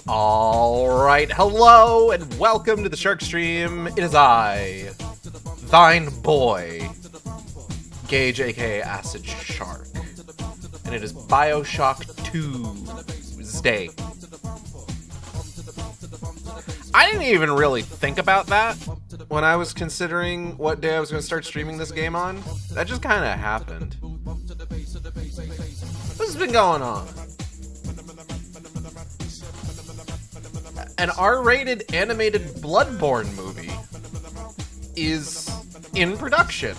Alright, hello and welcome to the Shark Stream. It is I, thine boy, Gage aka Acid Shark. And it is BioShock Tuesday. I didn't even really think about that when I was considering what day I was going to start streaming this game on. That just kind of happened. What's been going on? An R-rated animated Bloodborne movie is in production.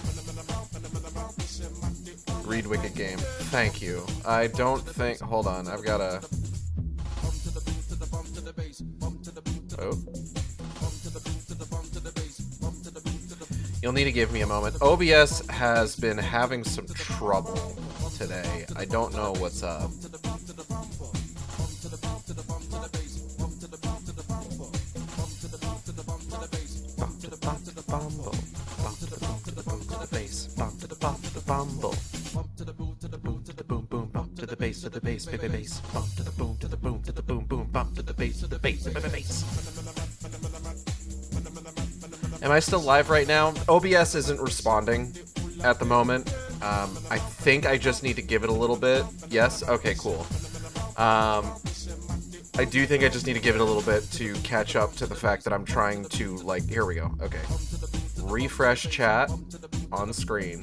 Read Wicked Game. Thank you. I don't think... Hold on, I've got a... Oh. You'll need to give me a moment. OBS has been having some trouble today. I don't know what's up. To the bass, baby bass, bump to the boom, to the boom, to the boom, boom, bump to the bass, baby bass. Am I still live right now? OBS isn't responding at the moment. I think I just need to give it a little bit. Yes? Okay, cool. I do think I just need to give it a little bit to catch up to the fact that I'm trying to, like, here we go. Okay. Refresh chat on screen.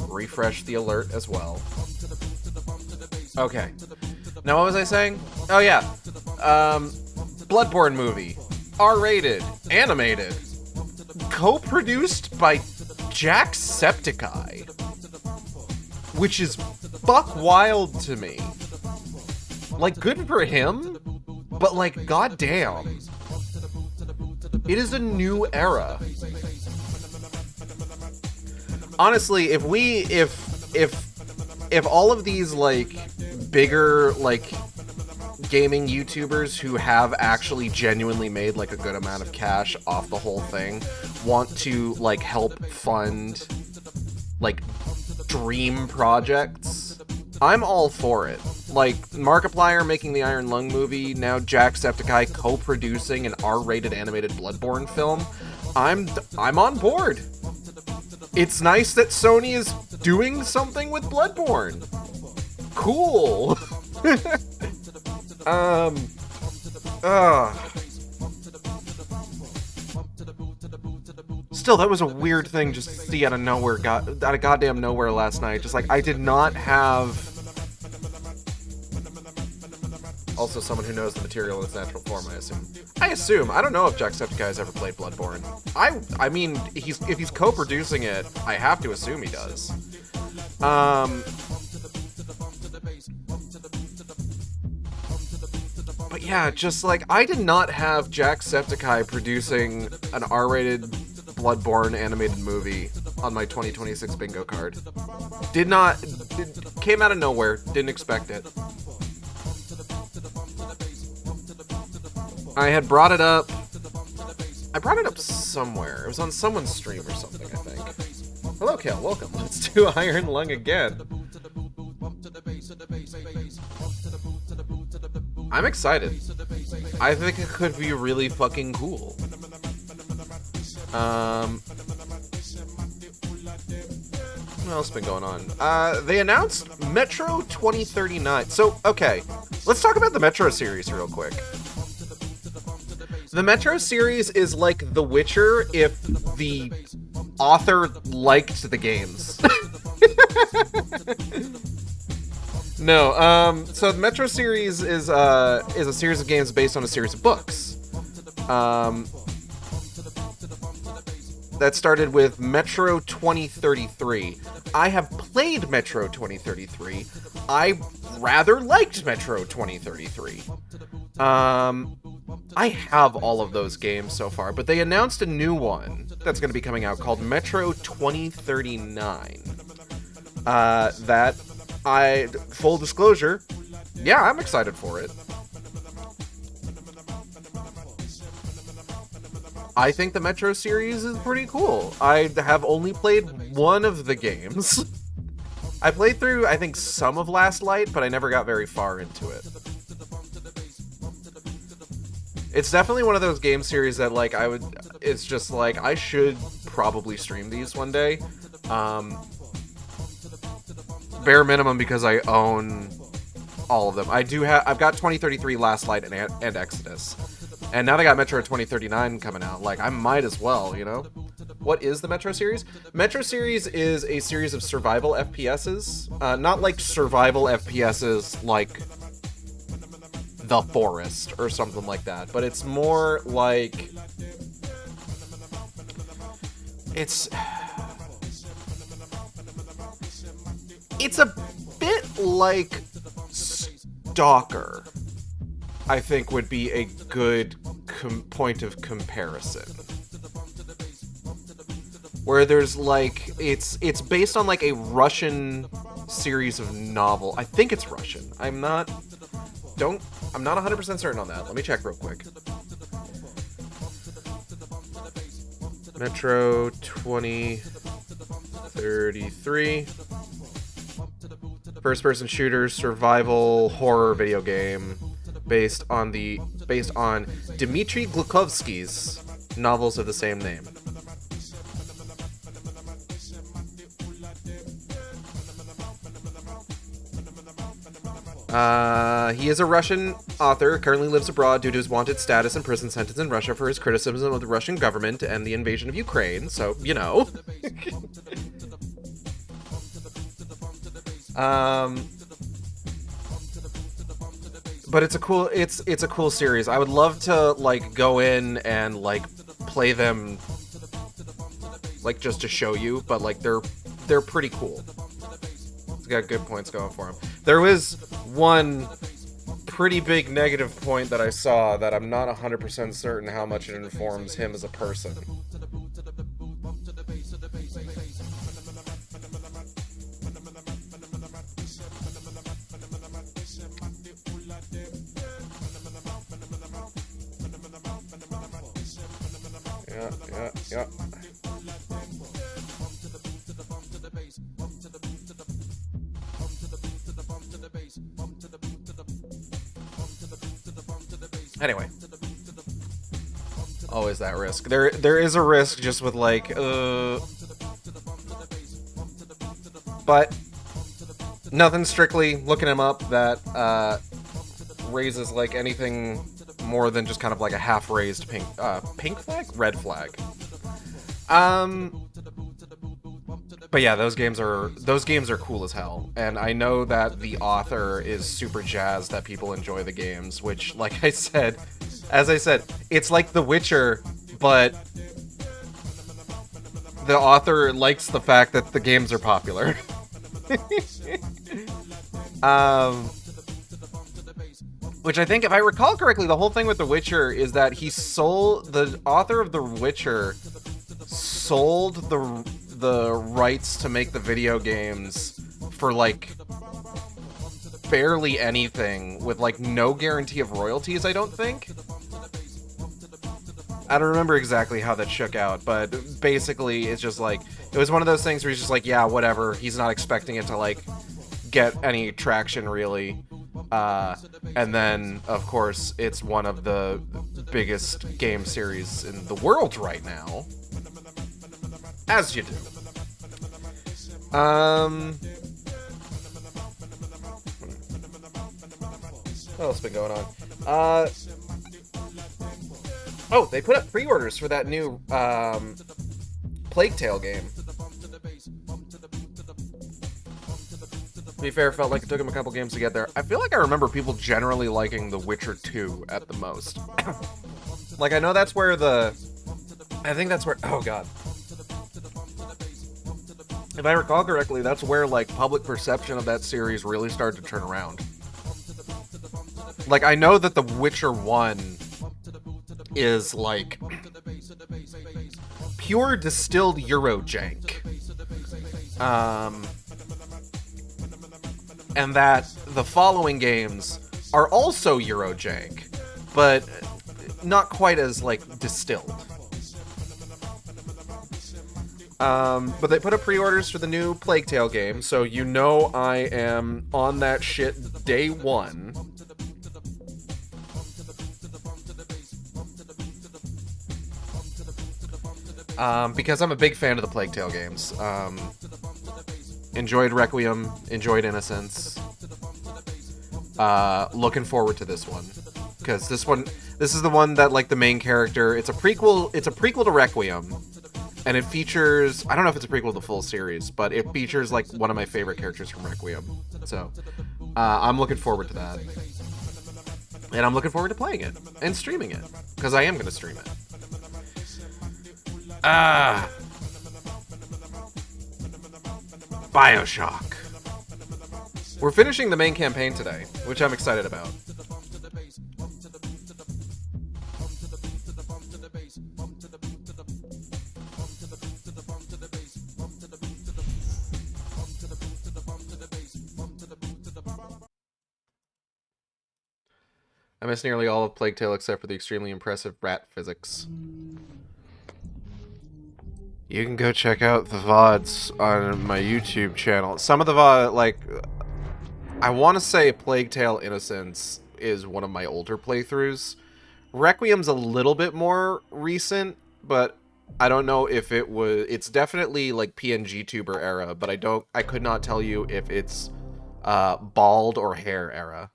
Refresh the alert as well. Okay. Now what was I saying? Oh yeah. Bloodborne movie. R-rated. Animated. Co-produced by Jacksepticeye. Which is buck wild to me. Like, good for him, but like, goddamn. It is a new era. Honestly, if all of these, like, bigger, like, gaming YouTubers who have actually genuinely made, like, a good amount of cash off the whole thing want to, like, help fund, like, dream projects, I'm all for it. Like, Markiplier making the Iron Lung movie, now Jacksepticeye co-producing an R-rated animated Bloodborne film, I'm on board. It's nice that Sony is doing something with Bloodborne. Cool. Still, that was a weird thing just to see out of nowhere, out of goddamn nowhere last night. Just like, I did not have... Also, someone who knows the material in its natural form, I assume. I don't know if Jacksepticeye has ever played Bloodborne. I mean, if he's co-producing it, I have to assume he does. But yeah, just like, I did not have Jacksepticeye producing an R-rated Bloodborne animated movie on my 2026 bingo card. It came out of nowhere, didn't expect it. I had brought it up. I brought it up somewhere. It was on someone's stream or something, I think. Hello, Kale. Welcome. Let's do Iron Lung again. I'm excited. I think it could be really fucking cool. What else has been going on? They announced Metro 2039. So, okay. Let's talk about the Metro series real quick. The Metro series is like The Witcher if the author liked the games. No, so the Metro series is a series of games based on a series of books. That started with Metro 2033. I have played Metro 2033. I rather liked Metro 2033. I have all of those games so far, but they announced a new one that's going to be coming out called Metro 2039. Full disclosure, yeah, I'm excited for it. I think the Metro series is pretty cool. I have only played one of the games. I played through, I think, some of Last Light, but I never got very far into it. It's definitely one of those game series that, like, it's just, like, I should probably stream these one day. Bare minimum because I own all of them. I've got 2033, Last Light, and Exodus. And now they got Metro 2039 coming out. Like, I might as well, you know? What is the Metro series? Metro series is a series of survival FPSs. Not like survival FPSs like The Forest or something like that, but it's more like... It's a bit like Stalker, I think would be a good point of comparison. Where there's like, it's based on like a Russian series of novel. I think it's Russian. I'm not 100% certain on that. Let me check real quick. Metro 2033. First-person shooter survival horror video game based on Dmitry Glukovsky's novels of the same name. He is a Russian author, currently lives abroad due to his wanted status and prison sentence in Russia for his criticism of the Russian government and the invasion of Ukraine, so, you know. But it's a cool series. I would love to, like, go in and, like, play them, like, just to show you, but, like, they're pretty cool. It's got good points going for him. There was one pretty big negative point that I saw that I'm not 100% certain how much it informs him as a person. Yeah. Anyway, always that risk. There is a risk just with like, but nothing strictly looking him up that raises like anything more than just kind of like a half-raised pink flag, red flag. But yeah, those games are cool as hell, and I know that the author is super jazzed that people enjoy the games, which, like as I said, it's like The Witcher, but the author likes the fact that the games are popular. Which I think, if I recall correctly, the whole thing with The Witcher is that the author of The Witcher sold the rights to make the video games for like barely anything, with like no guarantee of royalties, I don't think. I don't remember exactly how that shook out, but basically it's just like, it was one of those things where he's just like, yeah, whatever, he's not expecting it to like get any traction really. And then of course it's one of the biggest game series in the world right now, as you do. What else been going on? Oh, they put up pre-orders for that new Plague Tale game. To be fair, felt like it took them a couple games to get there. I feel like I remember people generally liking The Witcher 2 at the most. Like, I know that's where oh god. If I recall correctly, that's where, like, public perception of that series really started to turn around. Like, I know that The Witcher 1 is, like, pure distilled Eurojank. And that the following games are also Eurojank, but not quite as, like, distilled. But they put up pre-orders for the new Plague Tale game, so you know I am on that shit day one. Because I'm a big fan of the Plague Tale games. Enjoyed Requiem, enjoyed Innocence. Looking forward to this one. Because this is the one that, like, the main character, it's a prequel to Requiem. And it features, I don't know if it's a prequel to the full series, but it features, like, one of my favorite characters from Requiem. So, I'm looking forward to that. And I'm looking forward to playing it and streaming it. Because I am going to stream it. BioShock. We're finishing the main campaign today, which I'm excited about. I missed nearly all of Plague Tale except for the extremely impressive rat physics. You can go check out the VODs on my YouTube channel. Some of the VOD, like, I want to say Plague Tale Innocence is one of my older playthroughs. Requiem's a little bit more recent, but I don't know if it was... It's definitely, like, PNG tuber era, but I could not tell you if it's bald or hair era.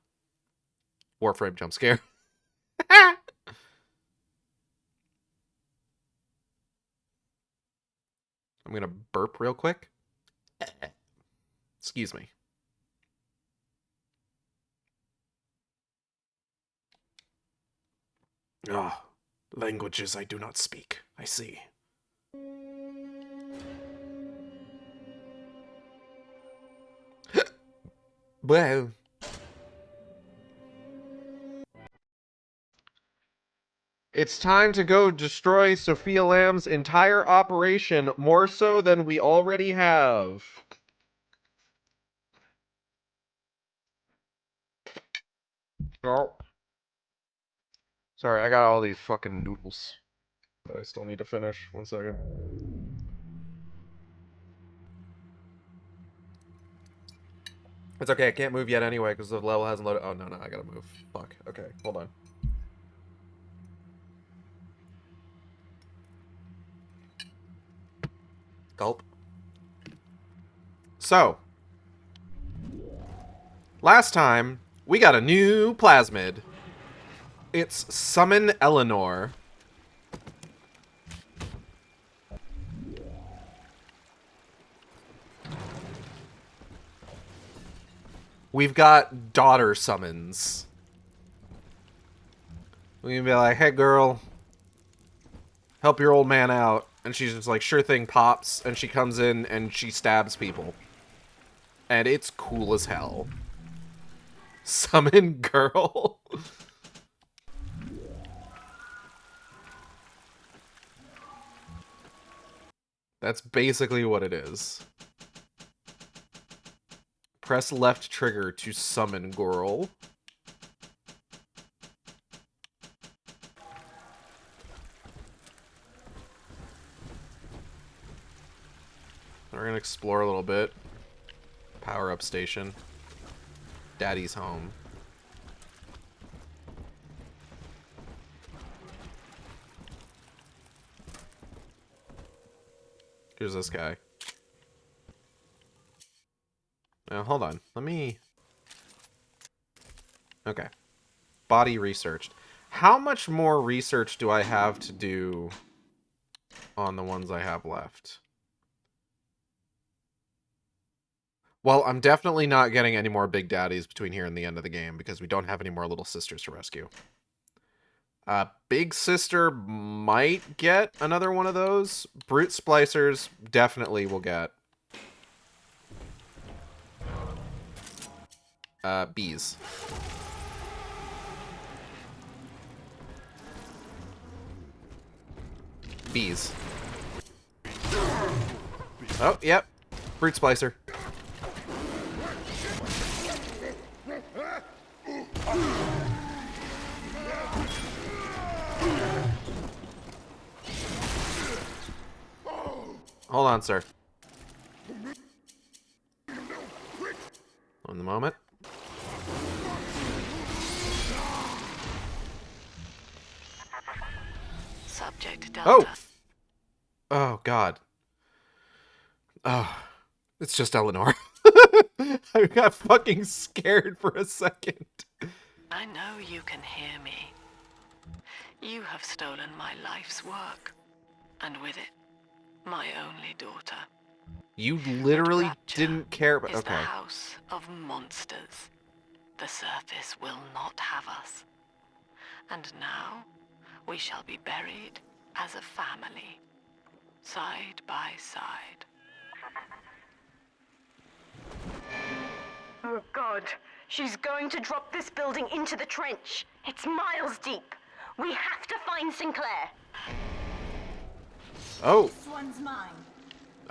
Warframe jump scare. I'm gonna burp real quick. Excuse me. Ah, languages I do not speak. I see. Well. It's time to go destroy Sophia Lamb's entire operation, more so than we already have. Oh. Sorry, I got all these fucking noodles that I still need to finish. 1 second. It's okay, I can't move yet anyway, because the level hasn't loaded. Oh, no, I gotta move. Fuck. Okay, hold on. Gulp. So, last time, we got a new plasmid. It's Summon Eleanor. We've got daughter summons. We can be like, hey girl, help your old man out. And she's just like, sure thing, pops. And she comes in and she stabs people. And it's cool as hell. Summon girl. That's basically what it is. Press left trigger to summon girl. We're gonna explore a little bit. Power up station. Daddy's home. Here's this guy. Now, hold on. Let me... Okay. Body researched. How much more research do I have to do on the ones I have left? Well, I'm definitely not getting any more Big Daddies between here and the end of the game because we don't have any more little sisters to rescue. Big Sister might get another one of those. Brute Splicers definitely will get. Bees. Bees. Oh, yep. Brute Splicer. Hold on, sir. On the moment. Subject Delta. Oh! Oh, God. Oh, it's just Eleanor. I got fucking scared for a second. I know you can hear me. You have stolen my life's work, and with it, my only daughter. You But literally Rapture didn't care about... is the Okay. house of monsters. The surface will not have us. And now, we shall be buried as a family, side by side. Oh God, she's going to drop this building into the trench. It's miles deep. We have to find Sinclair. Oh. This one's mine.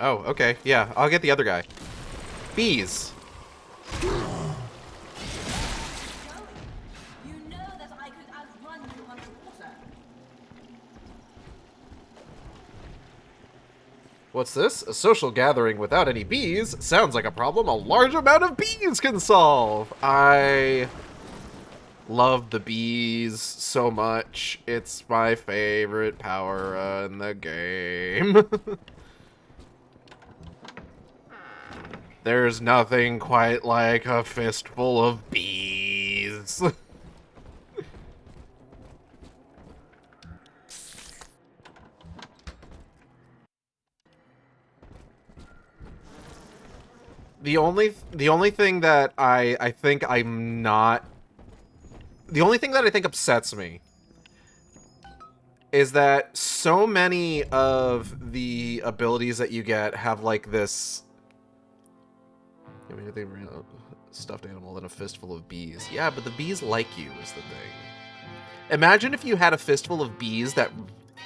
Oh, okay. Yeah, I'll get the other guy. Bees. You know that I could outrun you underwater. What's this? A social gathering without any bees? Sounds like a problem a large amount of bees can solve. I love the bees so much. It's my favorite power in the game. There's nothing quite like a fistful of bees. The only thing that I think I'm not... The only thing that I think upsets me is that so many of the abilities that you get have like this... I mean, they real stuffed animal and a fistful of bees. Yeah, but the bees like you is the thing. Imagine if you had a fistful of bees that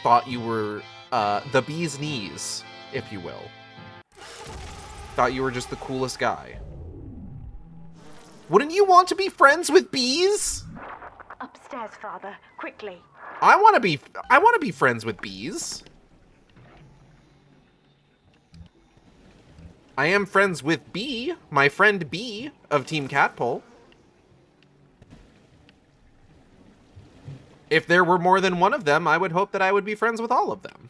thought you were the bee's knees, if you will. Thought you were just the coolest guy. Wouldn't you want to be friends with bees? Upstairs, Father, quickly. I want to be friends with bees. I am friends with Bee, my friend Bee of Team Catpole. If there were more than one of them, I would hope that I would be friends with all of them.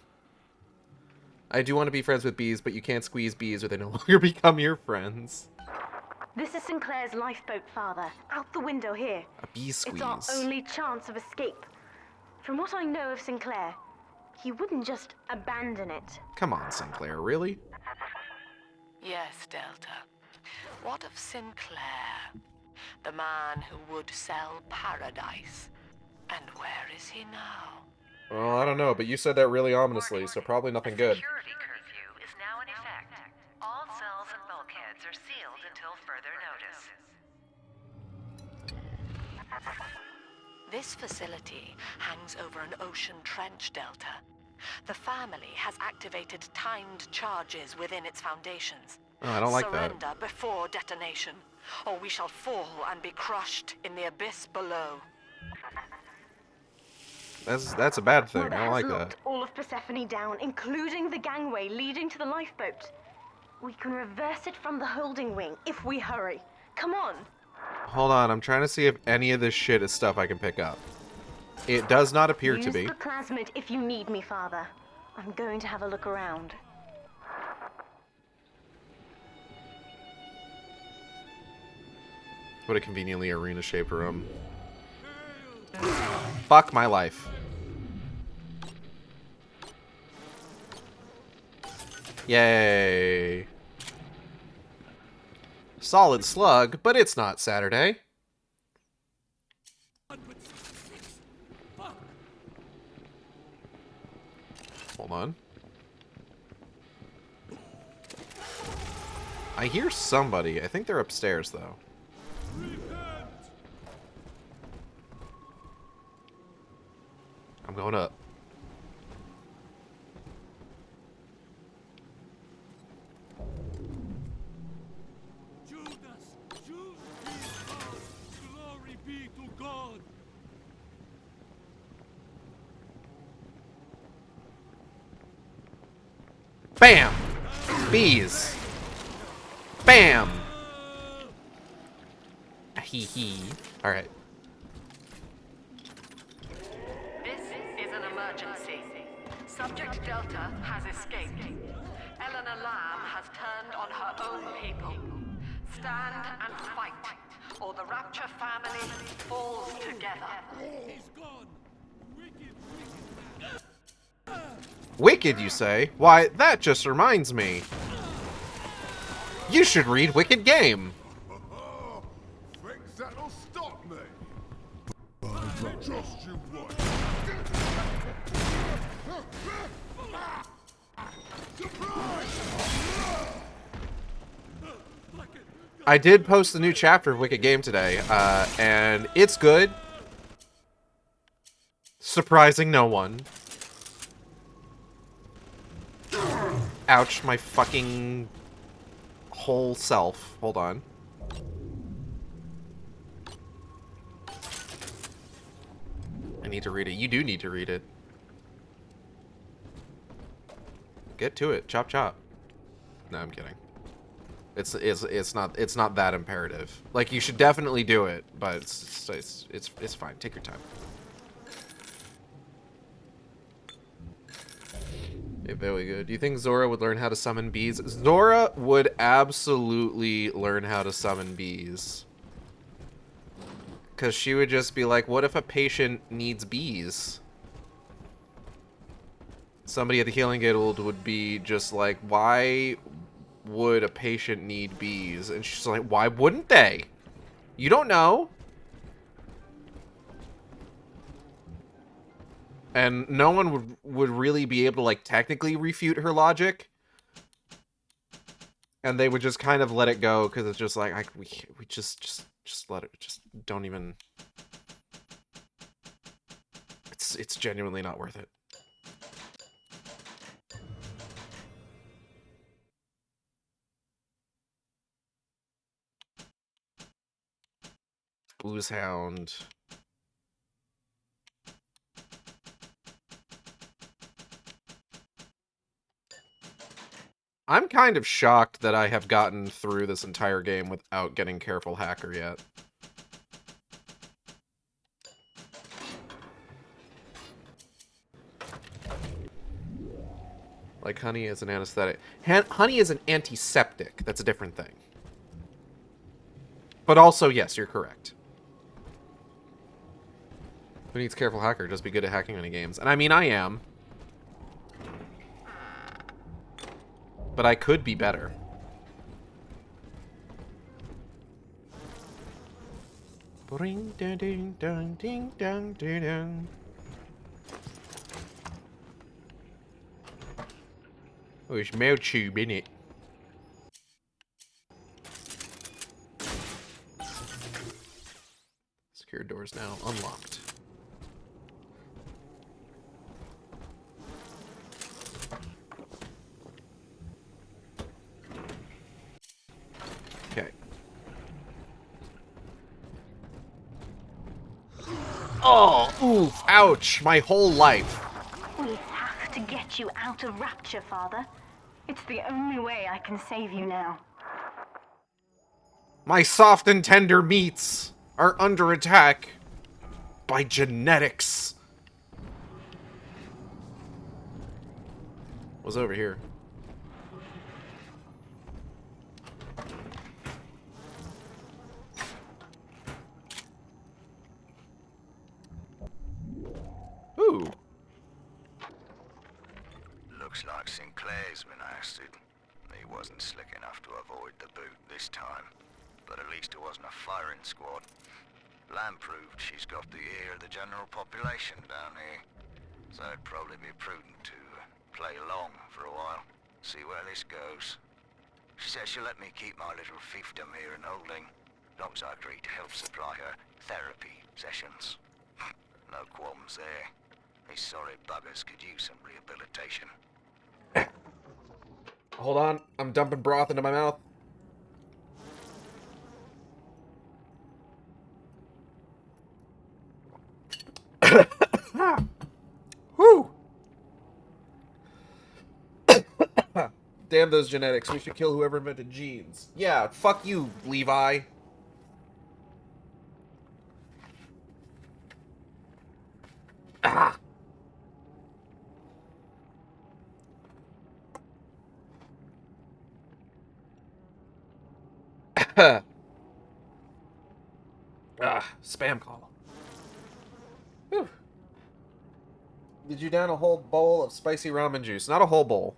I do want to be friends with bees, but you can't squeeze bees or they no longer become your friends. This is Sinclair's lifeboat, Father. Out the window here. A bee squeeze. It's our only chance of escape. From what I know of Sinclair, he wouldn't just abandon it. Come on, Sinclair, really? Yes, Delta. What of Sinclair? The man who would sell paradise. And where is he now? Well, I don't know, but you said that really ominously, so probably nothing good. Security curfew is now in effect. All cells and bulkheads are sealed until further notice. This facility hangs over an ocean trench, Delta. The family has activated timed charges within its foundations. Oh, I don't like that. Surrender before detonation, or we shall fall and be crushed in the abyss below. That's a bad thing. Mother I don't has like locked that. all of Persephone down, including the gangway leading to the lifeboat. We can reverse it from the holding wing if we hurry. Come on. Hold on, I'm trying to see if any of this shit is stuff I can pick up. It does not appear to be. Use the plasmid if you need me, Father. I'm going to have a look around. What a conveniently arena-shaped room. Fuck my life. Yay. Solid slug, but it's not Saturday. Hold on. I hear somebody. I think they're upstairs, though. I'm going up. Judas, choose these hearts. Glory be to God. Bam! Bees. Bam! Hee hee. Alright. This is an emergency. Subject Delta has escaped. Eleanor Lamb has turned on her own people. Stand and fight, or the Rapture family falls together. He's gone. Wicked, wicked man. Wicked, you say? Why, that just reminds me. You should read Wicked Game. Thinks that'll stop me? Just you what? I did post the new chapter of Wicked Game today, and it's good. Surprising no one. Ouch, my fucking whole self. Hold on. I need to read it. You do need to read it. Get to it. Chop chop. No, I'm kidding. It's not that imperative. Like, you should definitely do it, but it's fine. Take your time. Okay, very good. Do you think Zora would learn how to summon bees? Zora would absolutely learn how to summon bees. Because she would just be like, what if a patient needs bees? Somebody at the Healing Guild would be just like, why would a patient need bees? And she's like, why wouldn't they? You don't know. And no one would really be able to, like, technically refute her logic. And they would just kind of let it go, because it's just like, we just let it, just don't even... It's genuinely not worth it. Oozehound. I'm kind of shocked that I have gotten through this entire game without getting Careful Hacker yet. Like honey is an anesthetic. Honey is an antiseptic. That's a different thing. But also, yes, you're correct. Who needs Careful Hacker? Just be good at hacking many games. And I mean, I am. But I could be better. Ding ding ding ding ding ding ding. Oh, it's mail tube, innit? Secure doors now unlocked. Okay. Oh, oof, ouch, my whole life. We have to get you out of Rapture, Father. It's the only way I can save you now. My soft and tender meats are under attack by genetics. What's over here? Ooh. Looks like Sinclair's been ousted. He wasn't slick enough to avoid the boot this time, but at least it wasn't a firing squad. Lamb proved she's got the ear of the general population down here, so it'd probably be prudent to play along for a while, see where this goes. She says she'll let me keep my little fiefdom here in holding, as long as I agree to help supply her therapy sessions. No qualms there. These sorry buggers could use some rehabilitation. Hold on, I'm dumping broth into my mouth. Whew. Damn those genetics. We should kill whoever invented genes. Yeah, fuck you, Levi. Ah. Spam call. Whew. Did you down a whole bowl of spicy ramen juice? Not a whole bowl.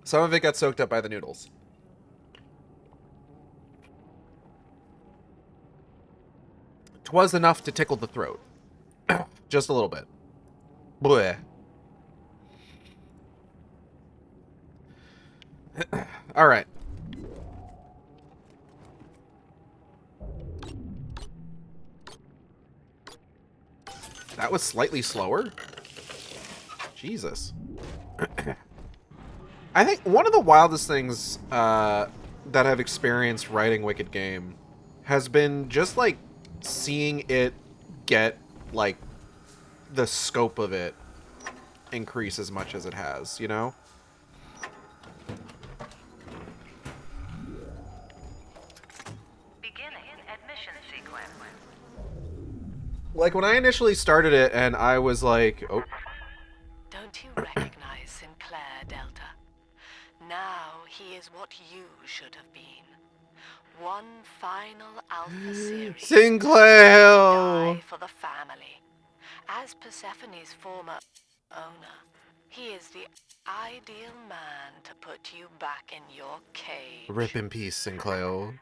Some of it got soaked up by the noodles. Twas enough to tickle the throat. Just a little bit. Bleh. Alright. That was slightly slower? Jesus. I think one of the wildest things that I've experienced writing Wicked Game has been just, like, seeing it get, like, the scope of it increase as much as it has, you know? Beginning admission sequence. Like, when I initially started it and I was like, oh, Don't you recognize Sinclair, Delta? Now he is what you should have been. One final Alpha series. Sinclair! Die for the family. As Persephone's former owner, he is the ideal man to put you back in your cage. Rip in peace, Sinclair.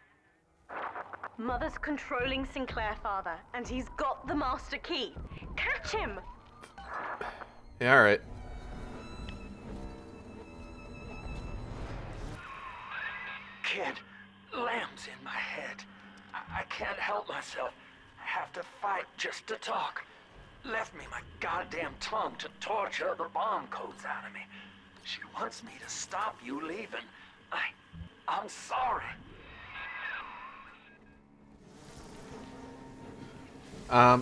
Mother's controlling Sinclair, father, and he's got the master key. Catch him! Yeah, alright. Kid, lamb's in my head. I can't help myself. I have to fight just to talk. Left me my goddamn tongue to torture the bomb codes out of me. She wants me to stop you leaving. I'm sorry.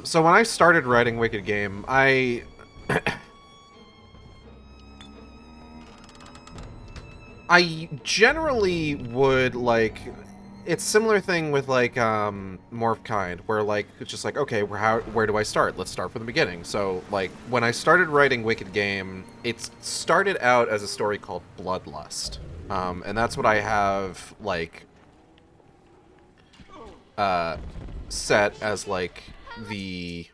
So when I started writing Wicked Game, I generally would, like, it's similar thing with, like, Morph Kind, where, like, it's just like, okay, where do I start? Let's start from the beginning. So, like, when I started writing Wicked Game, it started out as a story called Bloodlust. And that's what I have, like, set as, like, the...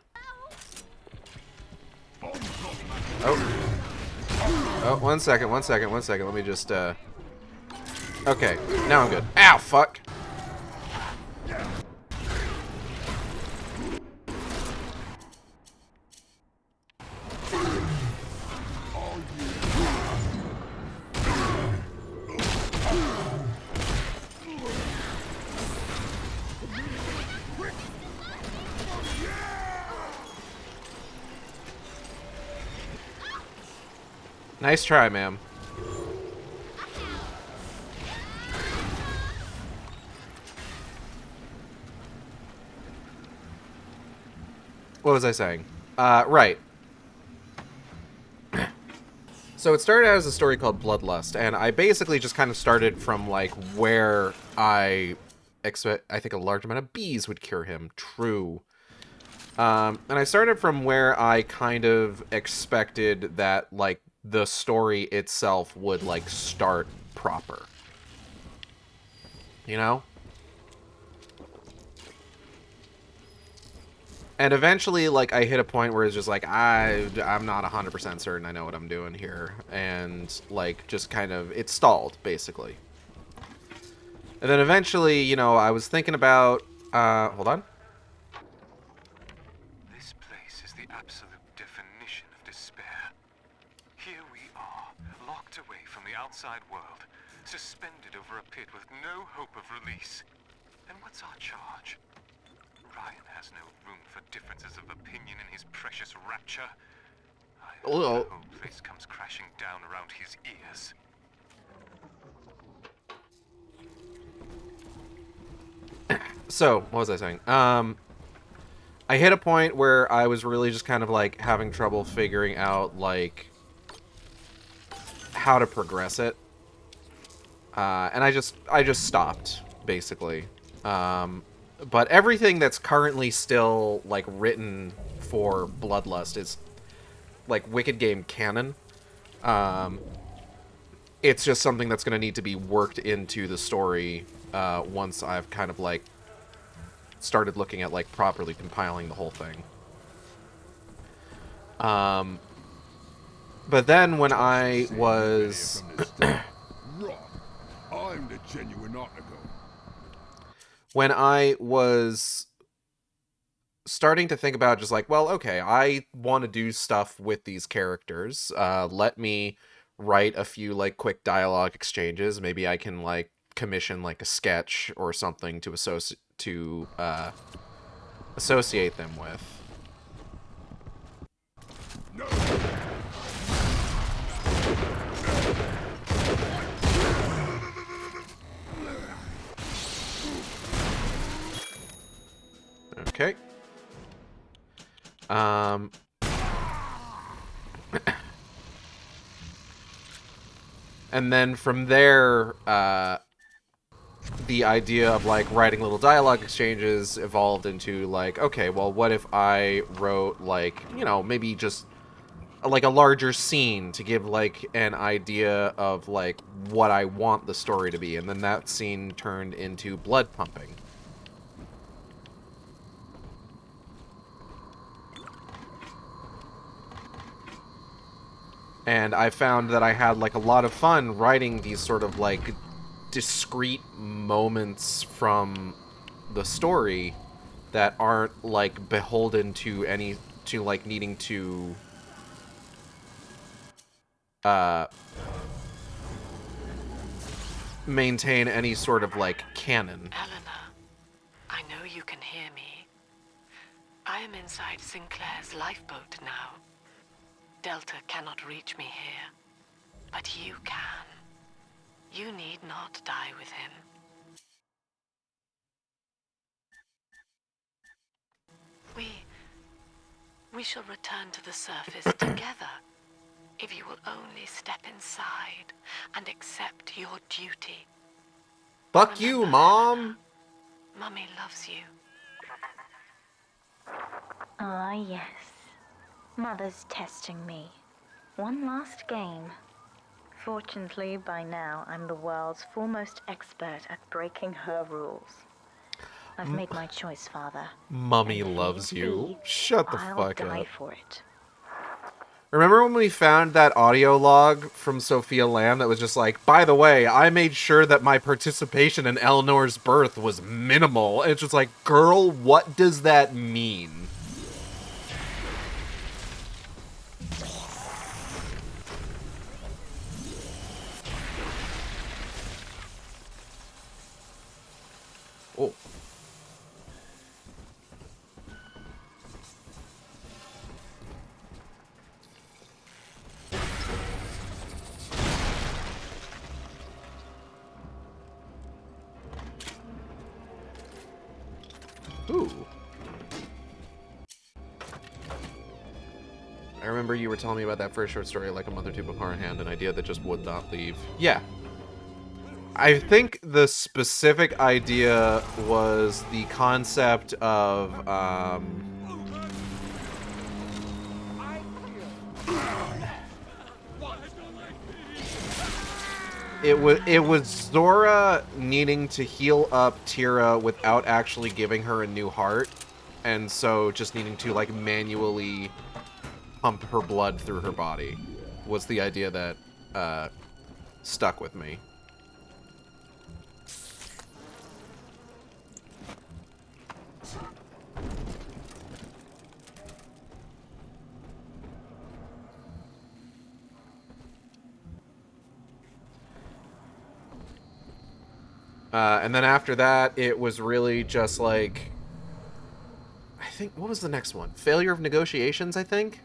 Oh, one second. Let me just, okay, now I'm good. Ow, fuck! Nice try, ma'am. What was I saying? Right. So it started out as a story called Bloodlust, and I basically just kind of started from, like, where I think a large amount of bees would cure him. True. And I started from where I kind of expected that, like, the story itself would, like, start proper. You know? And eventually, like, I hit a point where it's just like, I'm not 100% certain I know what I'm doing here. And, like, just kind of, it stalled, basically. And then eventually, you know, I was thinking about, hold on. This place is the absolute definition of despair. Here we are, locked away from the outside world, suspended over a pit with no hope of release. And what's our charge? Ryan has no room for differences of opinion in his precious rapture. I hope the whole place comes crashing down around his ears. So, what was I saying? I hit a point where I was really just kind of, like, having trouble figuring out, like, how to progress it. And I just stopped, basically. But everything that's currently still, like, written for Bloodlust is, like, Wicked Game canon. It's just something that's going to need to be worked into the story once I've kind of like started looking at like properly compiling the whole thing. But then when I was Right. I'm the genuine article. when I was starting to think about just like, well, okay, I want to do stuff with these characters. Let me write a few like quick dialogue exchanges. Maybe I can like commission like a sketch or something to associate them with. No. Okay. Um, and then from there, the idea of like writing little dialogue exchanges evolved into like, okay, well, what if I wrote like, you know, maybe just like a larger scene to give like an idea of like what I want the story to be, and then that scene turned into blood pumping. And I found that I had like a lot of fun writing these sort of like discrete moments from the story that aren't like beholden to like needing to maintain any sort of like canon. Eleanor, I know you can hear me. I am inside Sinclair's lifeboat now. Delta cannot reach me here, but you can. You need not die with him. We shall return to the surface together, if you will only step inside and accept your duty. Fuck you, Remember, Mom! Eleanor, Mummy loves you. Ah, yes. Mother's testing me. One last game. Fortunately, by now, I'm the world's foremost expert at breaking her rules. I've made my choice, Father. Mummy And if loves needs you. be, Shut the I'll fuck die up. for it. Remember when we found that audio log from Sophia Lamb that was just like, by the way, I made sure that my participation in Eleanor's birth was minimal. And it's just like, girl, what does that mean? Oh. Ooh. I remember you were telling me about that first short story like a month or two beforehand, an idea that just would not leave. Yeah. I think the specific idea was the concept of, It was Zora needing to heal up Tira without actually giving her a new heart, and so just needing to like manually pump her blood through her body was the idea that stuck with me. And then after that, it was really just like, I think, what was the next one? Failure of Negotiations, I think?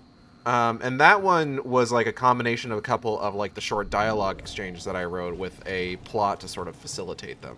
And that one was like a combination of a couple of like the short dialogue exchanges that I wrote with a plot to sort of facilitate them.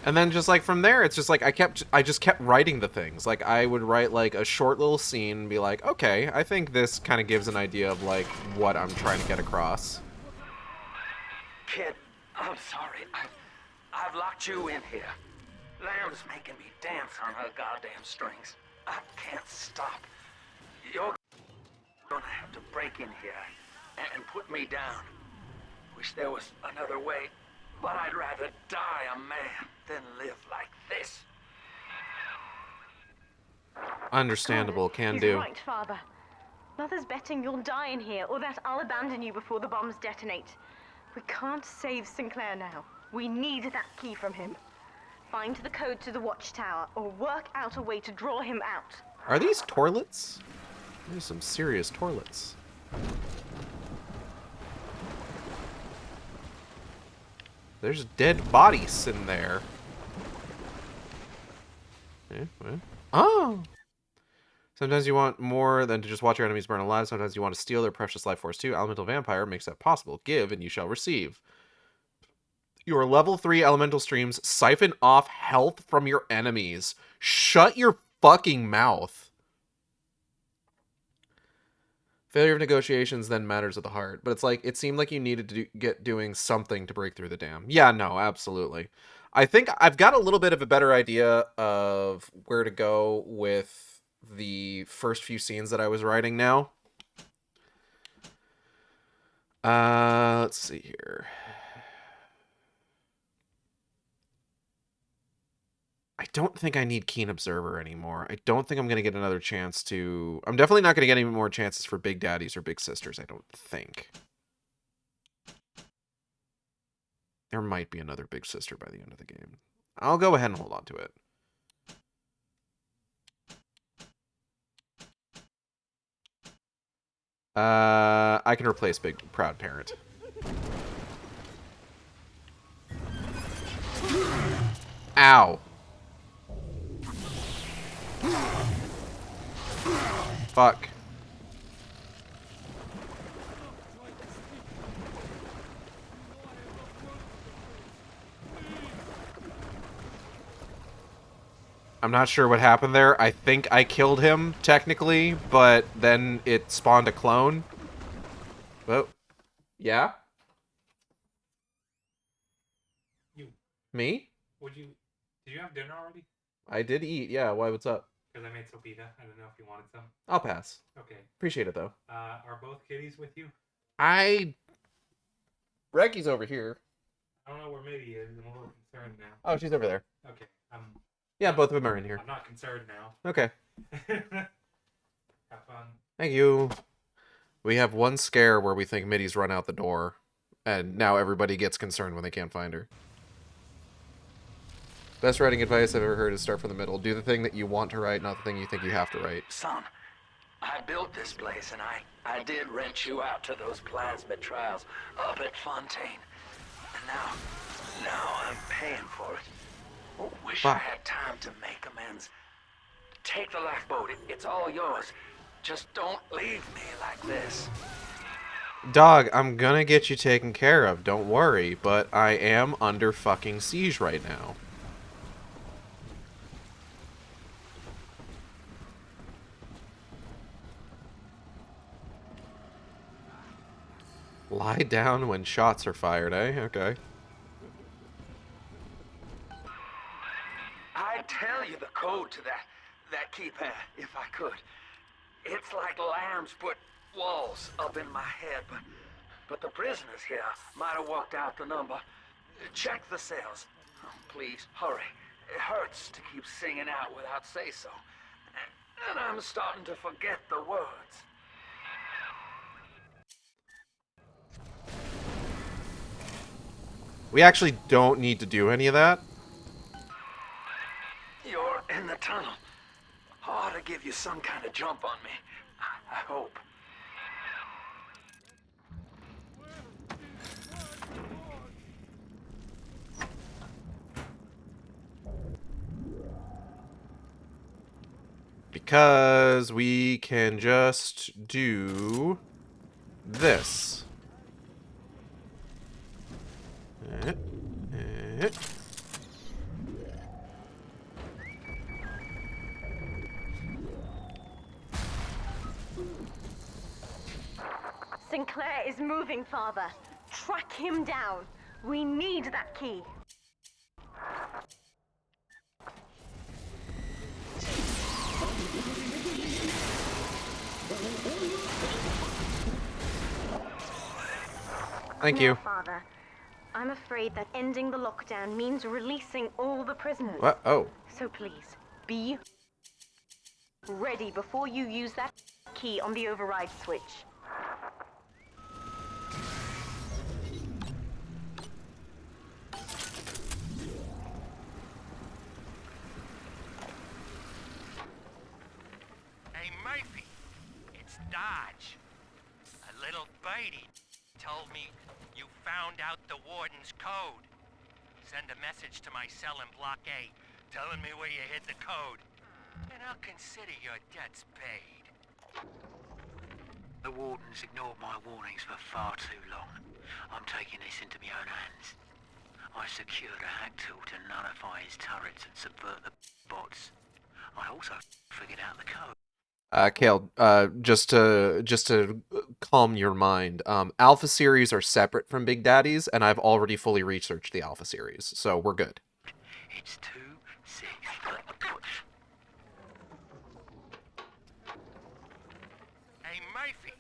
And then just like from there, it's just like I just kept writing the things. Like I would write like a short little scene and be like, okay, I think this kind of gives an idea of like what I'm trying to get across. Kid, I'm sorry. I've locked you in here. Lamb's making me dance on her goddamn strings. I can't stop. You're gonna have to break in here and put me down. Wish there was another way, but I'd rather die a man than live like this. Understandable, can He's do. right, Father. Mother's betting you'll die in here, or that I'll abandon you before the bombs detonate. We can't save Sinclair now. We need that key from him. Find the code to the watchtower, or work out a way to draw him out. Are these toilets? There's some serious toilets. There's dead bodies in there. Oh! Sometimes you want more than to just watch your enemies burn alive. Sometimes you want to steal their precious life force too. Elemental Vampire makes that possible. Give and you shall receive. Your level 3 elemental streams siphon off health from your enemies. Shut your fucking mouth. Failure of negotiations then matters of the heart. But it's like, it seemed like you needed to get doing something to break through the dam. Yeah, no, absolutely. I think I've got a little bit of a better idea of where to go with the first few scenes that I was writing now. Let's see here. I don't think I need Keen Observer anymore. I don't think I'm going to get another chance to... I'm definitely not going to get any more chances for Big Daddies or Big Sisters, I don't think. There might be another Big Sister by the end of the game. I'll go ahead and hold on to it. I can replace Big Proud Parent. Ow. Fuck. I'm not sure what happened there. I think I killed him, technically, but then it spawned a clone. Whoa. Yeah? You. Me? Did you have dinner already? I did eat, yeah. Why, what's up? Because I made sopita. I don't know if you wanted some. I'll pass. Okay. Appreciate it, though. Are both kitties with you? Reggie's over here. I don't know where Mitty is. I'm a little concerned now. Oh, she's over there. Okay. Yeah, both of them are in here. I'm not concerned now. Okay. Have fun. Thank you. We have one scare where we think Mitty's run out the door, and now everybody gets concerned when they can't find her. Best writing advice I've ever heard is start from the middle. Do the thing that you want to write, not the thing you think you have to write. Son, I built this place, and I did rent you out to those plasmid trials up at Fontaine. And now I'm paying for it. Wish I had time to make amends. Take the lifeboat. It's all yours. Just don't leave me like this. Dog, I'm gonna get you taken care of, don't worry, but I am under fucking siege right now. Lie down when shots are fired, eh? Okay. I'd tell you the code to that keypad, if I could. It's like Lamb's put walls up in my head, but the prisoners here might have walked out the number. Check the cells. Oh, please, hurry. It hurts to keep singing out without say-so. And I'm starting to forget the words. We actually don't need to do any of that. You're in the tunnel. Ought to give you some kind of jump on me. I hope. Because we can just do this. Sinclair is moving, Father. Track him down. We need that key. Thank Now, you. Father, I'm afraid that ending the lockdown means releasing all the prisoners. What? Oh. So please, be ready before you use that key on the override switch. Hey, Murphy, it's Dodge. A little birdie told me you found out the warden's code. Send a message to my cell in Block A, telling me where you hid the code, and I'll consider your debts paid. The warden's ignored my warnings for far too long. I'm taking this into my own hands. I secured a hack tool to nullify his turrets and subvert the bots. I also figured out the code. Kale, just to calm your mind, Alpha series are separate from Big Daddies, and I've already fully researched the Alpha series, so we're good. It's 2-6. Hey, Murphy,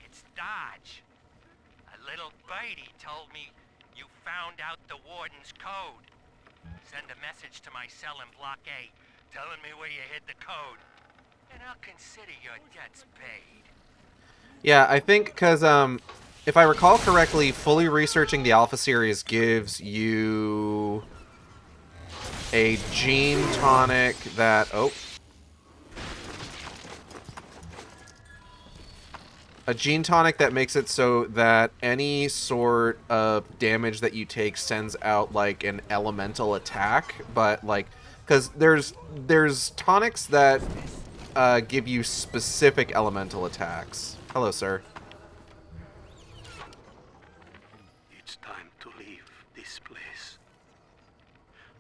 it's Dodge. A little birdie told me you found out the warden's code. Send a message to my cell in Block A, telling me where you hid the code, and I'll consider your debts paid. Yeah, I think because if I recall correctly, fully researching the Alpha series gives you a gene tonic that a gene tonic that makes it so that any sort of damage that you take sends out like an elemental attack, but like because there's tonics that give you specific elemental attacks. Hello, sir. It's time to leave this place.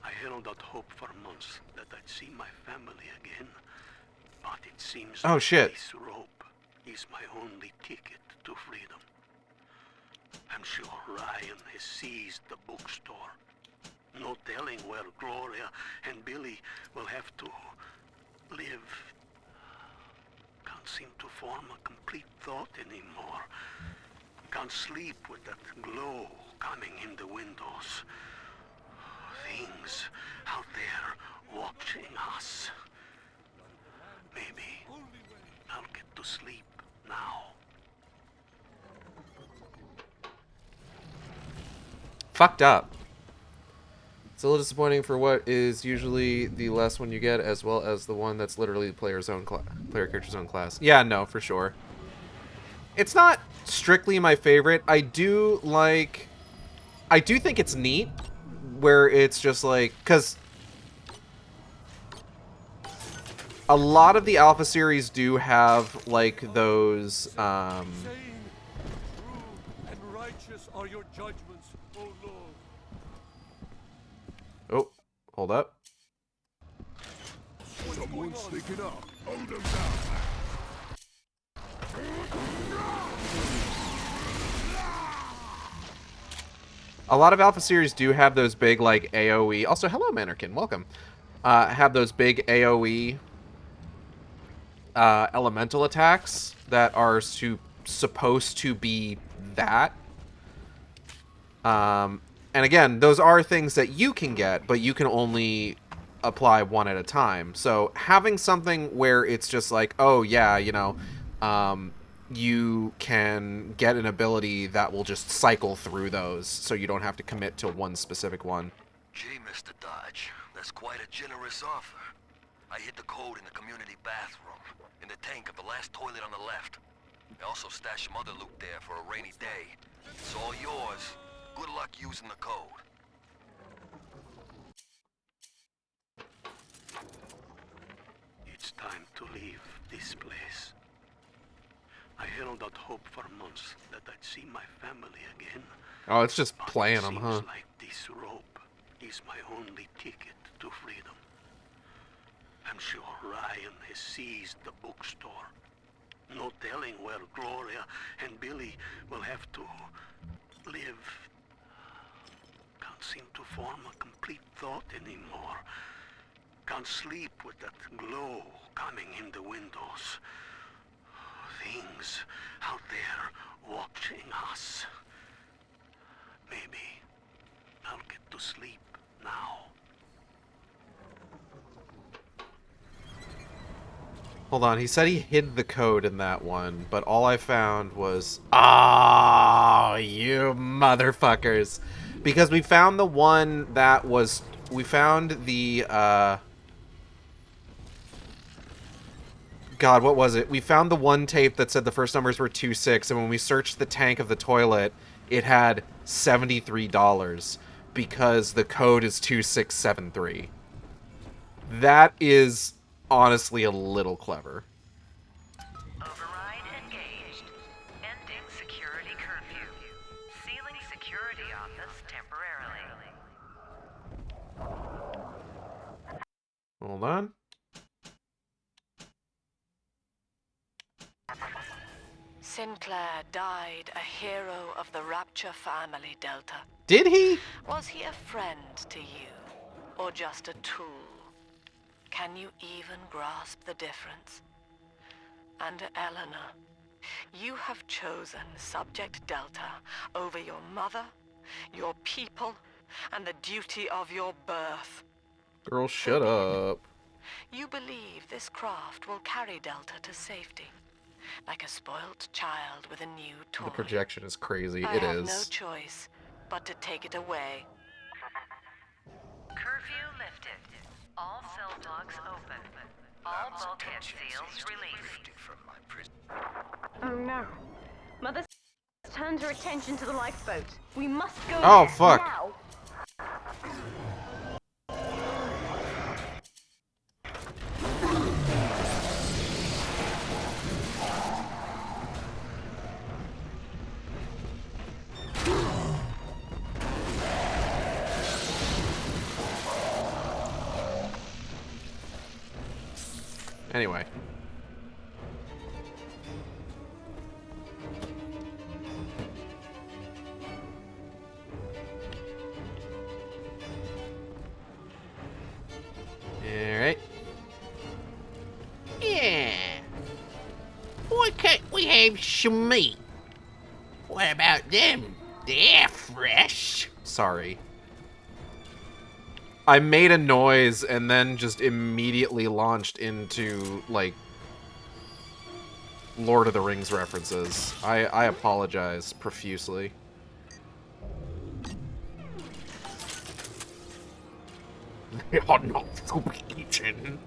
I held out hope for months that I'd see my family again, but it seems Oh, shit. this rope is my only ticket to freedom. I'm sure Ryan has seized the bookstore. No telling where Gloria and Billy will have to live. Can't seem to form a complete thought anymore. Can't sleep with that glow coming in the windows. Things out there watching us. Maybe I'll get to sleep now. Fucked up. It's a little disappointing for what is usually the last one you get, as well as the one that's literally the player character's own class. Yeah, no, for sure. It's not strictly my favorite. I do think it's neat, where it's just like, because a lot of the Alpha series do have like those Saying, true and righteous are your judgments, O Lord. oh, hold up. Someone's sneaking up. Hold them down. A lot of Alpha series do have those big like AoE. Also, hello Mannequin, welcome. Have those big AoE elemental attacks that are supposed to be that. And again, those are things that you can get, but you can only apply one at a time. So having something where it's just like, oh yeah, you know, you can get an ability that will just cycle through those, so you don't have to commit to one specific one. Gee, Mr. Dodge, that's quite a generous offer. I hid the code in the community bathroom, in the tank of the last toilet on the left. I also stashed some other loot there for a rainy day. It's all yours. Good luck using the code. It's time to leave this place. I held out hope for months that I'd see my family again. Oh, it's just But playing it them, seems huh? like this rope is my only ticket to freedom. I'm sure Ryan has seized the bookstore. No telling where Gloria and Billy will have to live. seem to form a complete thought anymore. Can't sleep with that glow coming in the windows. Things out there watching us. Maybe I'll get to sleep now. Hold on, he said he hid the code in that one, but all I found was... Oh, you motherfuckers. Because we found the one that was... We found the, God, what was it? We found the one tape that said the first numbers were 26, and when we searched the tank of the toilet, it had $73, because the code is 2673. That is honestly a little clever. Override engaged. Ending security curfew. Sealing security office temporarily. Hold on. Sinclair died a hero of the Rapture family, Delta. Did he? Was he a friend to you, or just a tool? Can you even grasp the difference? And Eleanor, you have chosen Subject Delta over your mother, your people, and the duty of your birth. Girl, shut up. You believe this craft will carry Delta to safety, like a spoilt child with a new toy. The projection is crazy. I It have is. no choice but to take it away. Curfew lifted. All cell blocks open. All bulkhead seals released. From my prison. Oh no. Mother's turned her attention to the lifeboat. We must go Oh, there fuck. now. Anyway. Alright. Yeah. Why can't we have some meat? What about them? They're fresh. Sorry. I made a noise and then just immediately launched into, like, Lord of the Rings references. I apologize profusely. They are not to be eaten.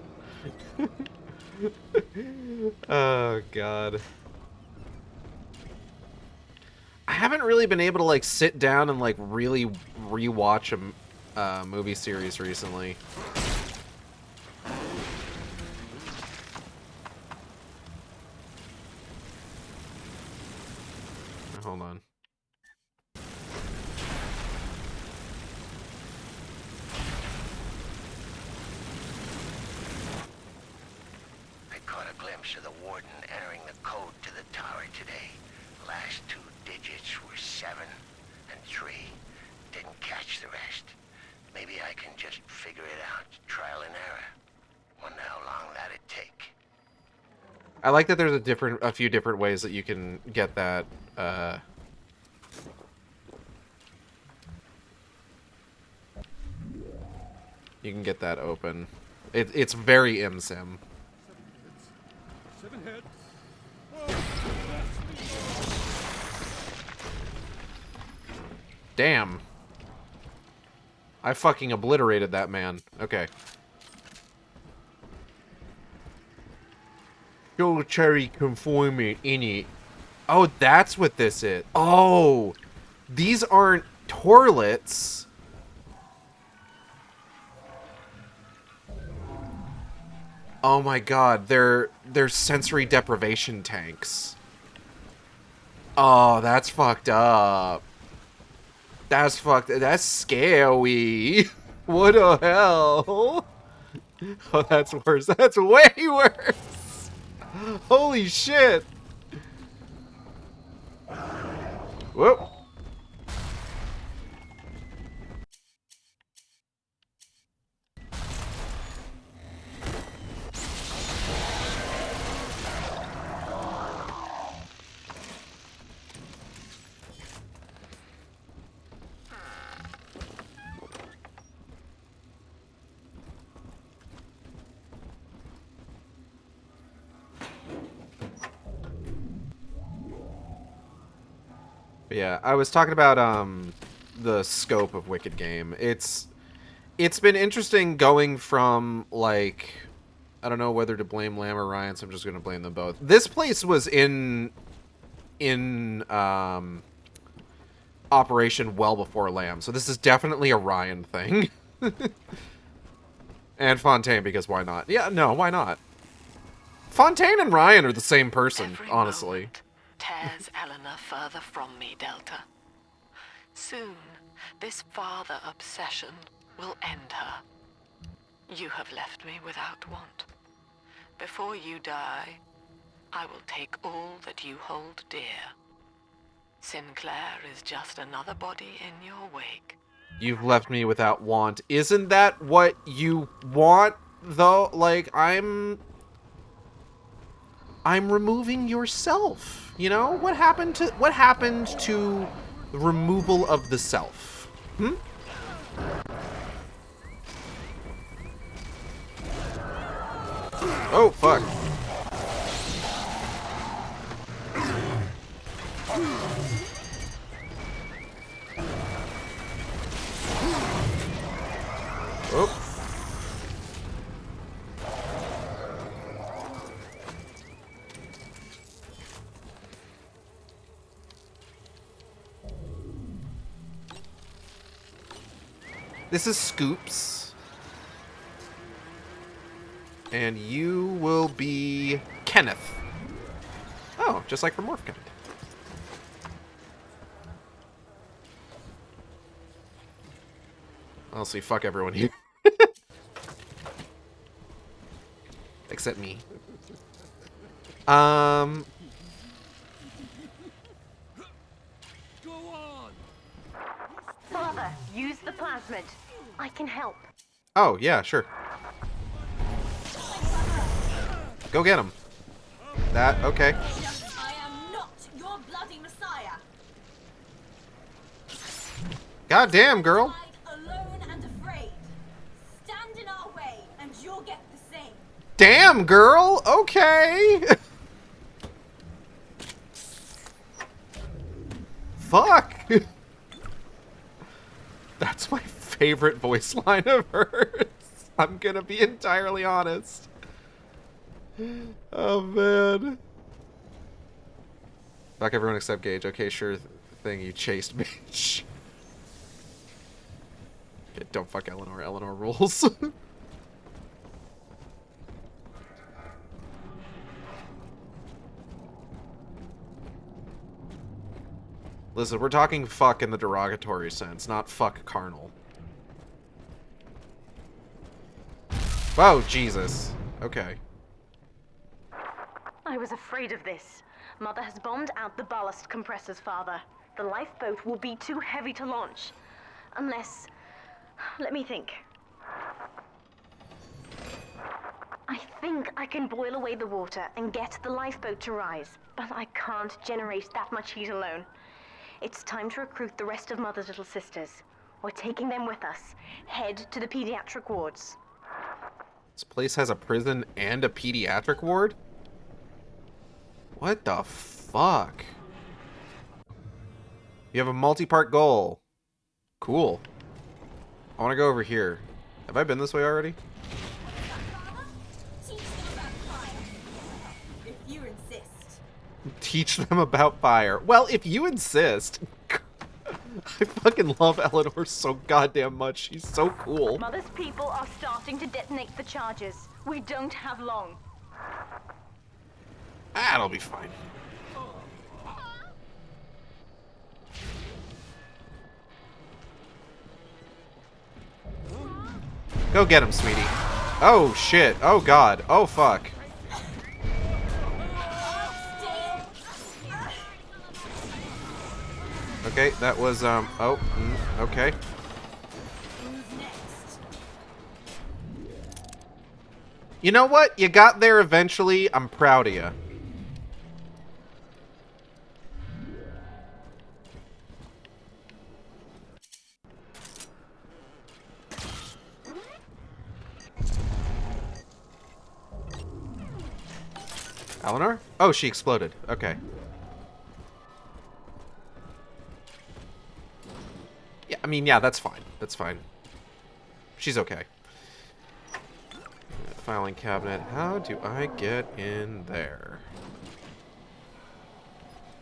Oh, God. I haven't really been able to, like, sit down and, like, really rewatch a movie series recently. Hold on. I caught a glimpse of the warden entering the code to the tower today. Last two digits were 7 and 3. Didn't catch the rest. Maybe I can just figure it out, trial and error. Wonder how long that'd take. I like that there's a few different ways that you can get that, you can get that open. It's very MSim. 7 heads. Damn. I fucking obliterated that man. Okay. Military conformity in it. Oh, that's what this is. Oh, these aren't toilets. Oh my god, they're sensory deprivation tanks. Oh, that's fucked up. That's fucked. That's scary. What the hell? Oh, that's worse. That's way worse. Holy shit. Whoop. But yeah, I was talking about the scope of Wicked Game. It's been interesting going from, like, I don't know whether to blame Lamb or Ryan, so I'm just going to blame them both. This place was in operation well before Lamb, so this is definitely a Ryan thing. And Fontaine, because why not? Yeah, no, why not? Fontaine and Ryan are the same person, Every honestly. moment tears Eleanor further from me, Delta. Soon, this father obsession will end her. You have left me without want. Before you die, I will take all that you hold dear. Sinclair is just another body in your wake. You've left me without want. Isn't that what you want, though? Like, I'm removing yourself, you know? What happened to the removal of the self? Hmm? Oh, fuck. Oh. This is Scoops. And you will be Kenneth. Oh, just like from Morphkind. I'll see, fuck everyone here. Except me. Go on. Father, use the plasmid. I can help. Oh, yeah, sure. Go get him. That, okay. I am not your bloody messiah. God damn, girl. Alone and afraid. Stand in our way, and you'll get the same. Damn, girl. Okay. Fuck. That's my favorite voice line of hers. I'm gonna be entirely honest. Oh, man. Fuck everyone except Gage. Okay, sure thing, you chased bitch. Okay, don't fuck Eleanor. Eleanor rules. Listen, we're talking fuck in the derogatory sense, not fuck carnal. Oh, Jesus. Okay. I was afraid of this. Mother has bombed out the ballast compressors, Father. The lifeboat will be too heavy to launch. Unless... Let me think. I think I can boil away the water and get the lifeboat to rise, but I can't generate that much heat alone. It's time to recruit the rest of Mother's little sisters. We're taking them with us. Head to the pediatric wards. This place has a prison and a pediatric ward? What the fuck? You have a multi-part goal. Cool. I want to go over here. Have I been this way already? Teach them about fire. If you insist. Teach them about fire. Well, if you insist. I fucking love Eleanor so goddamn much. She's so cool. Mother's people are starting to detonate the charges. We don't have long. That'll be fine. Go get him, sweetie. Oh, shit. Oh, God. Oh, fuck. Okay, that was, okay. You know what? You got there eventually. I'm proud of you. Eleanor? Oh, she exploded. Okay. I mean, yeah, that's fine. That's fine. She's okay. Filing cabinet. How do I get in there?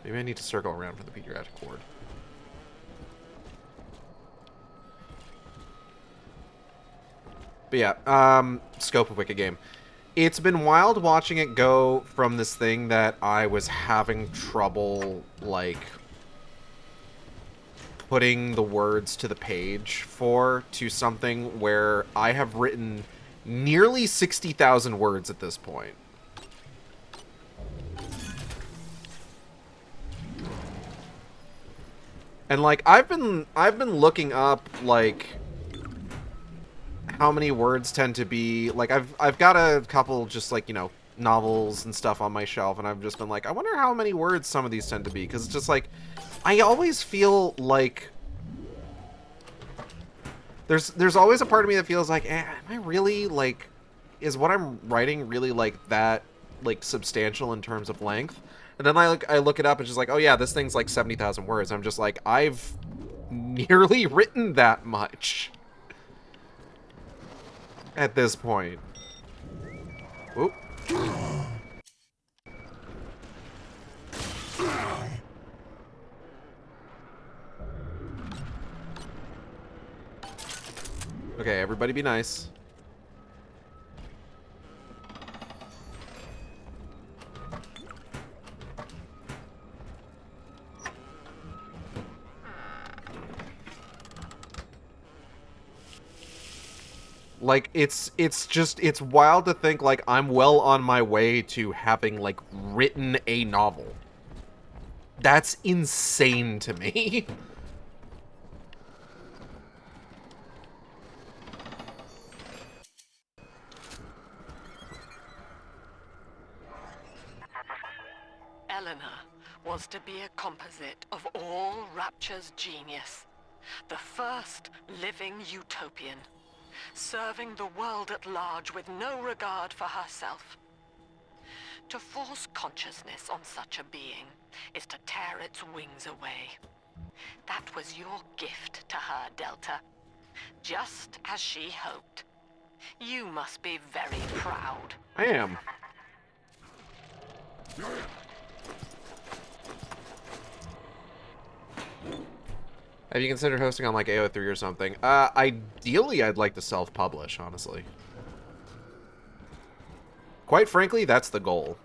Maybe I need to circle around for the pediatric ward. But yeah, scope of Wicked Game. It's been wild watching it go from this thing that I was having trouble, like, putting the words to the page for, to something where I have written nearly 60,000 words at this point. And, like, I've been looking up, like, how many words tend to be, like, I've got a couple just, like, you know, novels and stuff on my shelf, and I've just been like, I wonder how many words some of these tend to be, because it's just like, I always feel like there's always a part of me that feels like, am I really, like, is what I'm writing really, like, that, like, substantial in terms of length? And then I look it up, and it's just like, oh yeah, this thing's like 70,000 words. I'm just like, I've nearly written that much at this point. Oop. Okay, everybody be nice. Like, it's wild to think, like, I'm well on my way to having, like, written a novel. That's insane to me. Eleanor was to be a composite of all Rapture's genius. The first living utopian, serving the world at large with no regard for herself. To force consciousness on such a being is to tear its wings away. That was your gift to her, Delta. Just as she hoped. You must be very proud. I am. Have you considered hosting on, like, AO3 or something? Ideally, I'd like to self-publish, honestly. Quite frankly, that's the goal.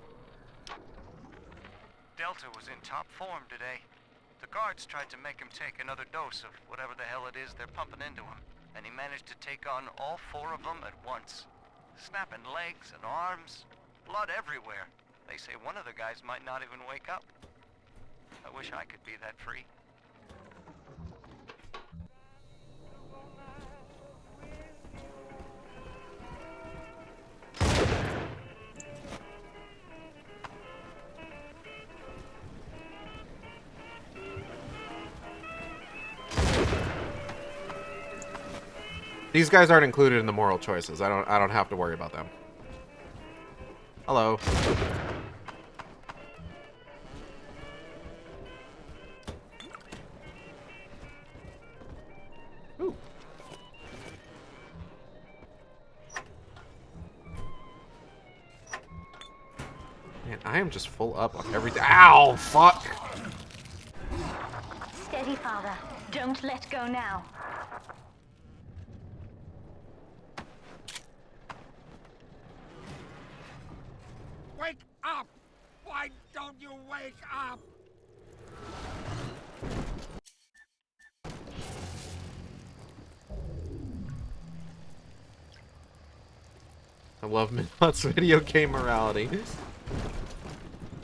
Delta was in top form today. The guards tried to make him take another dose of whatever the hell it is they're pumping into him, and he managed to take on all 4 of them at once. Snapping legs and arms, blood everywhere. They say one of the guys might not even wake up. I wish I could be that free. These guys aren't included in the moral choices. I don't have to worry about them. Hello. Ooh. Man, I am just full up on everything. Ow, fuck. Steady, Father. Don't let go now. Wake up! Why don't you wake up? I love Minot's video game morality.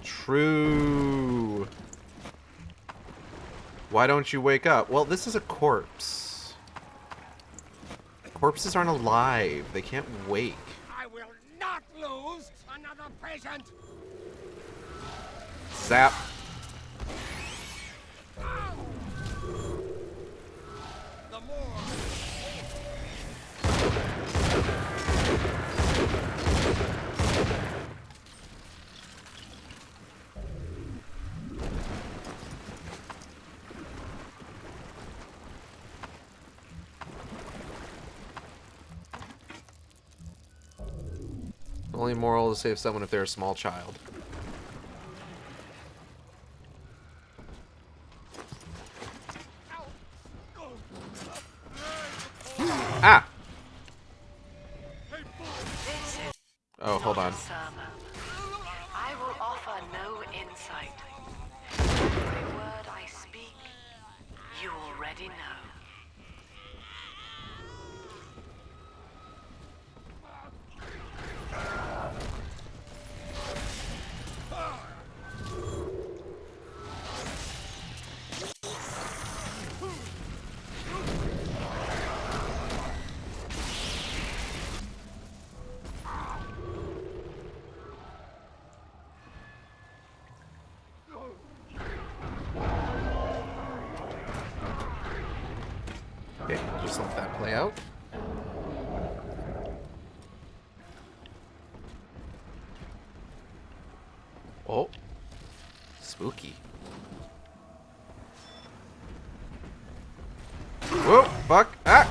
True. Why don't you wake up? Well, this is a corpse. Corpses aren't alive. They can't wake. I will not lose another patient! Zap. The more. Only moral to save someone if they're a small child. Ah! Oh, hold on. I will offer no insight. Every word I speak, you already know. Okay, just let that play out. Oh. Spooky. Whoa, fuck. Ah!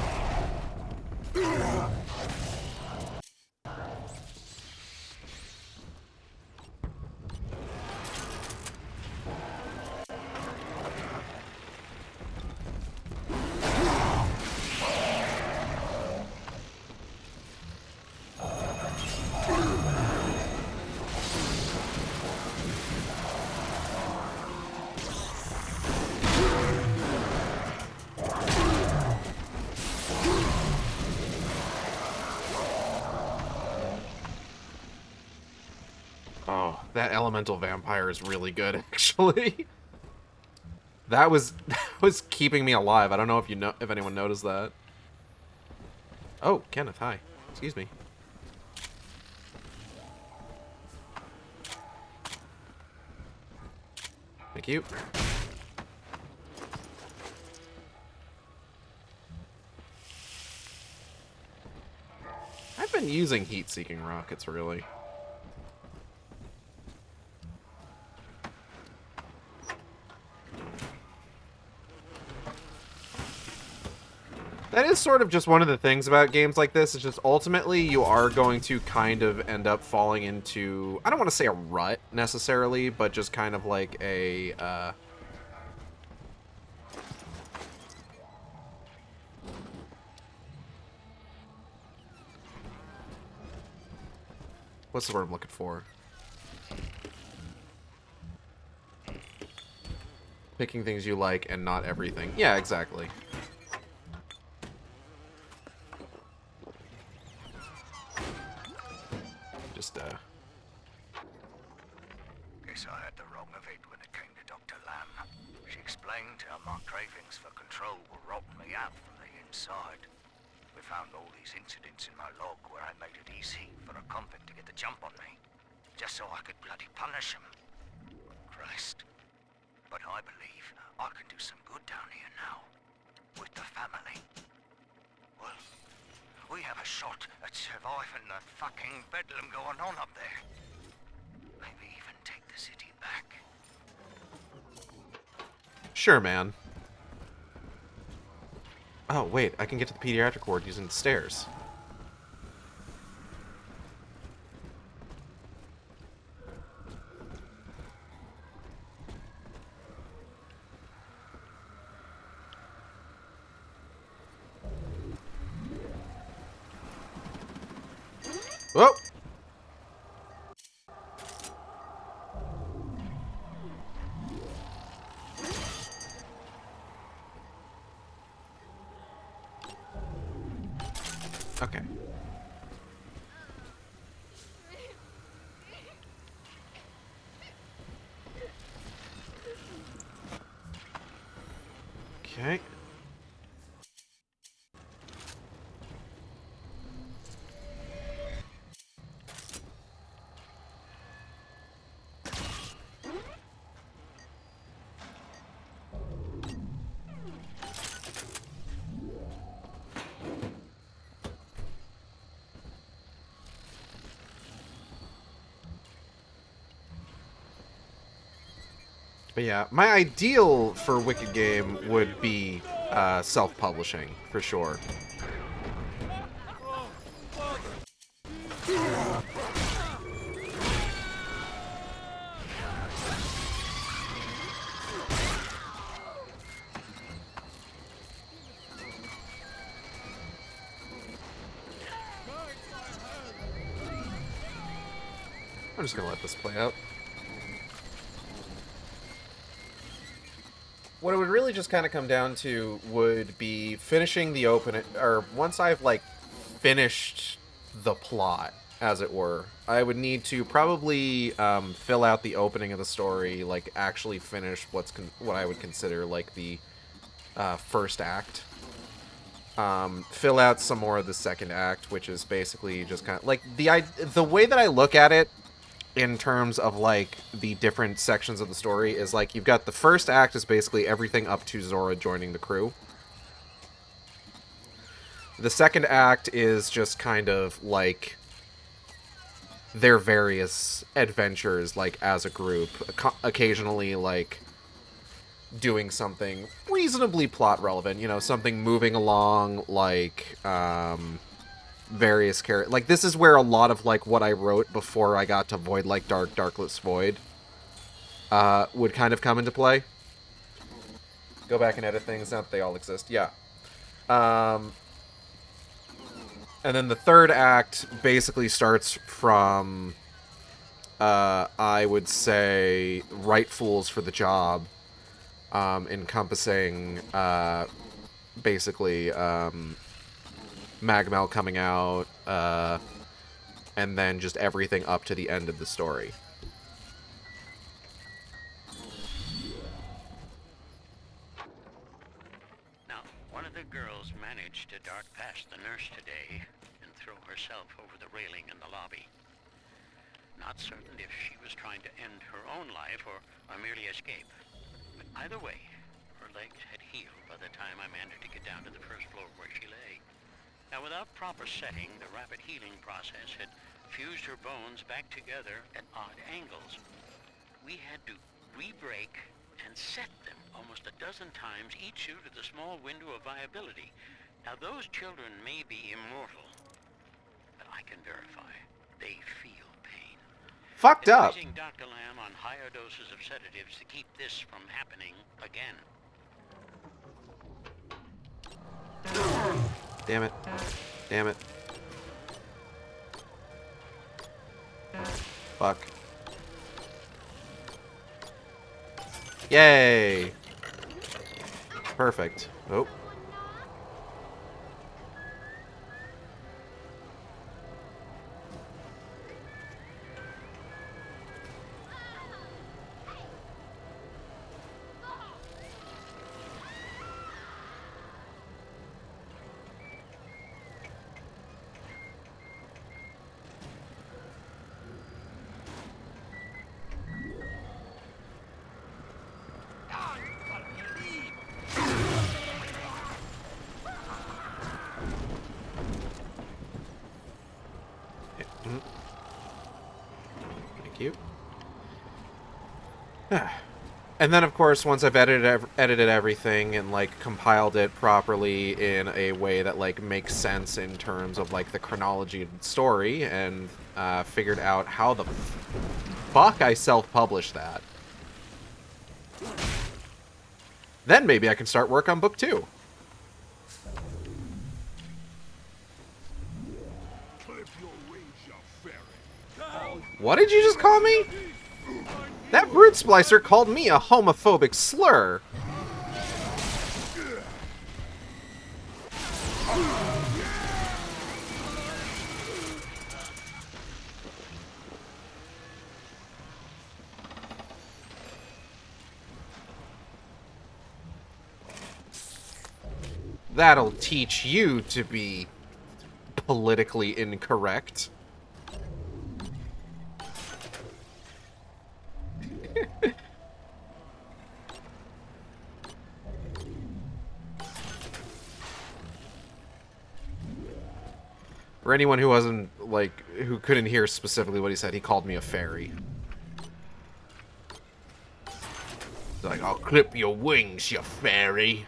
Oh, that elemental vampire is really good, actually. That was keeping me alive. I don't know if anyone noticed that. Oh, Kenneth, hi. Excuse me. Thank you. I've been using heat-seeking rockets, really. That is sort of just one of the things about games like this. It's just ultimately you are going to kind of end up falling into, I don't want to say a rut necessarily, but just kind of like a, what's the word I'm looking for? Picking things you like and not everything. Yeah, exactly. Just, Guess I had the wrong of it when it came to Dr. Lamb. She explained how my cravings for control were rotting me out from the inside. We found all these incidents in my log where I made it easy for a convict to get the jump on me, just so I could bloody punish him. Christ. But I believe I can do some good down here now, with the family. Well, we have a shot at surviving the fucking bedlam going on up there. Maybe even take the city back. sure, man. Oh, wait, I can get to the pediatric ward using the stairs. Whoa! Okay. Okay. But yeah, my ideal for Wicked game would be self-publishing, for sure. I'm just gonna let this play out. What it would really just kind of come down to would be finishing the open, or once I've like finished the plot, as it were, I would need to probably fill out the opening of the story, like actually finish what I would consider like the first act. Fill out some more of the second act, which is basically just kind of like the way that I look at it in terms of like the different sections of the story is like you've got the first act is basically everything up to Zora joining the crew. The second act is just kind of like their various adventures, like as a group, occasionally like doing something reasonably plot relevant, you know, something moving along, like various characters. Like this is where a lot of like what I wrote before I got to Void Like Dark, Darkless Void would kind of come into play. Go back and edit things, not that they all exist. Yeah. And then the third act basically starts from, I would say, Right Fools for the Job, encompassing, basically, Magmel coming out, and then just everything up to the end of the story. Now, one of the girls managed to dart past the nurse today and throw herself over the railing in the lobby. Not certain if she was trying to end her own life or merely escape. But either way, her legs had healed by the time I managed to get down to the first floor where she lay. Now, without proper setting, the rapid healing process had fused her bones back together at odd angles. We had to re-break and set them almost a dozen times, each due to the small window of viability. Now, those children may be immortal, but I can verify they feel pain. Fucked up. Advising Dr. Lamb on higher doses of sedatives to keep this from happening again. Damn it. Damn it. Fuck. Yay! Perfect. Oh. Thank you. And then, of course, once I've edited everything and, like, compiled it properly in a way that, like, makes sense in terms of, like, the chronology of the story and figured out how the fuck I self-published that, then maybe I can start work on book 2. What did you just call me? That brute splicer called me a homophobic slur. That'll teach you to be politically incorrect. For anyone who wasn't, like, who couldn't hear specifically what he said, he called me a fairy. Like, I'll clip your wings, you fairy.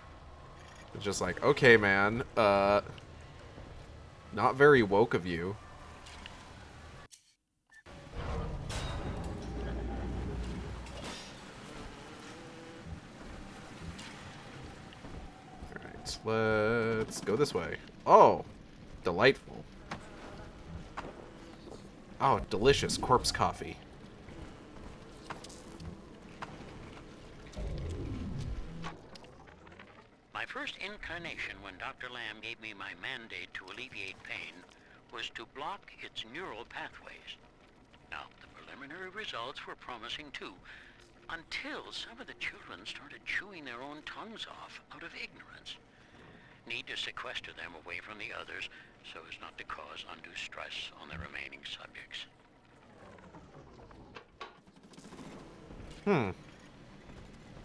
It's just like, okay, man, not very woke of you. Alright, let's go this way. Oh, delightful. Oh, delicious corpse coffee. My first incarnation when Dr. Lamb gave me my mandate to alleviate pain was to block its neural pathways. Now, the preliminary results were promising too, until some of the children started chewing their own tongues off out of ignorance. Need to sequester them away from the others so as not to cause undue stress on the remaining subjects.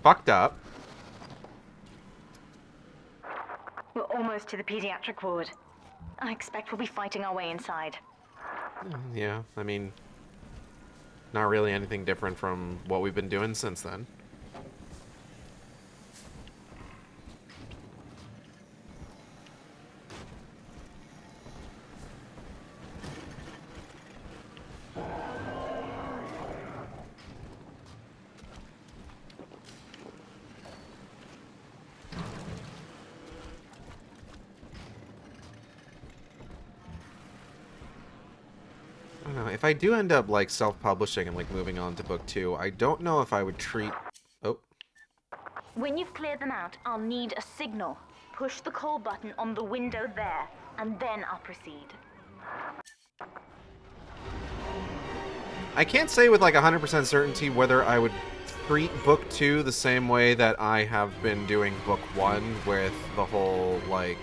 Fucked up. We're almost to the pediatric ward. I expect we'll be fighting our way inside. Yeah, I mean, not really anything different from what we've been doing since then. I don't know, if I do end up, like, self-publishing and, like, moving on to book 2, I don't know if I would treat... Oh. When you've cleared them out, I'll need a signal. Push the call button on the window there, and then I'll proceed. I can't say with, like, 100% certainty whether I would treat book 2 the same way that I have been doing book 1 with the whole, like...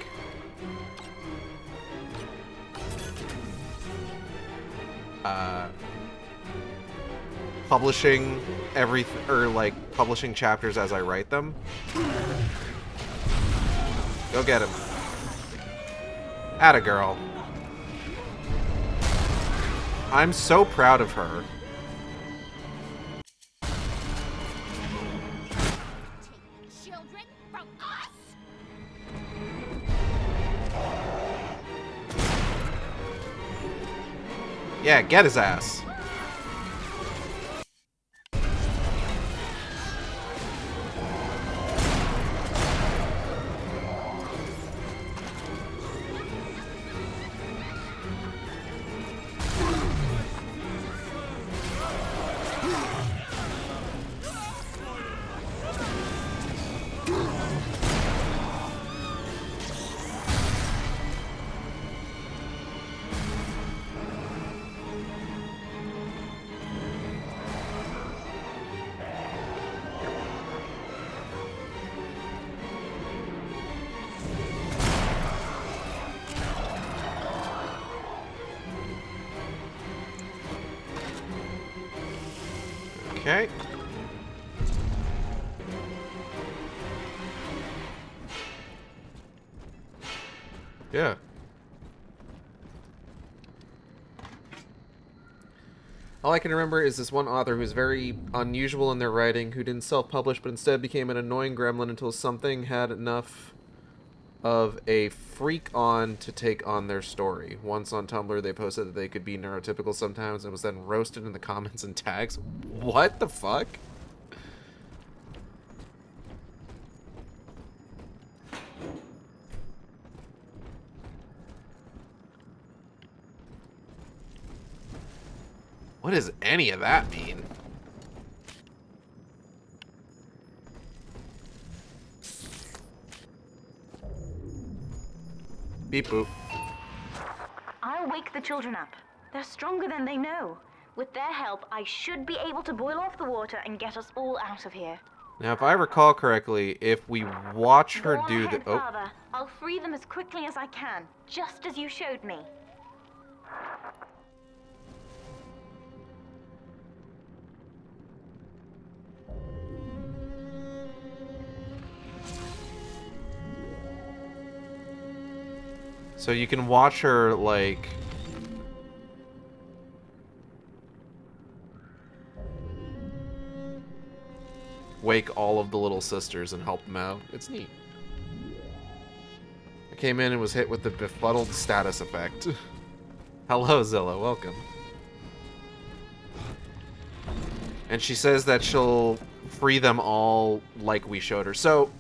publishing publishing chapters as I write them. Go get him. Atta girl. I'm so proud of her. Children from us! Yeah, get his ass. Okay. Yeah. All I can remember is this one author who was very unusual in their writing, who didn't self-publish, but instead became an annoying gremlin until something had enough of a freak on to take on their story. Once on Tumblr, they posted that they could be neurotypical sometimes and was then roasted in the comments and tags. What the fuck? What does any of that mean? Beep boop. I'll wake the children up. They're stronger than they know. With their help, I should be able to boil off the water and get us all out of here. Now, if I recall correctly, if we watch her Go do ahead, the... Oh. Father. I'll free them as quickly as I can, just as you showed me. So you can watch her, like... wake all of the little sisters and help them out. It's neat. I came in and was hit with the befuddled status effect. Hello, Zilla. Welcome. And she says that she'll free them all like we showed her. So,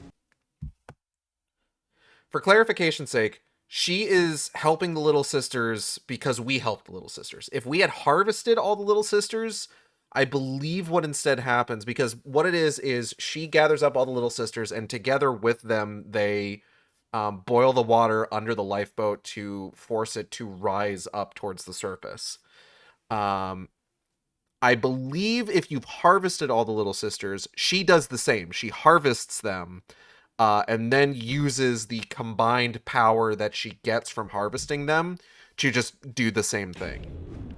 for clarification's sake, She is helping the Little Sisters because we helped the Little Sisters. If we had harvested all the Little Sisters, I believe what instead happens, because what it is she gathers up all the Little Sisters, and together with them, they boil the water under the lifeboat to force it to rise up towards the surface. I believe if you've harvested all the Little Sisters, she does the same. She harvests them, and then uses the combined power that she gets from harvesting them to just do the same thing.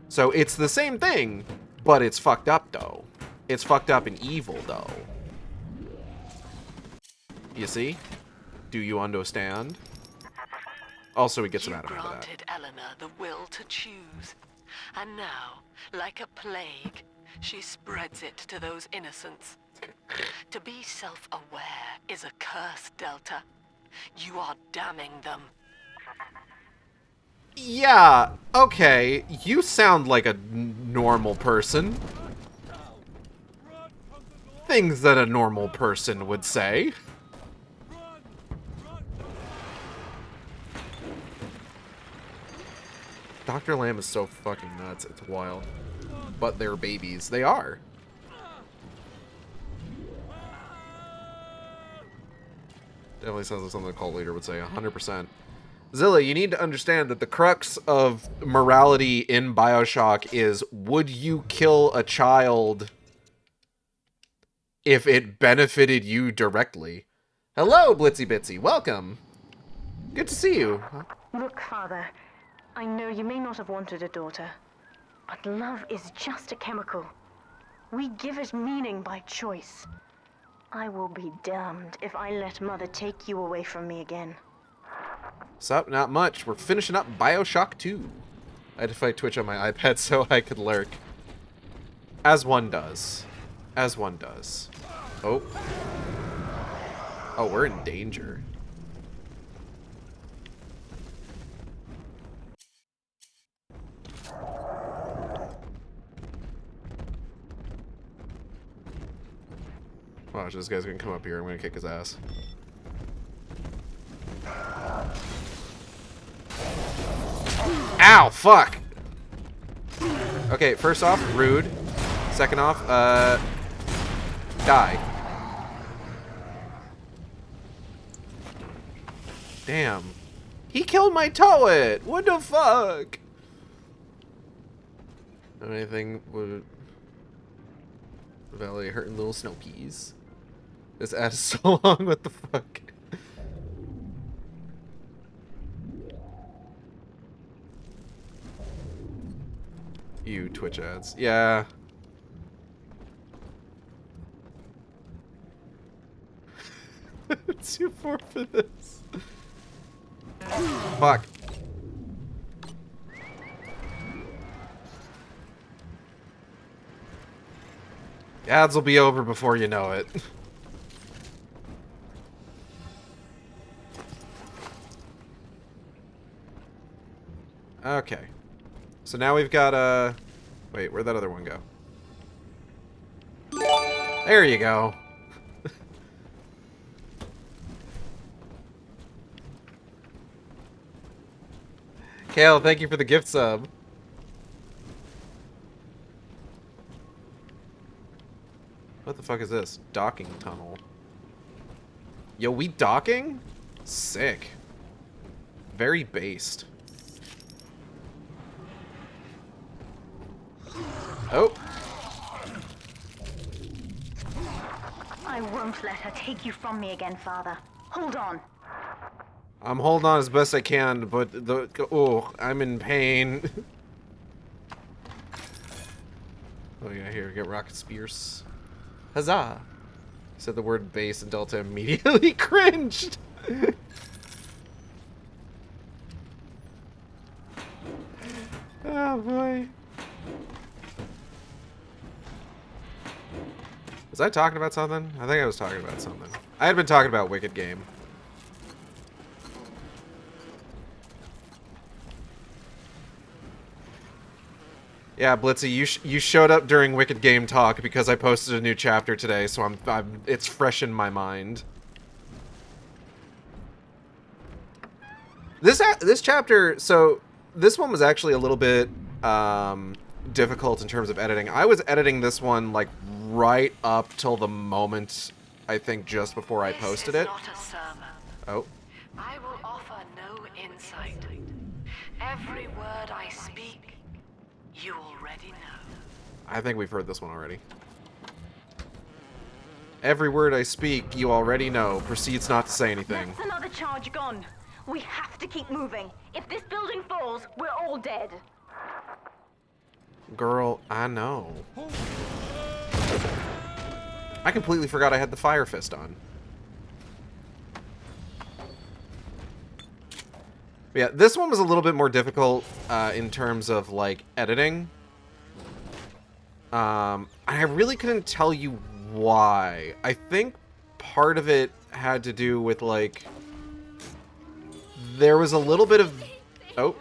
So it's the same thing, but it's fucked up, though. It's fucked up and evil, though. You see? Do you understand? Also, he gets him out of that. You granted Eleanor the will to choose. And now, like a plague, she spreads it to those innocents. To be self-aware is a curse, Delta. You are damning them. Yeah, okay. You sound like a normal person. Things that a normal person would say. Dr. Lamb is so fucking nuts. It's wild. But they're babies. They are. Definitely sounds like something a cult leader would say. 100%. Zilla, you need to understand that the crux of morality in BioShock is, would you kill a child if it benefited you directly? Hello, Blitzy Bitsy. Welcome. Good to see you. Look, Father, I know you may not have wanted a daughter, but love is just a chemical. We give it meaning by choice. I will be damned if I let Mother take you away from me again. Sup? Not much. We're finishing up BioShock 2. I had to fight Twitch on my iPad so I could lurk. As one does. As one does. Oh. Oh, we're in danger. Watch, this guy's gonna come up here. I'm gonna kick his ass. Ow, fuck! Okay, first off, rude. Second off, die. Damn. He killed my Toad! What the fuck? Anything would validate hurting little snow peas. This ad is so long, what the fuck? You Twitch ads. Yeah. Too far for this. Fuck. Ads will be over before you know it. Okay. So now we've got, wait, where'd that other one go? There you go. Kale, thank you for the gift sub. What the fuck is this? Docking tunnel. Yo, we docking? Sick. Very based. Oh. I won't let her take you from me again, Father. Hold on. I'm holding on as best I can, but I'm in pain. Oh yeah, here, get rocket spears. Huzzah! Said the word base and Delta immediately cringed. Oh boy. Was I talking about something? I think I was talking about something. I had been talking about Wicked Game. Yeah, Blitzy, you showed up during Wicked Game Talk because I posted a new chapter today, so it's fresh in my mind. This chapter, so this one was actually a little bit difficult in terms of editing. I was editing this one like right up till the moment, I think, just before I posted it. This is not a sermon. Oh. I will offer no insight. Every word I speak, you already know. I think we've heard this one already. Every word I speak, you already know. Proceeds not to say anything. That's another charge gone. We have to keep moving. If this building falls, we're all dead. Girl, I know. I completely forgot I had the fire fist on. But yeah, this one was a little bit more difficult in terms of, like, editing. I really couldn't tell you why. I think part of it had to do with, like, there was a little bit of... Oh.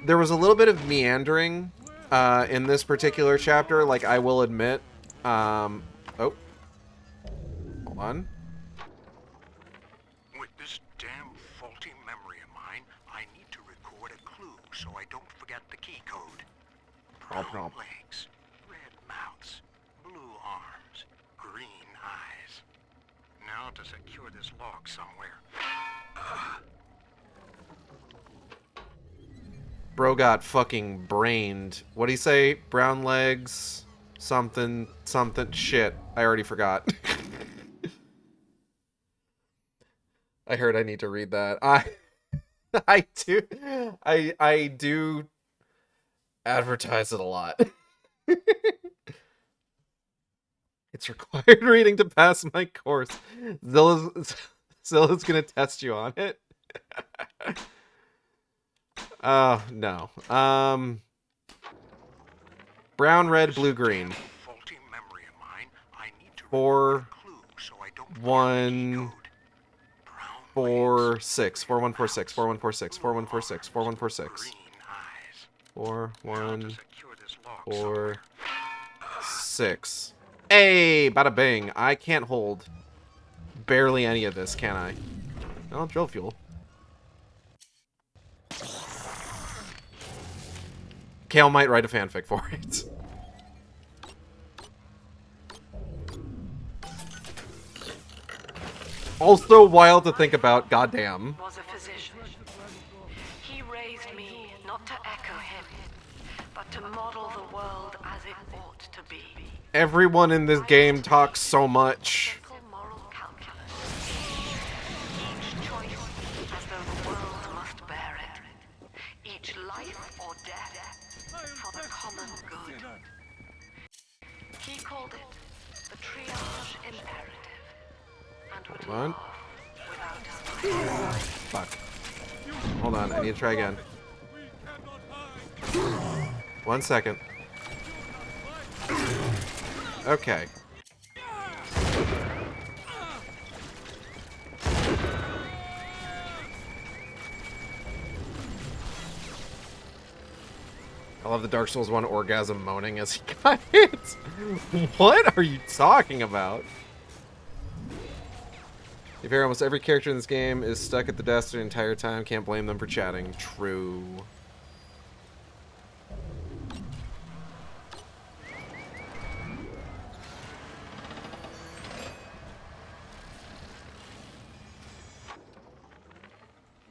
There was a little bit of meandering in this particular chapter, like, I will admit. Oh. Hold on. With this damn faulty memory of mine, I need to record a clue so I don't forget the key code. Brown legs, red mouths, blue arms, green eyes. Now to secure this log somewhere. Bro got fucking brained. What'd he say? Brown legs, something, something. Shit, I already forgot. I heard I need to read that. I do advertise it a lot. It's required reading to pass my course. Zilla's gonna test you on it. Oh, no. Brown, red, blue, green. 4, 1, 4, 6. 4, 1, 4, 6. 4, 1, 4, 6. 4, 1, 4, 6. 4, 1, 4, 6. 4, 1, 4, 6. Hey, bada bing. I can't hold barely any of this, can I? Oh, drill fuel. Kale might write a fanfic for it. Also wild to think about, goddamn. Was a physician. He raised me not to echo him, but to model the world as it ought to be. Everyone in this game talks so much. Moral calculus. Each choice as though the world must bear it. Each life or death for the common good. He called it the triage imperative. And would What? without Fuck. Hold on, I need to try again. 1 second. Okay. I love the Dark Souls 1 orgasm moaning as he got hit. What are you talking about? If almost every character in this game is stuck at the desk the entire time, can't blame them for chatting. True.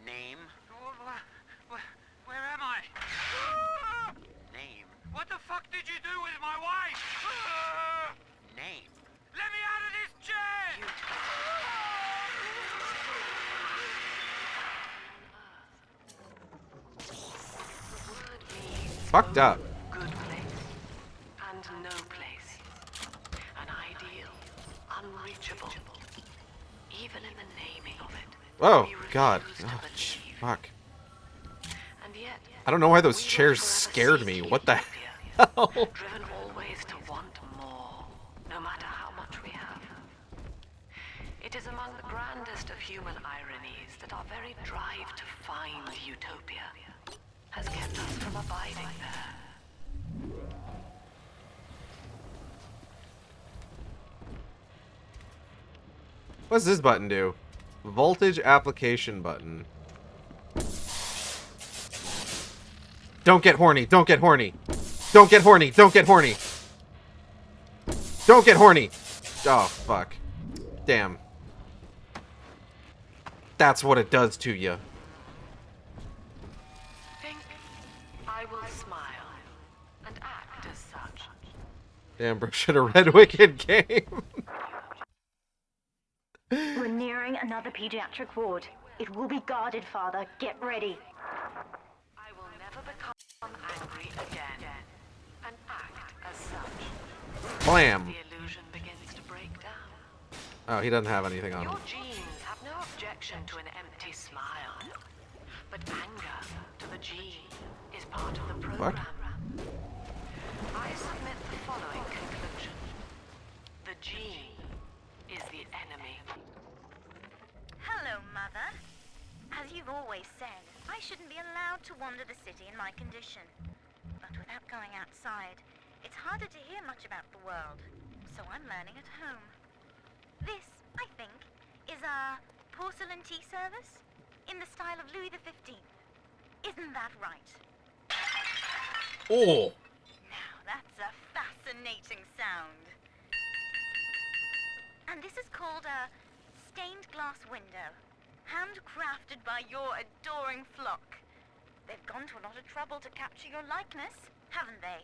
Name? Where am I? Name? What the fuck did you do with my wife? Name? Let me out of this chair! Fucked up. good place and no place. An ideal, unreachable. Even in the naming of it. Oh, God. Oh, fuck. And yet, I don't know why those chairs scared me. What the hell? driven always to want more, no matter how much we have. It is among the grandest of human ironies that our very drive to find utopia has kept us from abiding there. What's this button do? Voltage application button. Don't get horny. Don't get horny. Don't get horny. Don't get horny. Don't get horny. Oh, fuck. Damn. That's what it does to you. Think I will smile and act as such. Damn, bro, should have read Wicked Game. We're nearing another pediatric ward. It will be guarded, Father. Get ready. I will never become angry again and act as such. Blam. The illusion begins to break down. Oh, he doesn't have anything on him. Your genes have no objection to an empty smile, but anger to the gene is part of the program. I submit the following conclusion. The gene is the enemy. Hello, Mother. As you've always said, I shouldn't be allowed to wander the city in my condition. But without going outside, it's harder to hear much about the world, so I'm learning at home. This, I think, is a porcelain tea service in the style of Louis XV. Isn't that right? Oh! Now that's a fascinating sound. And this is called a stained glass window, handcrafted by your adoring flock. They've gone to a lot of trouble to capture your likeness, haven't they?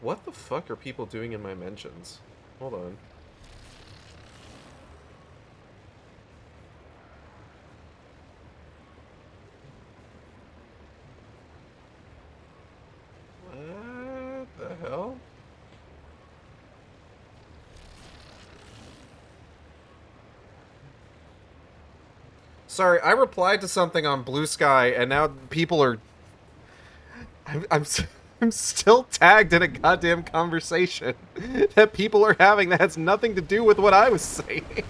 What the fuck are people doing in my mentions? Hold on. What the hell? Sorry, I replied to something on Blue Sky, and now people are... I'm still tagged in a goddamn conversation that people are having that has nothing to do with what I was saying.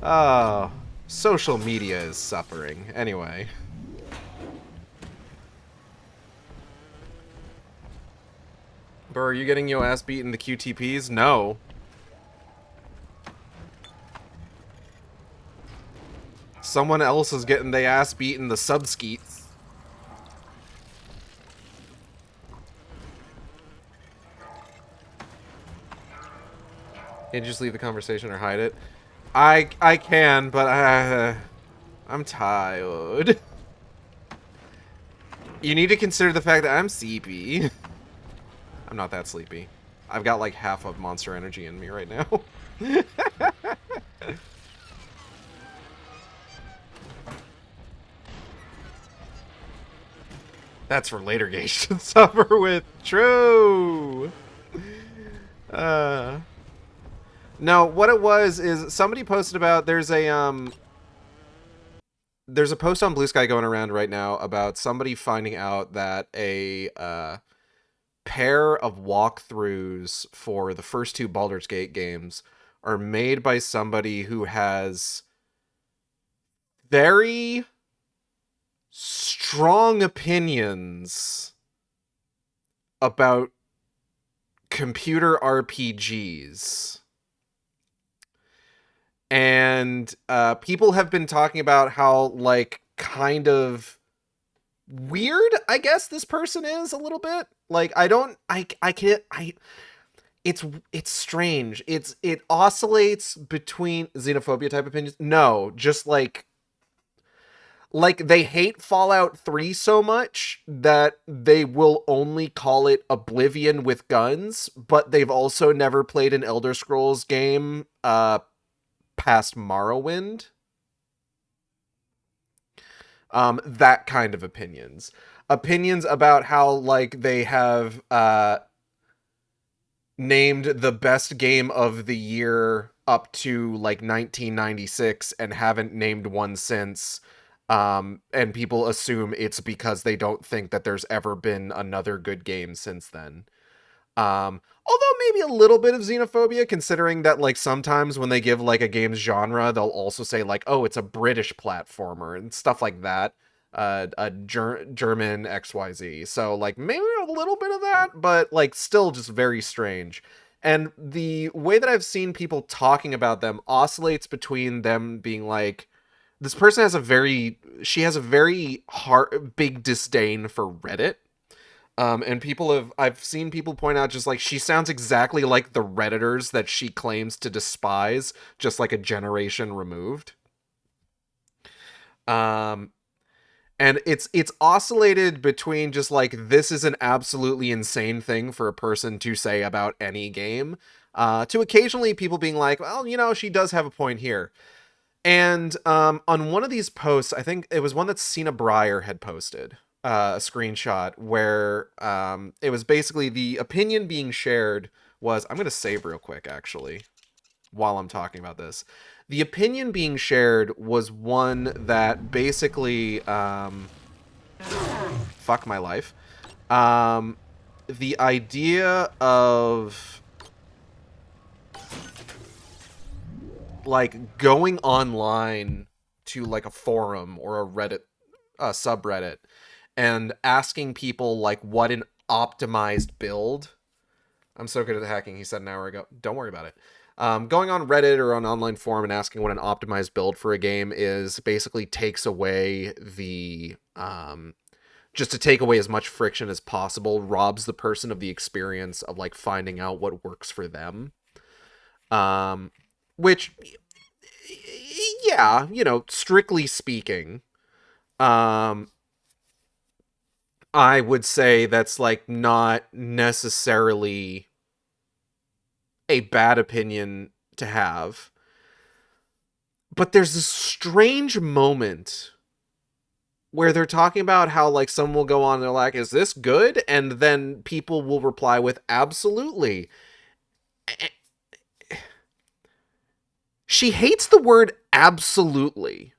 Oh, social media is suffering. Anyway. Bro, are you getting your ass beat in the QTPs? No. Someone else is getting their ass beat in the subskeets. Can't you just leave the conversation or hide it? I can, but I'm tired. You need to consider the fact that I'm sleepy. I'm not that sleepy. I've got like half of Monster Energy in me right now. That's for later gauge to suffer with. True. No, what it was is somebody posted about there's a post on Blue Sky going around right now about somebody finding out that a pair of walkthroughs for the first two Baldur's Gate games are made by somebody who has very strong opinions about computer RPGs. And people have been talking about how, like, kind of weird, I guess, this person is a little bit. Like, it's strange. It oscillates between xenophobia type opinions. No, just like they hate Fallout 3 so much that they will only call it Oblivion with guns, but they've also never played an Elder Scrolls game past Morrowind. That kind of opinions. Opinions about how, like, they have named the best game of the year up to, like, 1996 and haven't named one since. And people assume it's because they don't think that there's ever been another good game since then. Although maybe a little bit of xenophobia, considering that, like, sometimes when they give, like, a game's genre, they'll also say, like, oh, it's a British platformer and stuff like that. German XYZ. So like maybe a little bit of that, but like still just very strange. And the way that I've seen people talking about them oscillates between them being like, this person has a very big disdain for Reddit. And I've seen people point out just like, she sounds exactly like the Redditors that she claims to despise, just like a generation removed. And it's oscillated between just like, this is an absolutely insane thing for a person to say about any game, to occasionally people being like, well, you know, she does have a point here. And on one of these posts, I think it was one that Cena Breyer had posted, a screenshot where it was basically the opinion being shared was, I'm going to save real quick, actually, while I'm talking about this. The opinion being shared was one that basically, fuck my life. The idea of like going online to like a forum or a Reddit subreddit and asking people like what an optimized build. I'm so good at hacking, he said an hour ago. Don't worry about it. Going on Reddit or on online forum and asking what an optimized build for a game is basically takes away the just to take away as much friction as possible, robs the person of the experience of like finding out what works for them. Which, yeah, you know, strictly speaking, I would say that's like not necessarily a bad opinion to have. But there's this strange moment where they're talking about how like someone will go on and they're like, is this good? And then people will reply with absolutely. She hates the word absolutely,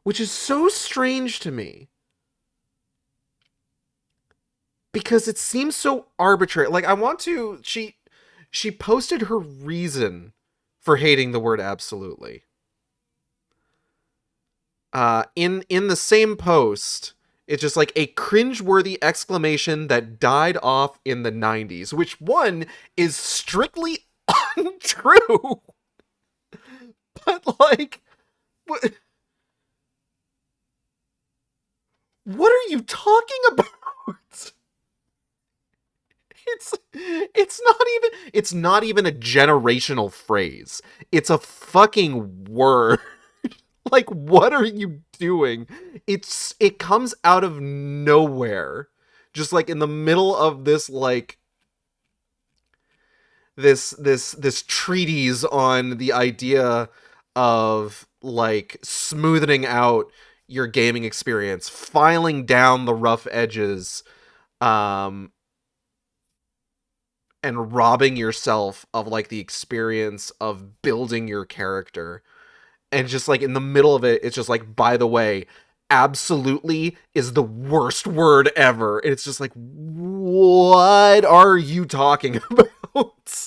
which is so strange to me because it seems so arbitrary. Like, I want to, she posted her reason for hating the word absolutely. In the same post, it's just like a cringeworthy exclamation that died off in the 90s, which one is strictly untrue. But like, what are you talking about? It's not even a generational phrase. It's a fucking word. Like, what are you doing? It comes out of nowhere. Just like in the middle of this like this treatise on the idea of like smoothing out your gaming experience, filing down the rough edges, and robbing yourself of like the experience of building your character. And just like in the middle of it, it's just like, by the way, absolutely is the worst word ever. And it's just like, what are you talking about?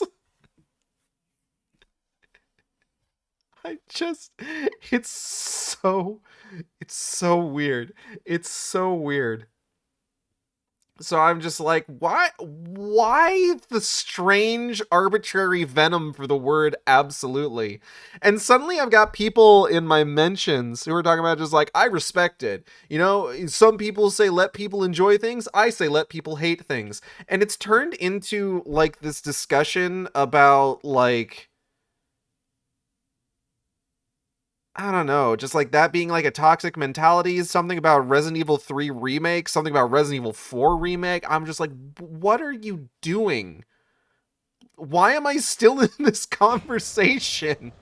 it's so weird. It's so weird. So I'm just like, why the strange arbitrary venom for the word absolutely? And suddenly I've got people in my mentions who are talking about just like, I respect it. You know, some people say let people enjoy things. I say let people hate things. And it's turned into like this discussion about like, I don't know, just like that being like a toxic mentality, something about Resident Evil 3 remake, something about Resident Evil 4 remake. I'm just like, what are you doing? Why am I still in this conversation?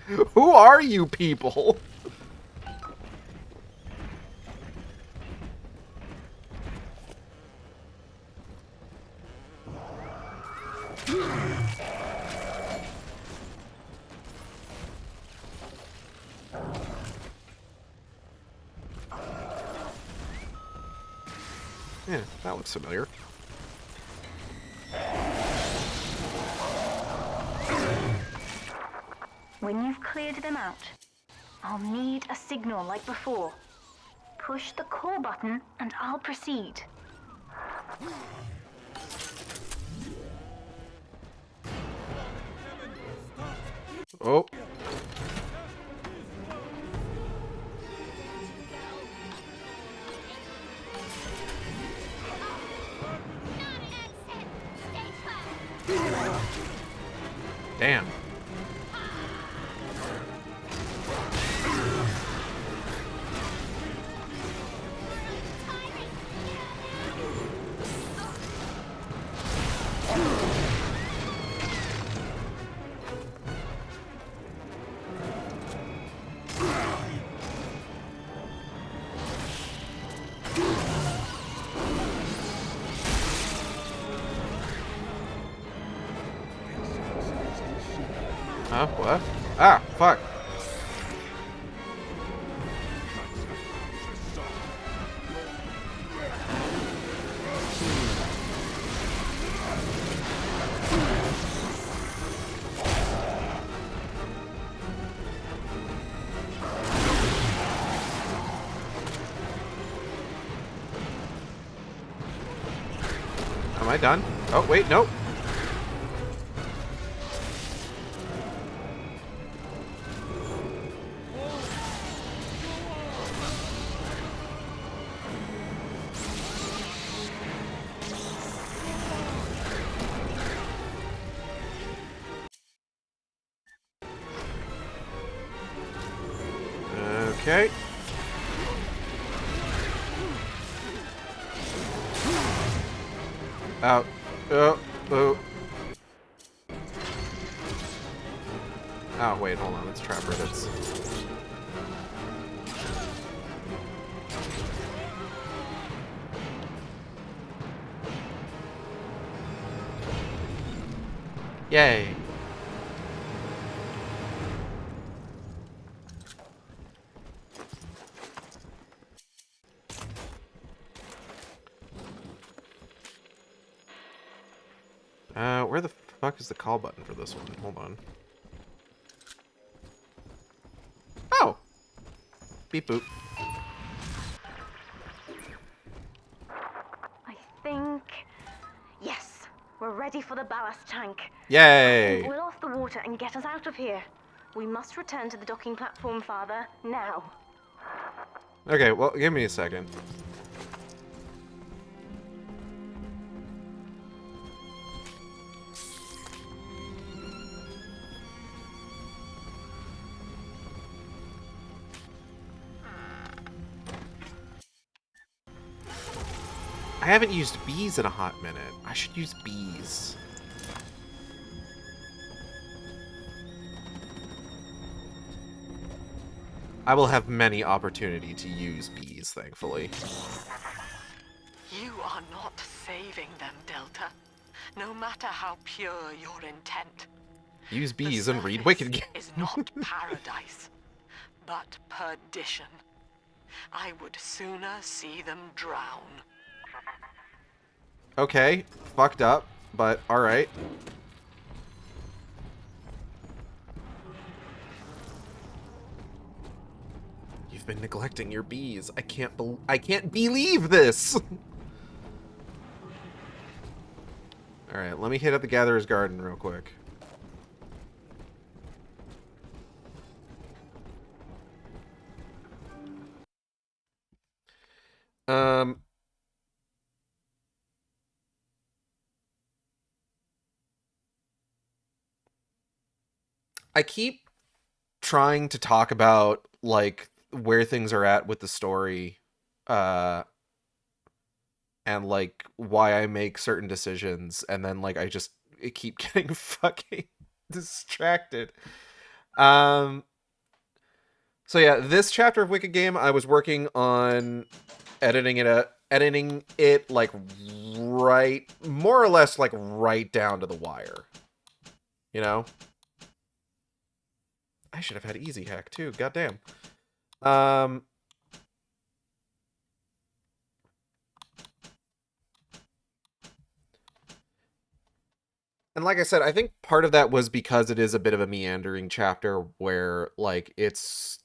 Who are you people? Yeah, that looks familiar. When you've cleared them out, I'll need a signal like before. Push the call button and I'll proceed. Oh. Damn. Huh? What? Ah, fuck. Am I done? Oh, wait, nope. Okay. Out. Oh. Oh, wait, hold on. It's trap ribbons. Yay. Where the fuck is the call button for this one? Hold on. Oh! Beep boop. I think... Yes, we're ready for the ballast tank. Yay! Boil off the water and get us out of here. We must return to the docking platform, Father, now. Okay, well, give me a second. I haven't used bees in a hot minute. I should use bees. I will have many opportunity to use bees, thankfully. You are not saving them, Delta. No matter how pure your intent. Use bees and read Wicked Game. Is not paradise, but perdition. I would sooner see them drown. Okay, fucked up, but alright. You've been neglecting your bees. I can't believe this! Alright, let me hit up the Gatherer's Garden real quick. I keep trying to talk about, like, where things are at with the story, and, like, why I make certain decisions, and then, like, I keep getting fucking distracted. So yeah, this chapter of Wicked Game, I was working on editing it, like, more or less, like, right down to the wire. You know? I should have had Easy Hack, too. Goddamn. And like I said, I think part of that was because it is a bit of a meandering chapter where, like, it's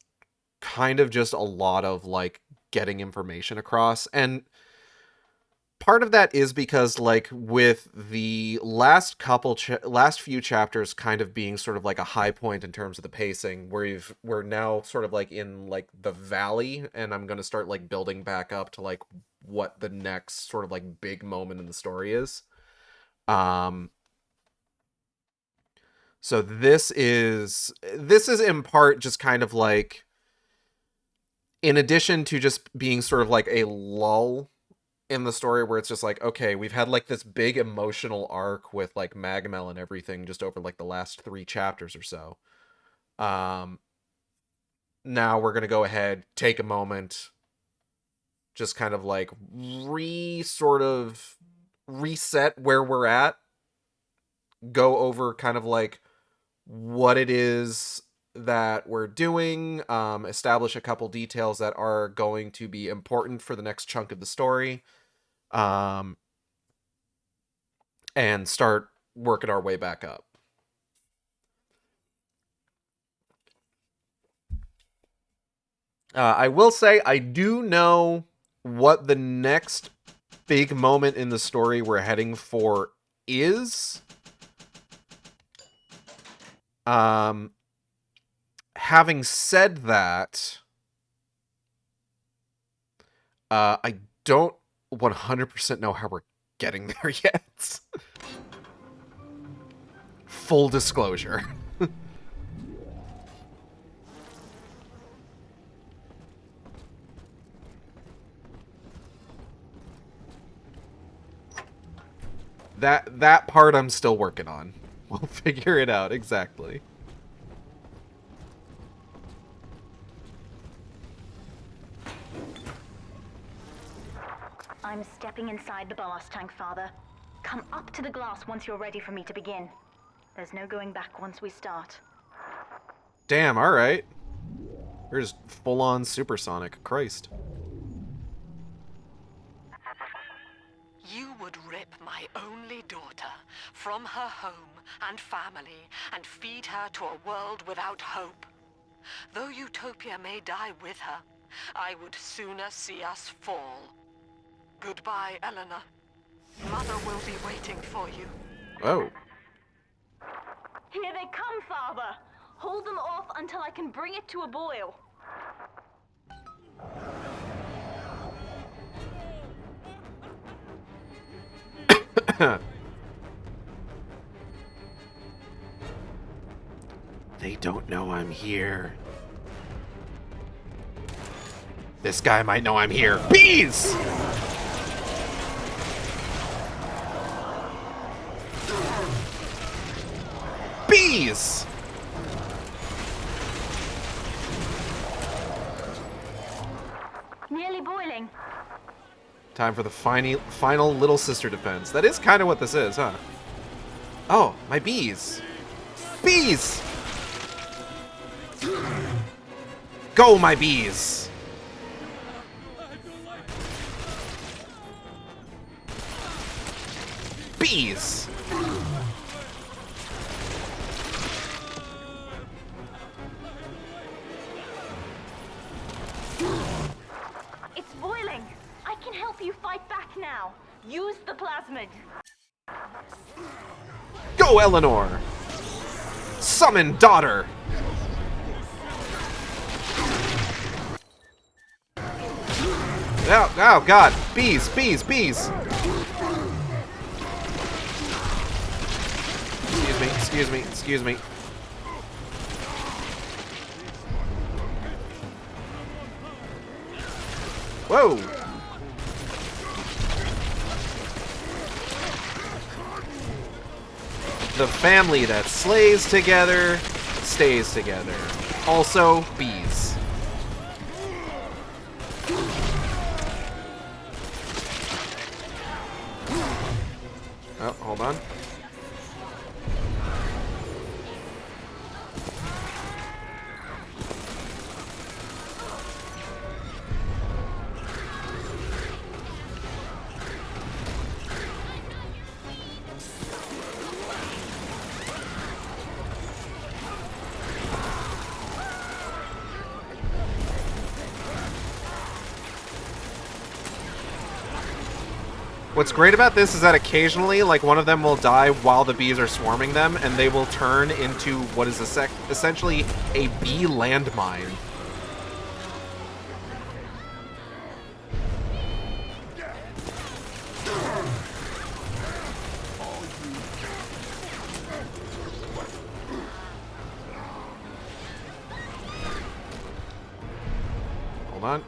kind of just a lot of like getting information across. And part of that is because like with the last last few chapters kind of being sort of like a high point in terms of the pacing, where we're now sort of like in like the valley, and I'm going to start like building back up to like what the next sort of like big moment in the story is. So this is in part just kind of like, in addition to just being sort of like a lull in the story where it's just like, okay, we've had like this big emotional arc with like Magmel and everything just over like the last 3 chapters or so. Now we're going to go ahead, take a moment, just kind of like sort of reset where we're at, go over kind of like what it is that we're doing, establish a couple details that are going to be important for the next chunk of the story, and start working our way back up. I will say I do know what the next big moment in the story we're heading for is. Having said that, I don't 100% know how we're getting there yet. Full disclosure. That part I'm still working on. We'll figure it out exactly. I'm stepping inside the blast tank, Father. Come up to the glass once you're ready for me to begin. There's no going back once we start. Damn, alright. We're just full-on supersonic. Christ. You would rip my only daughter from her home and family and feed her to a world without hope. Though Utopia may die with her, I would sooner see us fall. Goodbye, Eleanor. Mother will be waiting for you. Oh. Here they come, Father! Hold them off until I can bring it to a boil. They don't know I'm here. This guy might know I'm here. Bees! Bees! Nearly boiling. Time for the final little sister defense. That is kind of what this is, huh? Oh, my bees. Bees! Go, my bees! Bees! It's boiling. I can help you fight back now. Use the plasmid. Go, Eleanor! Summon daughter! Oh god! Bees! Bees! Bees! Excuse me, excuse me, excuse me. Whoa! The family that slays together, stays together. Also, bees. Oh, hold on. What's great about this is that occasionally, like, one of them will die while the bees are swarming them, and they will turn into what is essentially a bee landmine. Hold on.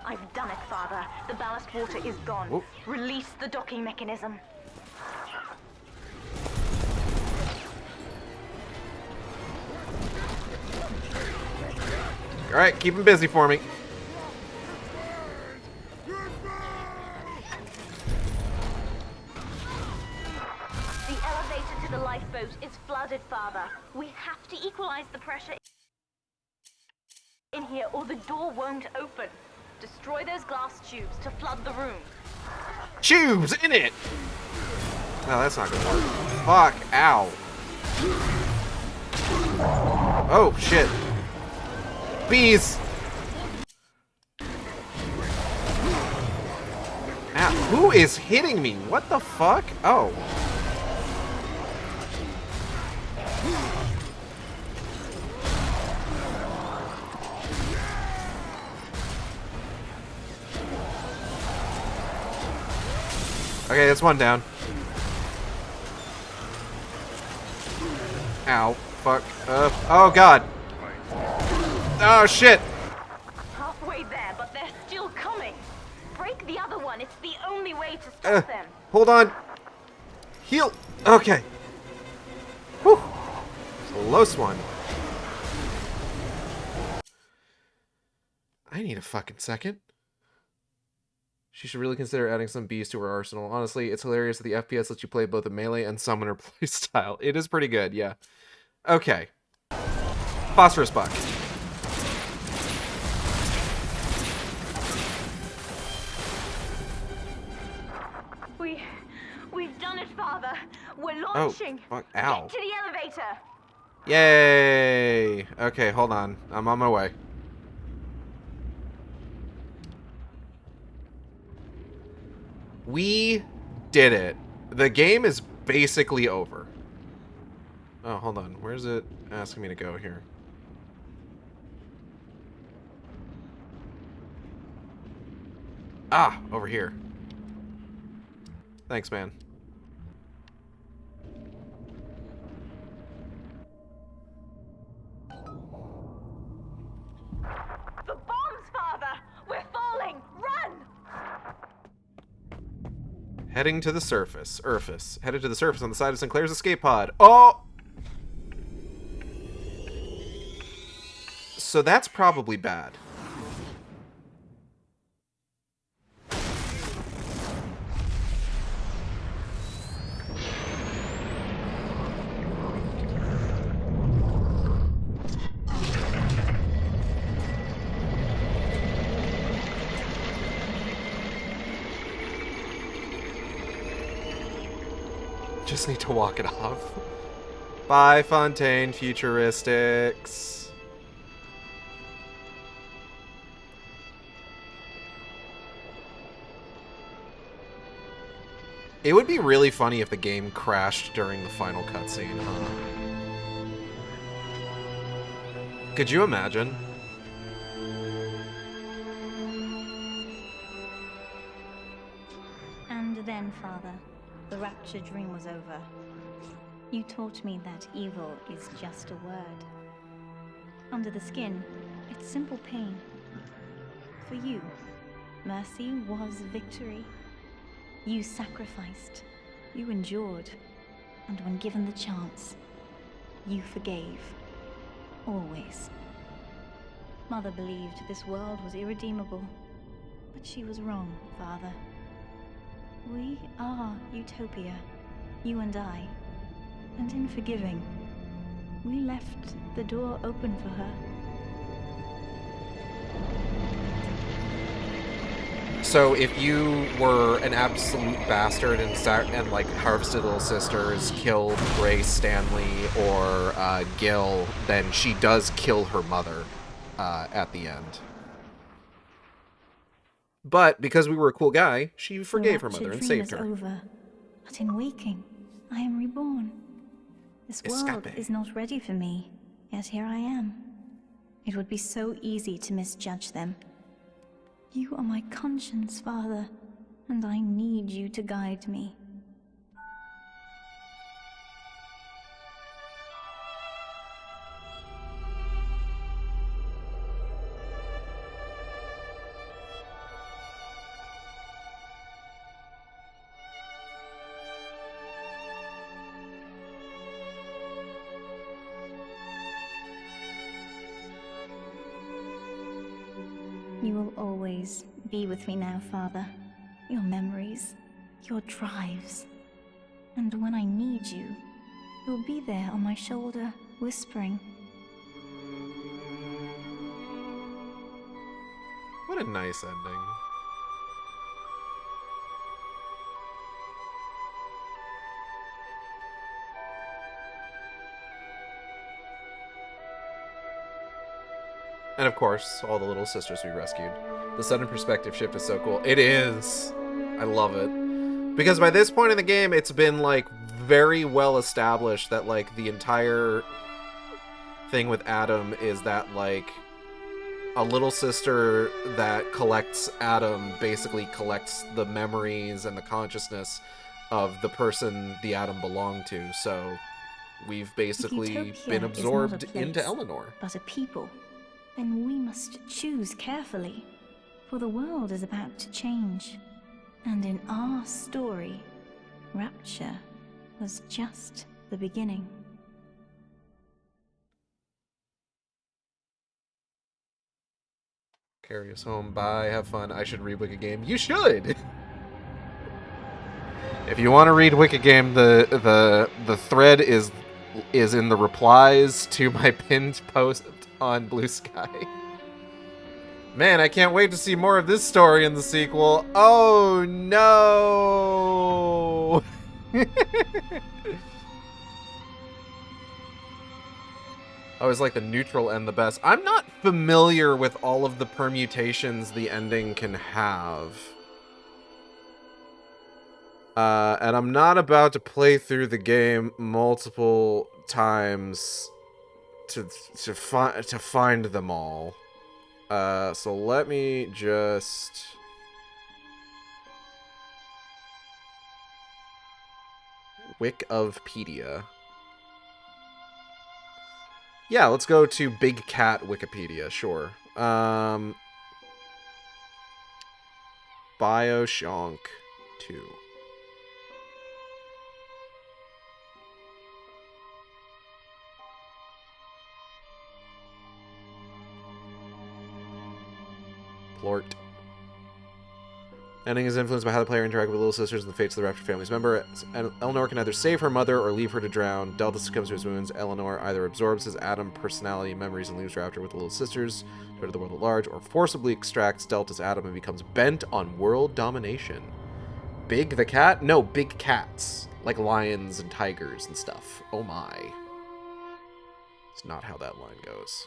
I've done it, Father. The ballast water is gone. Whoop. Release the docking mechanism. Alright, keep him busy for me. The elevator to the lifeboat is flooded, Father. We have to equalize the pressure in here or the door won't open. Destroy those glass tubes to flood the room. Tubes in it! No, that's not gonna work. Fuck, ow. Oh, shit. Bees! Ow, who is hitting me? What the fuck? Oh. Okay, that's one down. Ow. Fuck. Oh, God. Oh, shit. Halfway there, but they're still coming. Break the other one. It's the only way to stop them. Hold on. Heal. Okay. Whew. It's a close one. I need a fucking second. She should really consider adding some bees to her arsenal. Honestly, it's hilarious that the FPS lets you play both a melee and summoner playstyle. It is pretty good, yeah. Okay. Phosphorus buck. We've done it, Father. We're launching. Oh, fuck. Ow. Get to the elevator. Yay! Okay, hold on. I'm on my way. We did it. The game is basically over. Oh, hold on. Where's it asking me to go here? Ah, over here. Thanks, man. The bombs, Father! We're falling! Run! Heading to the surface. Headed to the surface on the side of Sinclair's escape pod. Oh! So that's probably bad. Just need to walk it off. Bye, Fontaine Futuristics. It would be really funny if the game crashed during the final cutscene, huh? Could you imagine? And then, Father, the rapture dream was over. You taught me that evil is just a word. Under the skin, it's simple pain. For you, mercy was victory. You sacrificed, you endured, and when given the chance, you forgave. Always. Mother believed this world was irredeemable, but she was wrong, Father. We are Utopia, you and I. And in forgiving, we left the door open for her. So if you were an absolute bastard and like harvested little sisters, killed Grace, Stanley, or Gil, then she does kill her mother at the end. But because we were a cool guy, she The forgave her raptured mother and dream saved is her. over, but in waking, I am reborn. This world Escape. is not ready for me, yet here I am. It would be so easy to misjudge them. You are my conscience, Father, and I need you to guide me. You will always be with me now, Father. Your memories, your drives. And when I need you, you'll be there on my shoulder, whispering. What a nice ending. And of course, all the little sisters we rescued. The sudden perspective shift is so cool. It is. I love it. Because by this point in the game, it's been, like, very well established that, like, the entire thing with Adam is that, like, a little sister that collects Adam basically collects the memories and the consciousness of the person the Adam belonged to. So we've basically Utopia been is not a absorbed place, into Eleanor. but a people. Then we must choose carefully, for the world is about to change. And in our story, Rapture was just the beginning. Carry us home. Bye. Have fun. I should read Wicked Game. You should! If you want to read Wicked Game, the thread is in the replies to my pinned post on Blue Sky. Man, I can't wait to see more of this story in the sequel. Oh no! I always like the neutral end the best. I'm not familiar with all of the permutations the ending can have. And I'm not about to play through the game multiple times to find them all. So let me just... Wikpedia. Yeah, let's go to Big Cat Wikipedia, sure. BioShock 2. Plort. Ending is influenced by how the player interacts with little sisters and the fates of the Rapture family's member. Eleanor can either save her mother or leave her to drown. Delta succumbs to his wounds. Eleanor either absorbs his Adam personality and memories and leaves Rapture with the little sisters to better the world at large, or forcibly extracts Delta's Adam and becomes bent on world domination. Big the cat? No, big cats. Like lions and tigers and stuff. Oh my. It's not how that line goes.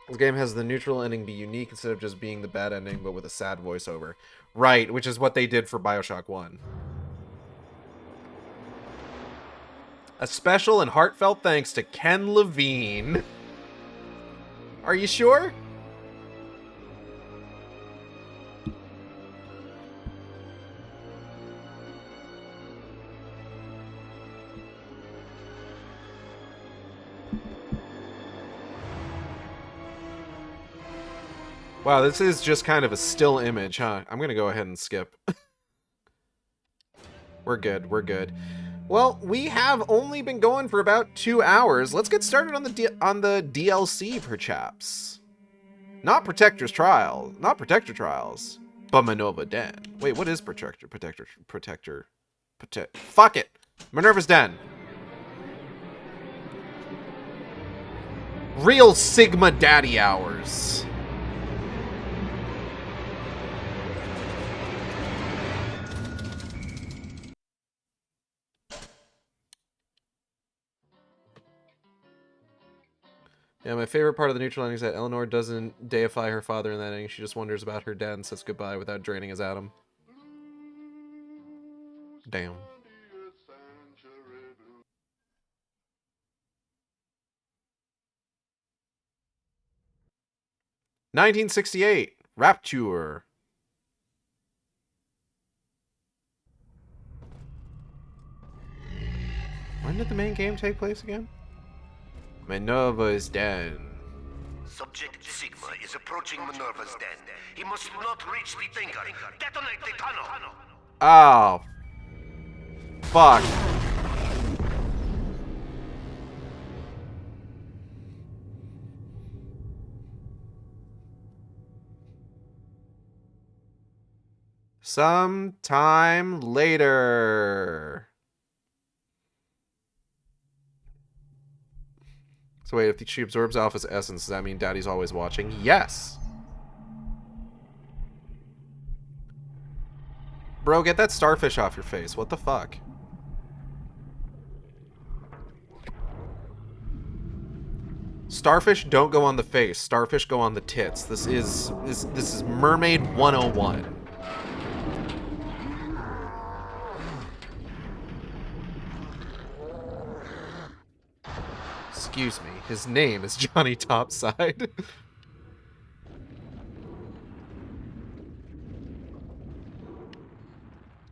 This game has the neutral ending be unique instead of just being the bad ending, but with a sad voiceover. Right, which is what they did for BioShock 1. A special and heartfelt thanks to Ken Levine. Are you sure? Wow, this is just kind of a still image, huh? I'm gonna go ahead and skip. We're good, we're good. Well, we have only been going for about 2 hours. Let's get started on the DLC, perchaps. Not Protector Trials, but Minerva Den. Wait, what is Protector? Fuck it! Minerva's Den. Real Sigma Daddy Hours. Yeah, my favorite part of the neutral ending is that Eleanor doesn't deify her father in that ending. She just wonders about her dad and says goodbye without draining his atom. Damn. "1968, Rapture." When did the main game take place again? Minerva's Den. Subject Sigma is approaching Minerva's den. He must not reach the thinker. Detonate the tunnel! Oh. Fuck. Sometime later. So wait, if she absorbs Alpha's essence, does that mean Daddy's always watching? Yes. Bro, get that starfish off your face. What the fuck? Starfish don't go on the face. Starfish go on the tits. This is Mermaid 101. Excuse me. His name is Johnny Topside.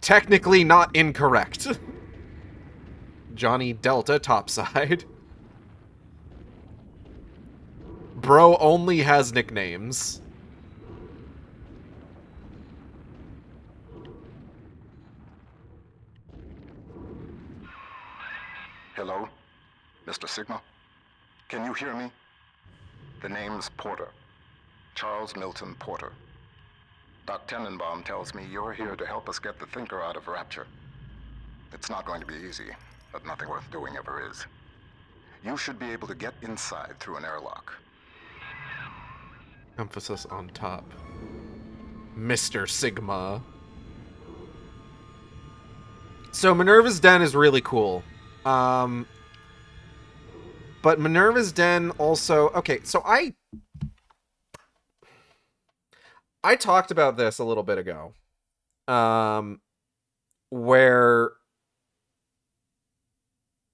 Technically not incorrect. Johnny Delta Topside. Bro only has nicknames. Hello? Mr. Sigma? Can you hear me? The name's Porter. Charles Milton Porter. Doc Tenenbaum tells me you're here to help us get the Thinker out of Rapture. It's not going to be easy, but nothing worth doing ever is. You should be able to get inside through an airlock. Emphasis on top. Mr. Sigma. So Minerva's Den is really cool. But Minerva's Den also... Okay, so I talked about this a little bit ago. Where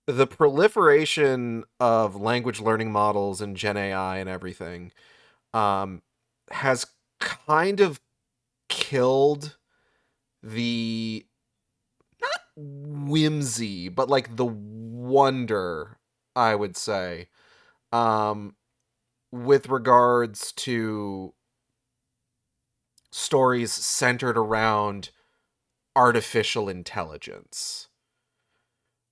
the proliferation of language learning models and Gen AI and everything has kind of killed the, not whimsy, but like the wonder, I would say, with regards to stories centered around artificial intelligence.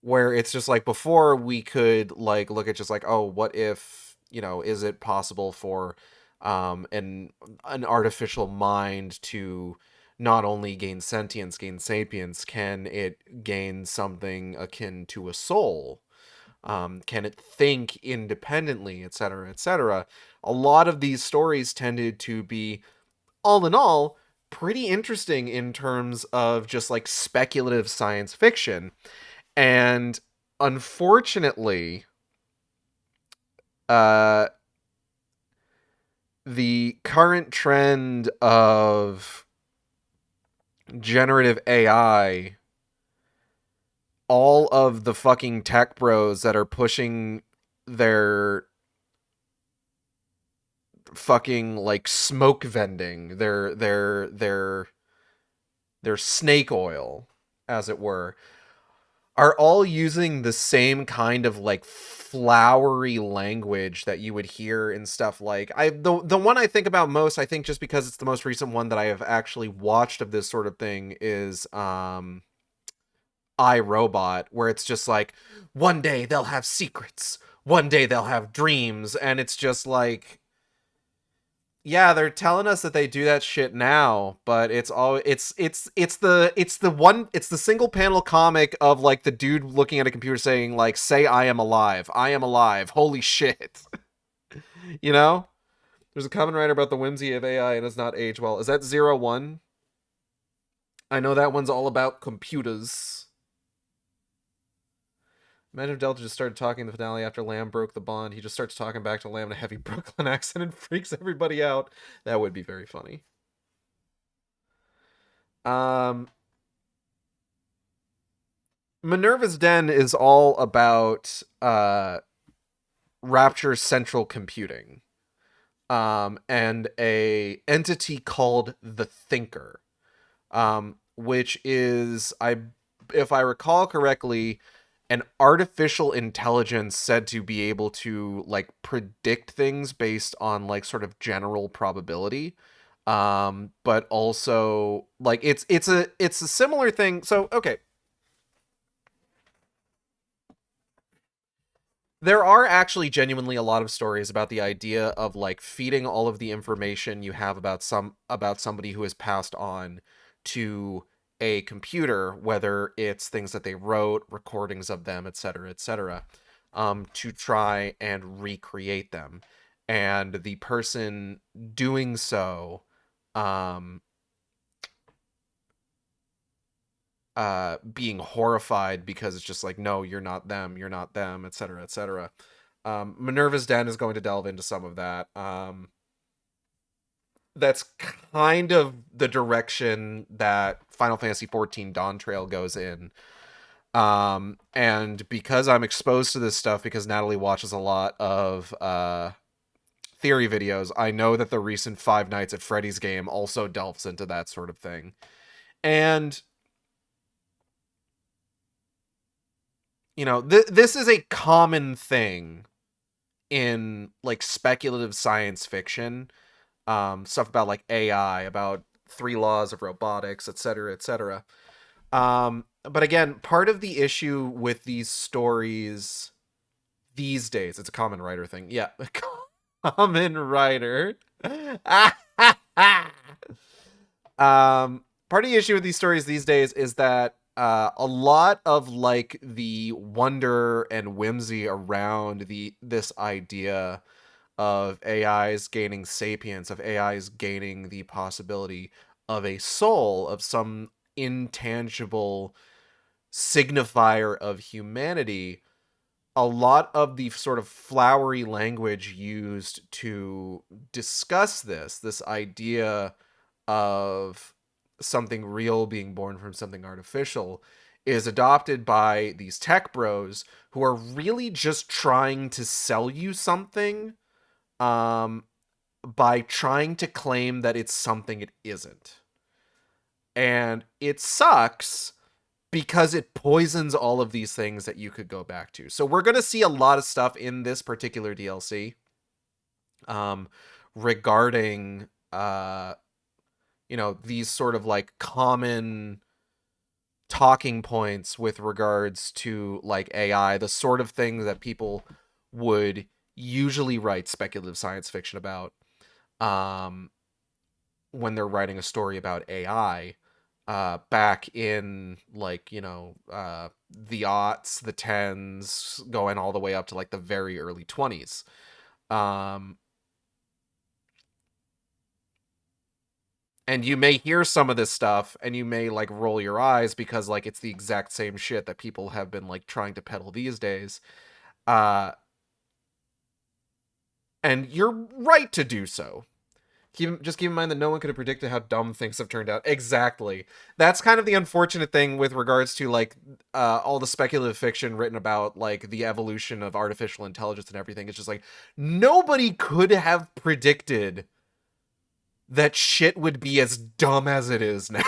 Where it's just like, before we could like look at just like, oh, what if, you know, is it possible for an artificial mind to not only gain sentience, gain sapience, can it gain something akin to a soul? Can it think independently, etc., etc.? A lot of these stories tended to be, all in all, pretty interesting in terms of just like speculative science fiction. And unfortunately, the current trend of generative AI, all of the fucking tech bros that are pushing their fucking like smoke vending, their snake oil, as it were, are all using the same kind of like flowery language that you would hear in stuff like, the one I think about most, I think just because it's the most recent one that I have actually watched of this sort of thing, is iRobot, where it's just like, one day they'll have secrets, one day they'll have dreams, and it's just like, yeah, they're telling us that they do that shit now, but it's the single panel comic of like the dude looking at a computer saying like, say I am alive, holy shit. You know? There's a Kamen Rider about the whimsy of AI and does not age well. Is that 01? I know that one's all about computers. Imagine if Delta just started talking in the finale after Lamb broke the bond. He just starts talking back to Lamb in a heavy Brooklyn accent and freaks everybody out. That would be very funny. Minerva's Den is all about Rapture's central computing, and a entity called the Thinker, which is, if I recall correctly, an artificial intelligence said to be able to like predict things based on like sort of general probability. But also like it's a similar thing. So okay, there are actually genuinely a lot of stories about the idea of like feeding all of the information you have about somebody who has passed on to a computer, whether it's things that they wrote, recordings of them, etc., to try and recreate them. And the person doing so, being horrified because it's just like, no, you're not them, etc. Minerva's Den is going to delve into some of that. That's kind of the direction that Final Fantasy XIV Dawn Trail goes in. And because I'm exposed to this stuff, because Natalie watches a lot of theory videos, I know that the recent Five Nights at Freddy's game also delves into that sort of thing. And you know, this is a common thing in like speculative science fiction, stuff about like AI, about three laws of robotics, etc. But again, part of the issue with these stories these days, it's a common writer thing. Yeah, common writer. Part of the issue with these stories these days is that a lot of like the wonder and whimsy around this idea of AIs gaining sapience, of AIs gaining the possibility of a soul, of some intangible signifier of humanity. A lot of the sort of flowery language used to discuss this idea of something real being born from something artificial is adopted by these tech bros who are really just trying to sell you something, by trying to claim that it's something it isn't. And it sucks because it poisons all of these things that you could go back to. So we're going to see a lot of stuff in this particular DLC regarding these sort of like common talking points with regards to like AI, the sort of things that people would usually write speculative science fiction about when they're writing a story about AI, back in like, the aughts, the tens, going all the way up to like the very early 20s. And you may hear some of this stuff and you may like roll your eyes because like it's the exact same shit that people have been like trying to peddle these days. And you're right to do so. Just keep in mind that no one could have predicted how dumb things have turned out. Exactly. That's kind of the unfortunate thing with regards to like all the speculative fiction written about like the evolution of artificial intelligence and everything. It's just like nobody could have predicted that shit would be as dumb as it is now.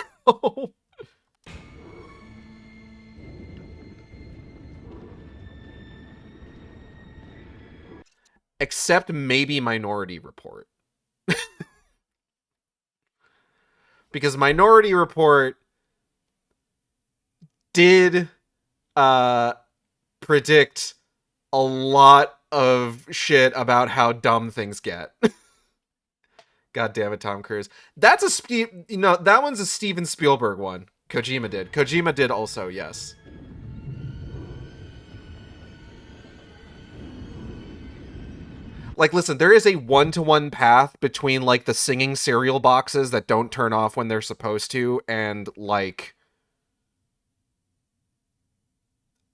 Except maybe Minority Report. Because Minority Report did predict a lot of shit about how dumb things get. God damn it, Tom Cruise. That's that one's a Steven Spielberg one. Kojima did also, yes. Like, listen, there is a one-to-one path between, like, the singing cereal boxes that don't turn off when they're supposed to and, like,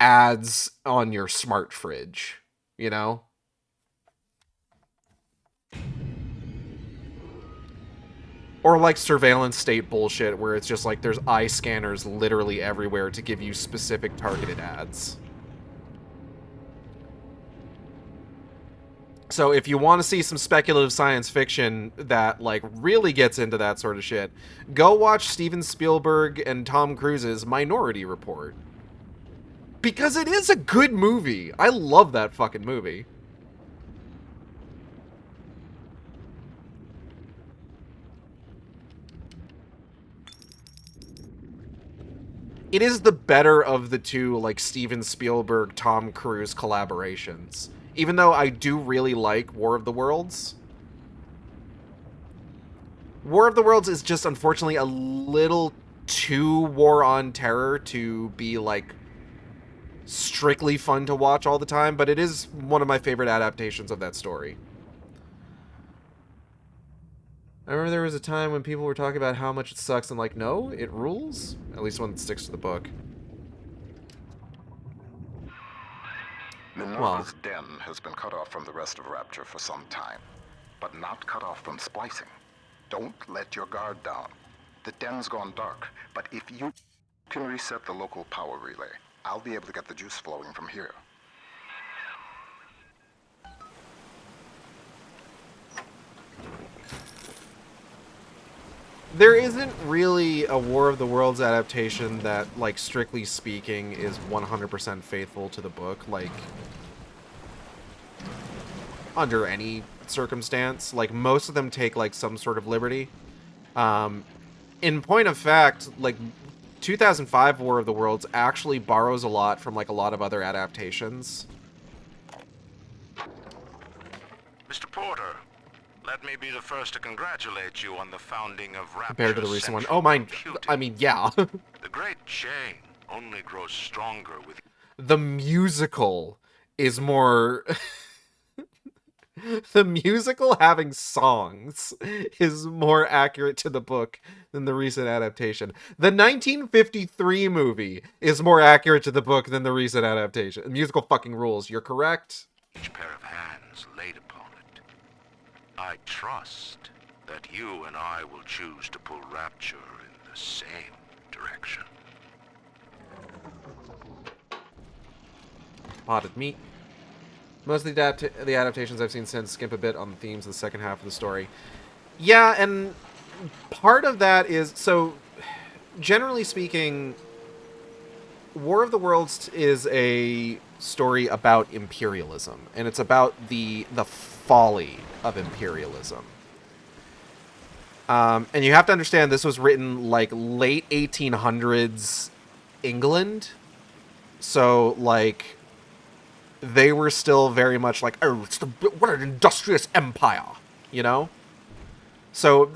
ads on your smart fridge, you know? Or like surveillance state bullshit where it's just like there's eye scanners literally everywhere to give you specific targeted ads. So if you want to see some speculative science fiction that like really gets into that sort of shit, go watch Steven Spielberg and Tom Cruise's Minority Report. Because it is a good movie. I love that fucking movie. It is the better of the two, like, Steven Spielberg, Tom Cruise collaborations. Even though I do really like War of the Worlds. War of the Worlds is just, unfortunately, a little too War on Terror to be, like, strictly fun to watch all the time, but it is one of my favorite adaptations of that story. I remember there was a time when people were talking about how much it sucks, and like, no, it rules? At least when it sticks to the book. Minerva's den has been cut off from the rest of Rapture for some time, but not cut off from splicing. Don't let your guard down. The den's gone dark, but if you can reset the local power relay, I'll be able to get the juice flowing from here. There isn't really a War of the Worlds adaptation that, like, strictly speaking, is 100% faithful to the book, like, under any circumstance. Like, most of them take, like, some sort of liberty. In point of fact, like, 2005 War of the Worlds actually borrows a lot from, like, a lot of other adaptations. Mr. Porter, let me be the first to congratulate you on the founding of Rapture. Compared to the recent one. Oh, mine. I mean, yeah. The great chain only grows stronger with... The musical is more... The musical having songs is more accurate to the book than the recent adaptation. The 1953 movie is more accurate to the book than the recent adaptation. The musical fucking rules. You're correct. Each pair of hands laid upon it. I trust that you and I will choose to pull Rapture in the same direction. Potted meat. Most of the adaptations I've seen since skimp a bit on the themes of the second half of the story. Yeah, and part of that is... So, generally speaking, War of the Worlds is a story about imperialism, and it's about the folly of imperialism. And you have to understand, this was written, like, late 1800s England. So, like... They were still very much like, oh, what an industrious empire, you know? So,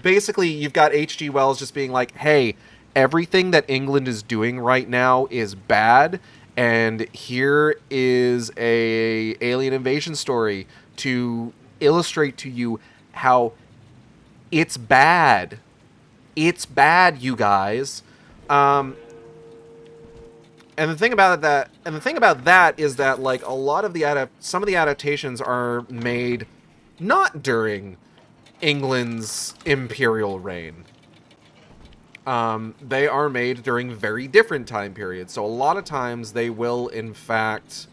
basically, you've got H.G. Wells just being like, hey, everything that England is doing right now is bad, and here is a alien invasion story to illustrate to you how it's bad. It's bad, you guys. And the thing about that is that, like, a lot of some of the adaptations are made not during England's imperial reign. They are made during very different time periods. So a lot of times they will, in fact,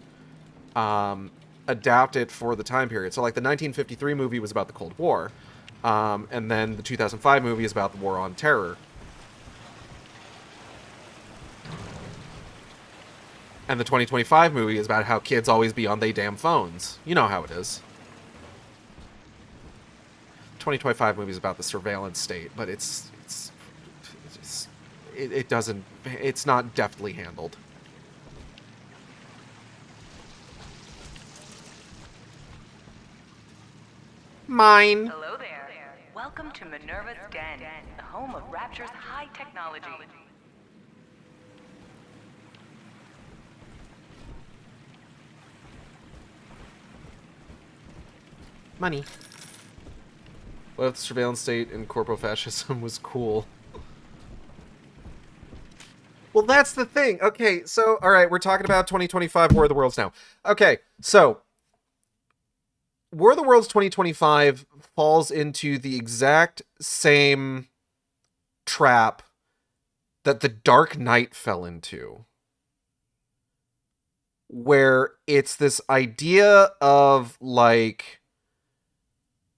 adapt it for the time period. So, like, the 1953 movie was about the Cold War, and then the 2005 movie is about the War on Terror. And the 2025 movie is about how kids always be on they damn phones. You know how it is. 2025 movie is about the surveillance state, but it's not deftly handled. Mine. Hello there. Welcome to Minerva's Den, the home of Rapture's high technology. Money. What if the surveillance state and corporofascism was cool? Well, that's the thing. Okay, so, alright, we're talking about 2025 War of the Worlds now. Okay, so, War of the Worlds 2025 falls into the exact same trap that The Dark Knight fell into. Where it's this idea of, like,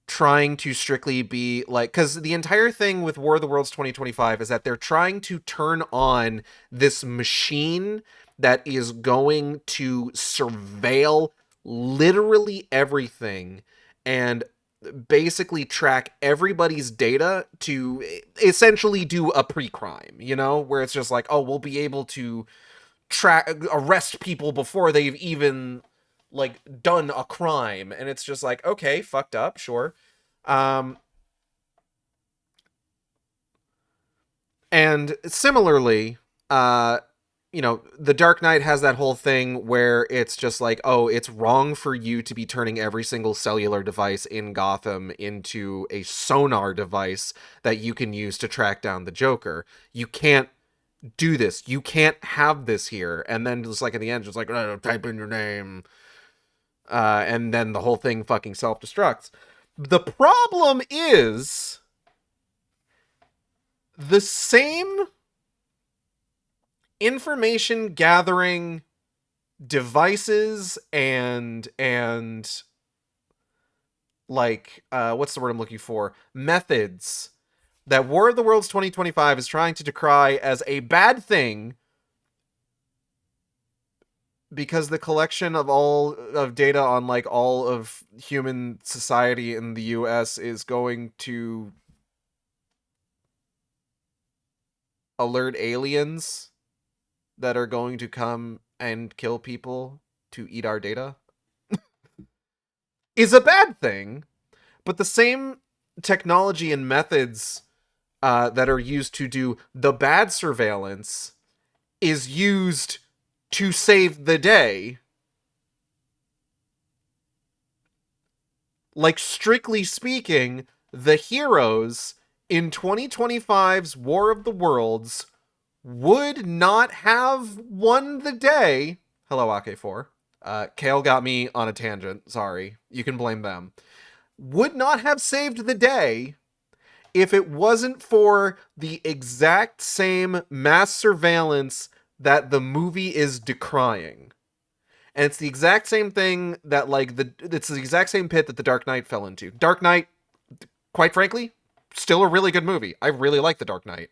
trying to strictly be, like... Because the entire thing with War of the Worlds 2025 is that they're trying to turn on this machine that is going to surveil literally everything and basically track everybody's data to essentially do a pre-crime, you know? Where it's just like, oh, we'll be able to arrest people before they've even, like, done a crime. And it's just like, okay, fucked up, sure. And similarly, you know, The Dark Knight has that whole thing where it's just like, oh, it's wrong for you to be turning every single cellular device in Gotham into a sonar device that you can use to track down the Joker. You can't do this. You can't have this here. And then just like at the end, just like, oh, type in your name. And then the whole thing fucking self-destructs. The problem is the same information gathering devices and like what's the word I'm looking for? Methods that War of the Worlds 2025 is trying to decry as a bad thing because the collection of all of data on like all of human society in the US is going to alert aliens that are going to come and kill people to eat our data is a bad thing. But the same technology and methods that are used to do the bad surveillance is used to save the day. Like, strictly speaking, the heroes in 2025's War of the Worlds would not have won the day. Hello, AK4. Kale got me on a tangent. Sorry. You can blame them. Would not have saved the day if it wasn't for the exact same mass surveillance that the movie is decrying. And it's the exact same thing that, like, it's the exact same pit that The Dark Knight fell into. Dark Knight, quite frankly, still a really good movie. I really like The Dark Knight.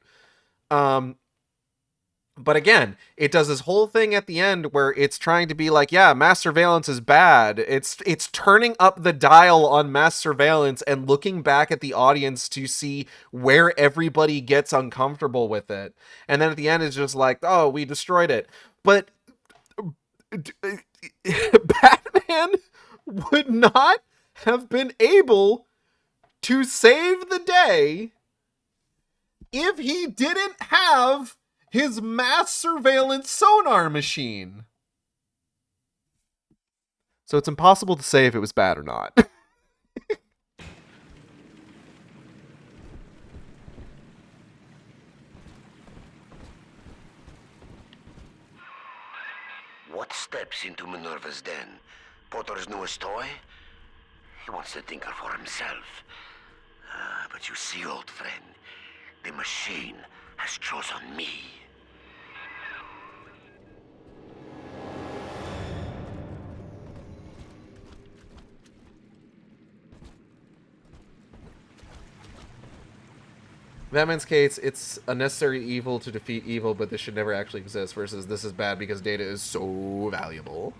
But again, it does this whole thing at the end where it's trying to be like, yeah, mass surveillance is bad. It's turning up the dial on mass surveillance and looking back at the audience to see where everybody gets uncomfortable with it. And then at the end, it's just like, oh, we destroyed it. But Batman would not have been able to save the day if he didn't have his mass surveillance sonar machine. So it's impossible to say if it was bad or not. What steps into Minerva's den? Potter's newest toy? He wants to tinker for himself. But you see, old friend, the machine has chosen me. Batman's case, it's a necessary evil to defeat evil, but this should never actually exist, versus this is bad because data is so valuable.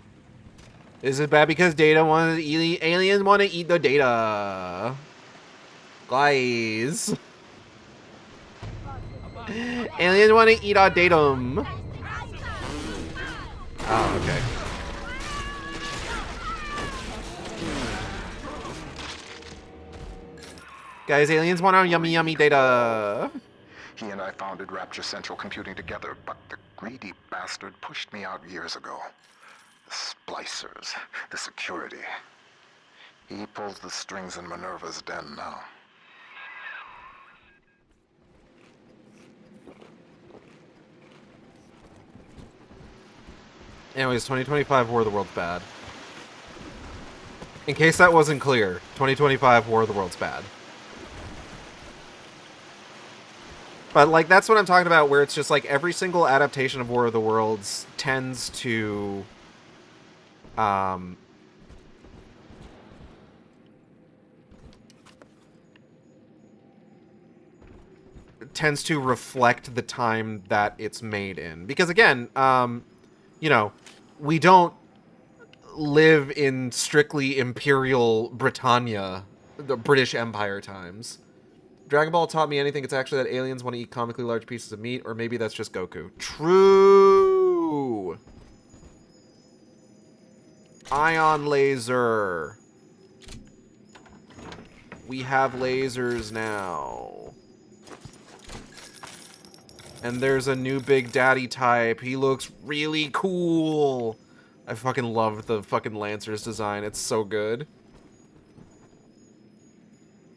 This is bad because data want to eat, aliens want to eat the data. Guys. Aliens want to eat our datum. Oh, okay. Guys, aliens want our yummy, yummy data. He and I founded Rapture Central Computing together, but the greedy bastard pushed me out years ago. The splicers, the security. He pulls the strings in Minerva's den now. Anyways, 2025 War of the World's bad. In case that wasn't clear, 2025 War of the World's bad. But, like, that's what I'm talking about, where it's just, like, every single adaptation of War of the Worlds tends to, reflect the time that it's made in. Because, again, you know, we don't live in strictly Imperial Britannia, the British Empire times. Dragon Ball taught me anything, it's actually that aliens want to eat comically large pieces of meat, or maybe that's just Goku. True! Ion laser. We have lasers now. And there's a new Big Daddy type. He looks really cool. I fucking love the fucking Lancer's design. It's so good.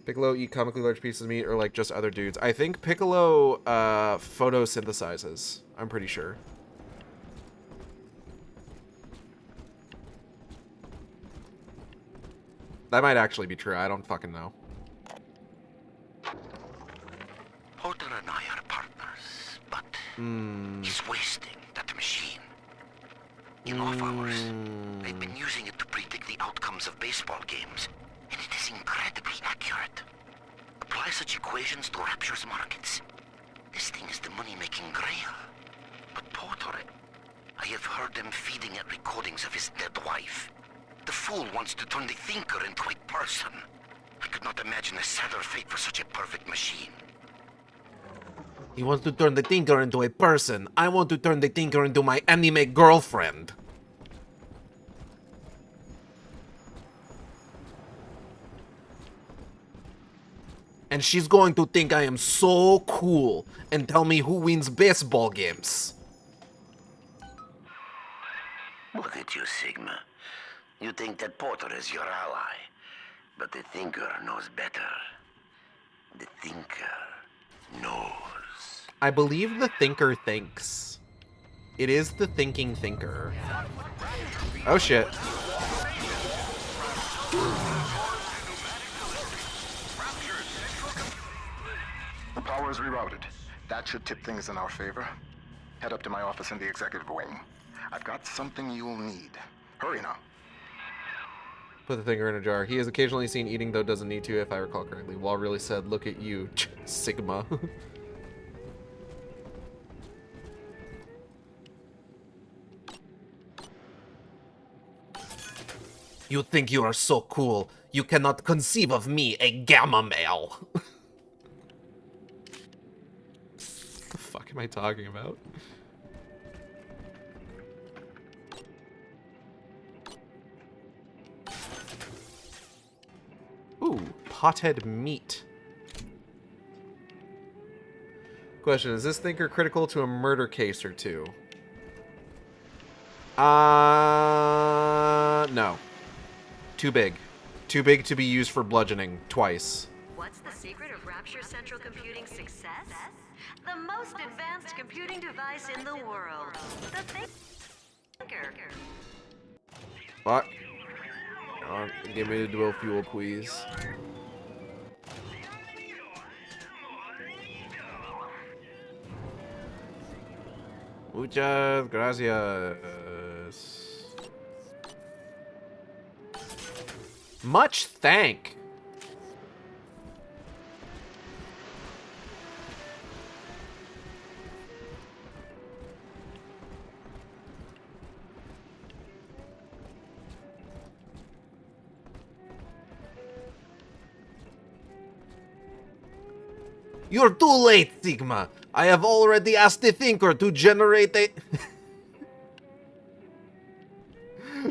Piccolo eat comically large pieces of meat or like just other dudes? I think Piccolo photosynthesizes. I'm pretty sure. That might actually be true. I don't fucking know. Porter and I are partners, but he's wasting that machine. In off hours, I've been using it to predict the outcomes of baseball games, and it is incredibly accurate. Apply such equations to Rapture's markets. This thing is the money-making grail. But Porter, I have heard them feeding it recordings of his dead wife. The fool wants to turn the thinker into a person. I could not imagine a sadder fate for such a perfect machine. He wants to turn the Tinker into a person. I want to turn the Tinker into my anime girlfriend. And she's going to think I am so cool and tell me who wins baseball games. Look at you, Sigma. You think that Porter is your ally, but the Thinker knows better. The Thinker knows. I believe the Thinker thinks. It is the thinking Thinker. Oh shit. The power is rerouted. That should tip things in our favor. Head up to my office in the executive wing. I've got something you'll need. Hurry now. Put the Thinker in a jar. He is occasionally seen eating, though doesn't need to, if I recall correctly. Wall really said, look at you, Sigma. You think you are so cool. You cannot conceive of me, a gamma male. What the fuck am I talking about? Ooh, pothead meat. Question, is this Thinker critical to a murder case or two? No. Too big. Too big to be used for bludgeoning twice. What's the secret of Rapture Central Computing's success? The most advanced computing device in the world. The Thinker. What? Give me the dual fuel, please. Muchas gracias. Much thank. You're too late, Sigma. I have already asked the Thinker to generate a...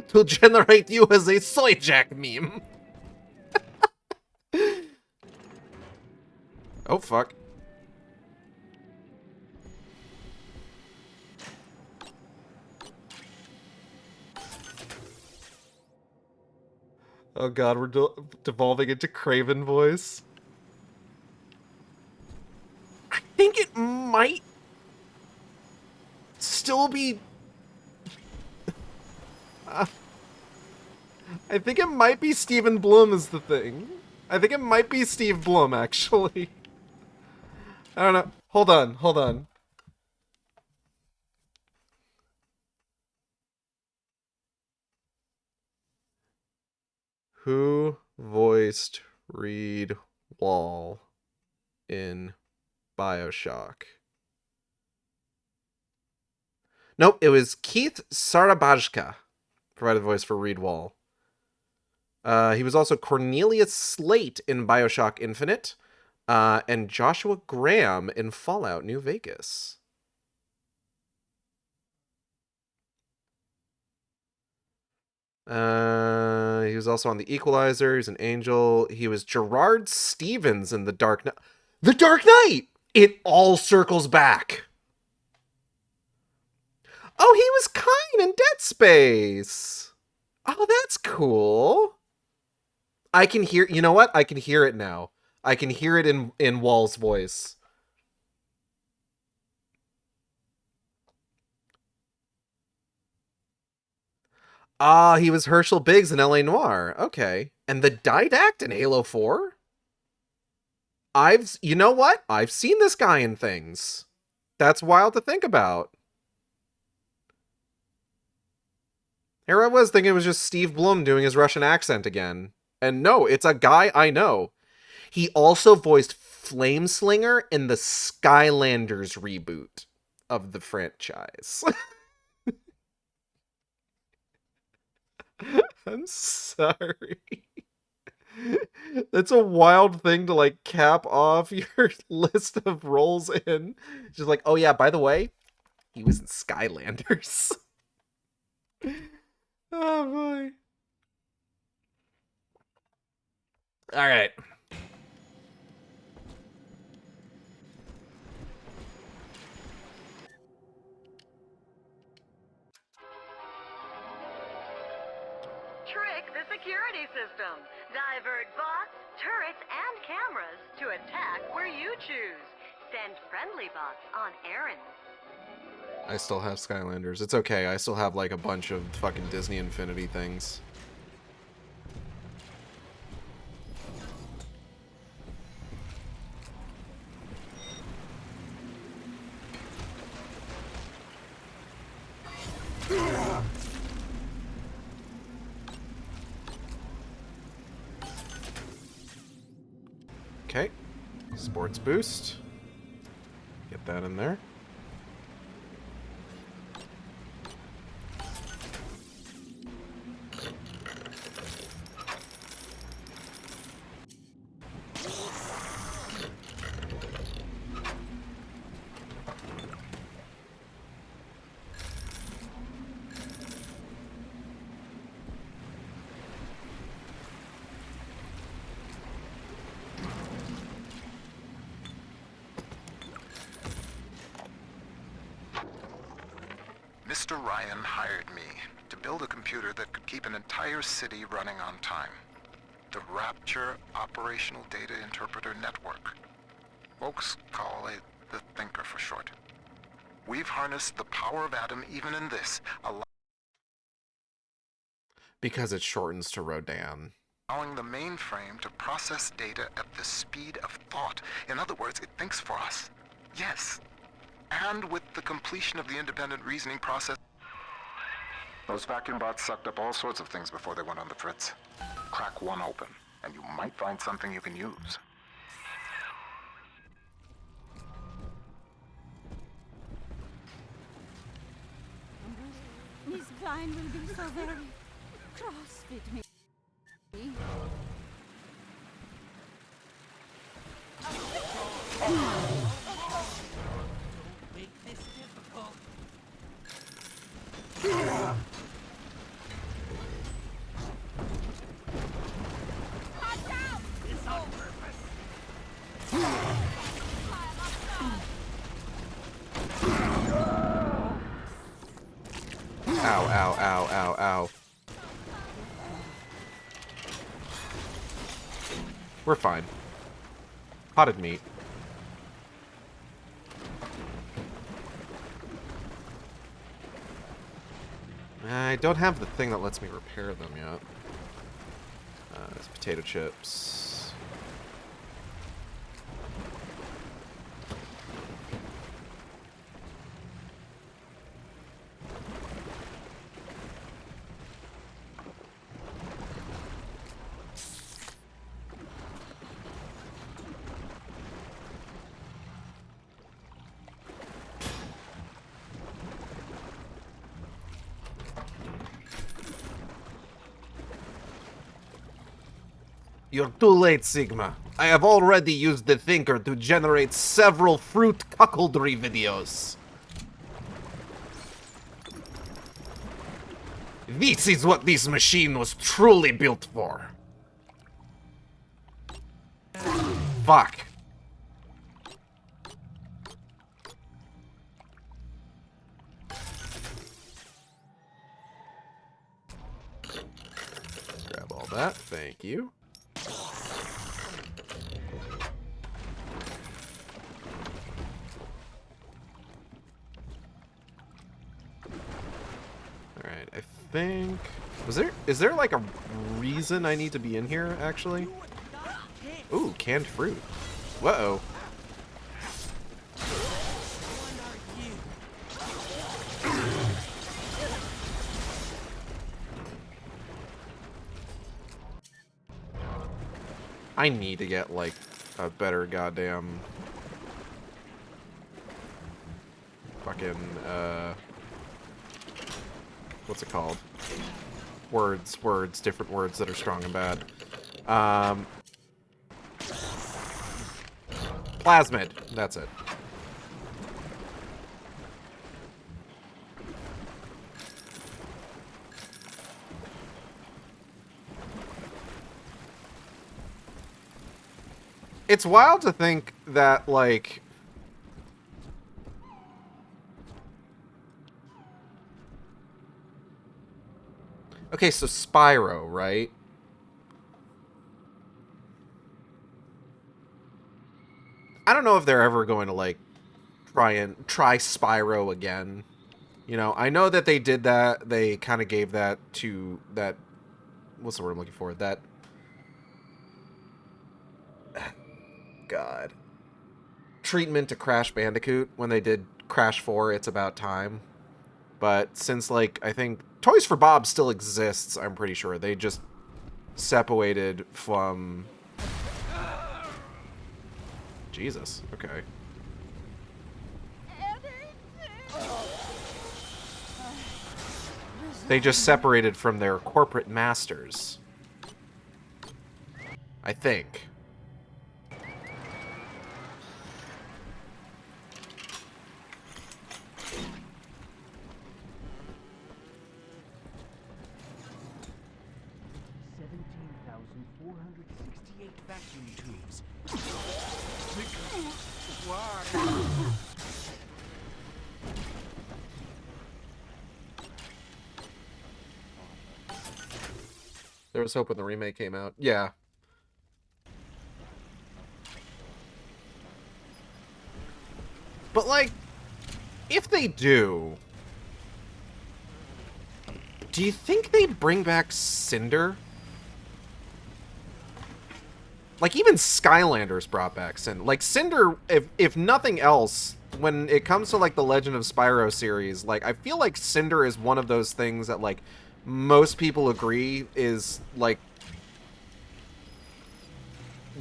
to generate you as a soy jack meme. Oh, fuck. Oh god, we're devolving into Craven voice. I think it might still be I think it might be Stephen Blum is the thing. I think it might be Steve Blum, actually. I don't know. Hold on, hold on. Who voiced Reed Wall in BioShock? Nope, it was Keith Sarabajka provided the voice for Reed Wall. He was also Cornelius Slate in BioShock Infinite, and Joshua Graham in Fallout New Vegas. He was also on The Equalizer. He's an angel. He was Gerard Stevens in The Dark Knight. The Dark Knight! It all circles back. Oh, he was Kine in Dead Space. Oh, that's cool. I can hear, you know what? I can hear it now. I can hear it in Wall's voice. Ah, he was Herschel Biggs in L.A. Noire. Okay. And the Didact in Halo 4? You know what? I've seen this guy in things. That's wild to think about. Here I was thinking it was just Steve Blum doing his Russian accent again. And no, it's a guy I know. He also voiced Flameslinger in the Skylanders reboot of the franchise. I'm sorry. That's a wild thing to like cap off your list of roles in. Just like, oh yeah, by the way, he was in Skylanders. Oh boy. All right. Trick the security system. Divert bots, turrets, and cameras to attack where you choose. Send friendly bots on errands. I still have Skylanders. It's okay. I still have like a bunch of fucking Disney Infinity things. Okay. Sports boost. Get that in there. Mr. Ryan hired me to build a computer that could keep an entire city running on time. The Rapture Operational Data Interpreter Network. Folks call it the Thinker for short. We've harnessed the power of Adam even in this, because it shortens to Rodan. allowing the mainframe to process data at the speed of thought. In other words, it thinks for us. Yes. And with the completion of the independent reasoning process... Those vacuum bots sucked up all sorts of things before they went on the fritz. Crack one open, and you might find something you can use. Miss Klein will be so very cross with me. Make this difficult. It's on purpose. Ow, ow, ow, ow, ow. We're fine. Potted meat. I don't have the thing that lets me repair them yet. It's potato chips. You're too late, Sigma. I have already used the Thinker to generate several fruit cuckoldry videos. This is what this machine was truly built for. Fuck. Grab all that, thank you. Alright, I think... Is there like a reason I need to be in here, actually? Ooh, canned fruit. Whoa. I need to get, like, a better goddamn... fucking, what's it called? Words, different words that are strong and bad. Plasmid, that's it. It's wild to think that, like... Okay, so Spyro, right? I don't know if they're ever going to, like, try Spyro again. You know, I know that they did that. They kind of gave that to that... What's the word I'm looking for? That... God. Treatment to Crash Bandicoot when they did Crash 4, It's About Time. But since, like, I think Toys for Bob still exists, I'm pretty sure. They just separated from... Jesus, okay. They just separated from their corporate masters. I think. Vacuum tubes. There was hope when the remake came out. Yeah. But, like, if they do you think they'd bring back Cinder? Like, even Skylanders brought back Cinder. Like, Cinder, if nothing else, when it comes to, like, the Legend of Spyro series, like, I feel like Cinder is one of those things that, like, most people agree is, like,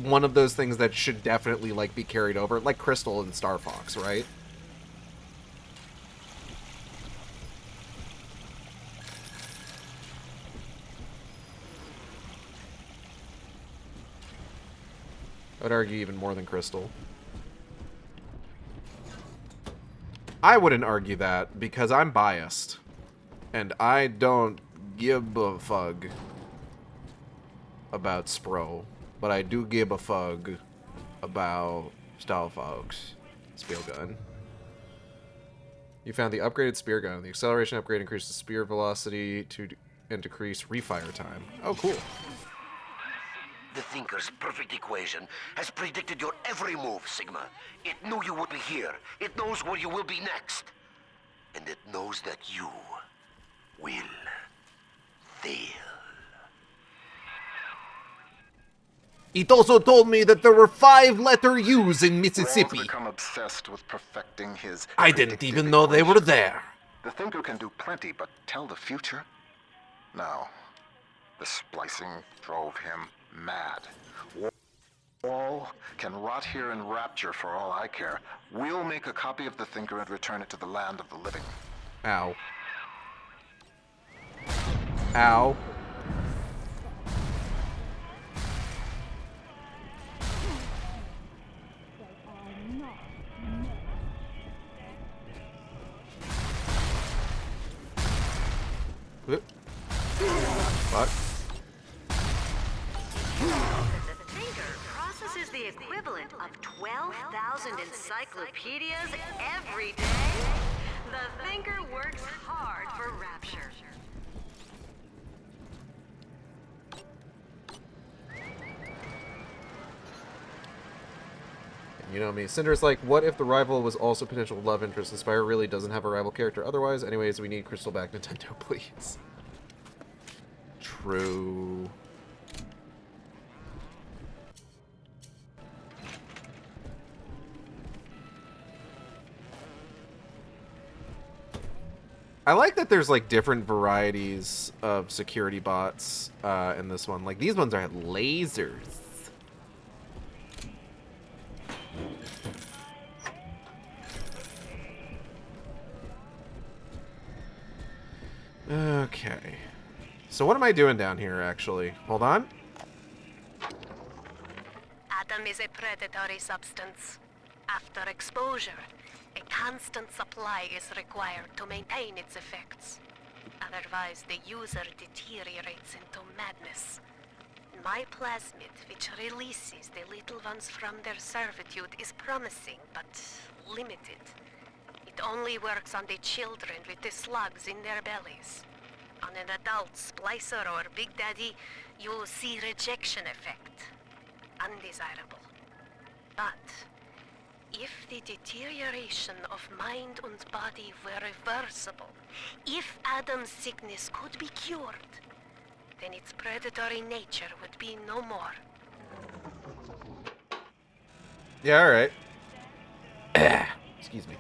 one of those things that should definitely, like, be carried over. Like Crystal and Star Fox, right? I would argue even more than Crystal. I wouldn't argue that because I'm biased. And I don't give a fuck about Spro. But I do give a fuck about Star Fox spear gun. You found the upgraded spear gun. The acceleration upgrade increases spear velocity and decrease refire time. Oh, cool. The Thinker's perfect equation has predicted your every move, Sigma. It knew you would be here. It knows where you will be next. And it knows that you will It also told me that there were 5-letter U's in Rawls Mississippi. become obsessed with perfecting his I didn't even predictive know they were equations. there. The thinker can do plenty, but tell the future? No. The splicing drove him mad. Wall can rot here in rapture for all I care. We'll make a copy of the thinker and return it to the land of the living. Ow. Ow. Fuck. The thinker processes the equivalent of 12,000 encyclopedias every day. The thinker works hard for rapture. You know me. Cinder's like, what if the rival was also potential love interest? Spire really doesn't have a rival character otherwise. Anyways, we need Crystal back, Nintendo, please. True. I like that there's like different varieties of security bots in this one. Like these ones are lasers. Okay. So what am I doing down here, actually? Hold on. Adam is a predatory substance. After exposure, a constant supply is required to maintain its effects. Otherwise, the user deteriorates into madness. My plasmid, which releases the little ones from their servitude, is promising, but limited. It only works on the children with the slugs in their bellies. On an adult splicer or Big Daddy, you'll see rejection effect. Undesirable. But if the deterioration of mind and body were reversible, if Adam's sickness could be cured, then its predatory nature would be no more. Yeah, alright. Excuse me.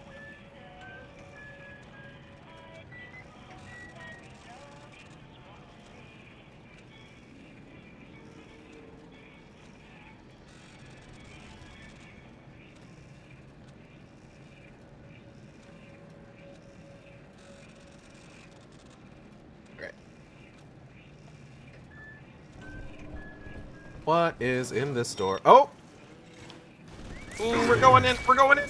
What is in this store? Oh! Ooh, we're going in! We're going in!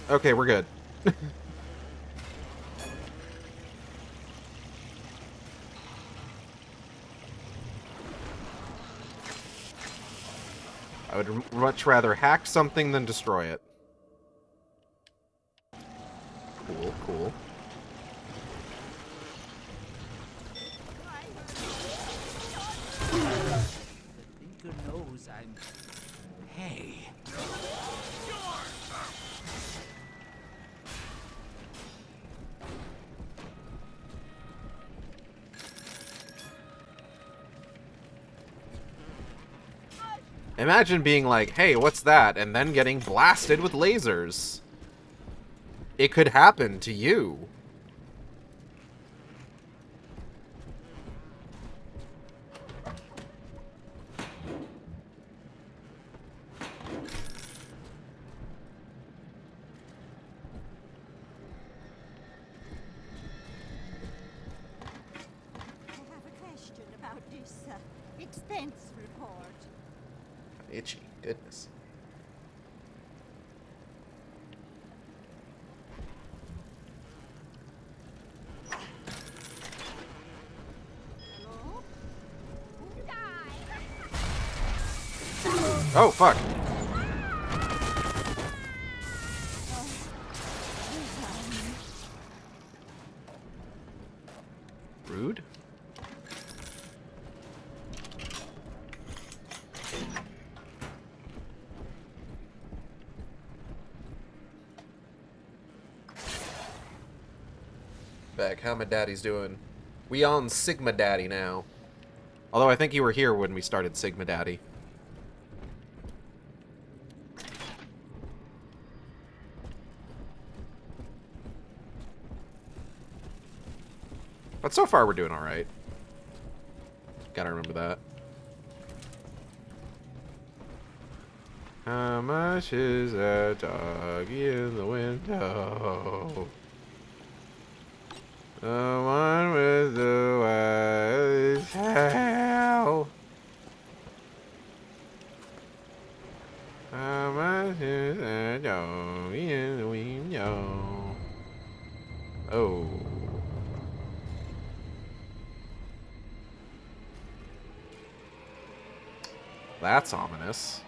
Okay, we're good. I would much rather hack something than destroy it. Cool, cool. The thinker knows I'm... Hey. Imagine being like, hey, what's that? And then getting blasted with lasers. It could happen to you. I have a question about this expense report. Itchy, goodness. Oh, fuck. Rude? Back, how my daddy's doing? We on Sigma Daddy now. Although I think you were here when we started Sigma Daddy. But so far we're doing alright. Gotta remember that. How much is that doggy in the window? The one with the white tail. How much is that doggy in the window? Oh. That's ominous.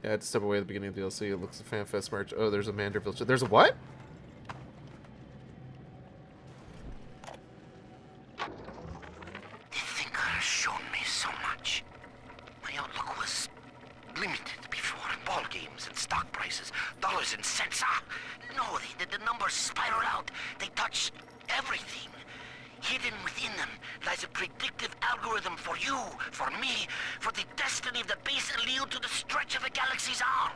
Yeah, I had to step away at the beginning of the DLC. It looks like FanFest merch. Oh, there's a Manderville. There's a what? The Thinker has shown me so much. My outlook was limited before. Ball games and stock prices, dollars and cents. No, the numbers spiral out. They touch everything. Hidden within them lies a predictive algorithm for you, for me, for the destiny of the base allele to the stretch of a galaxy's arm.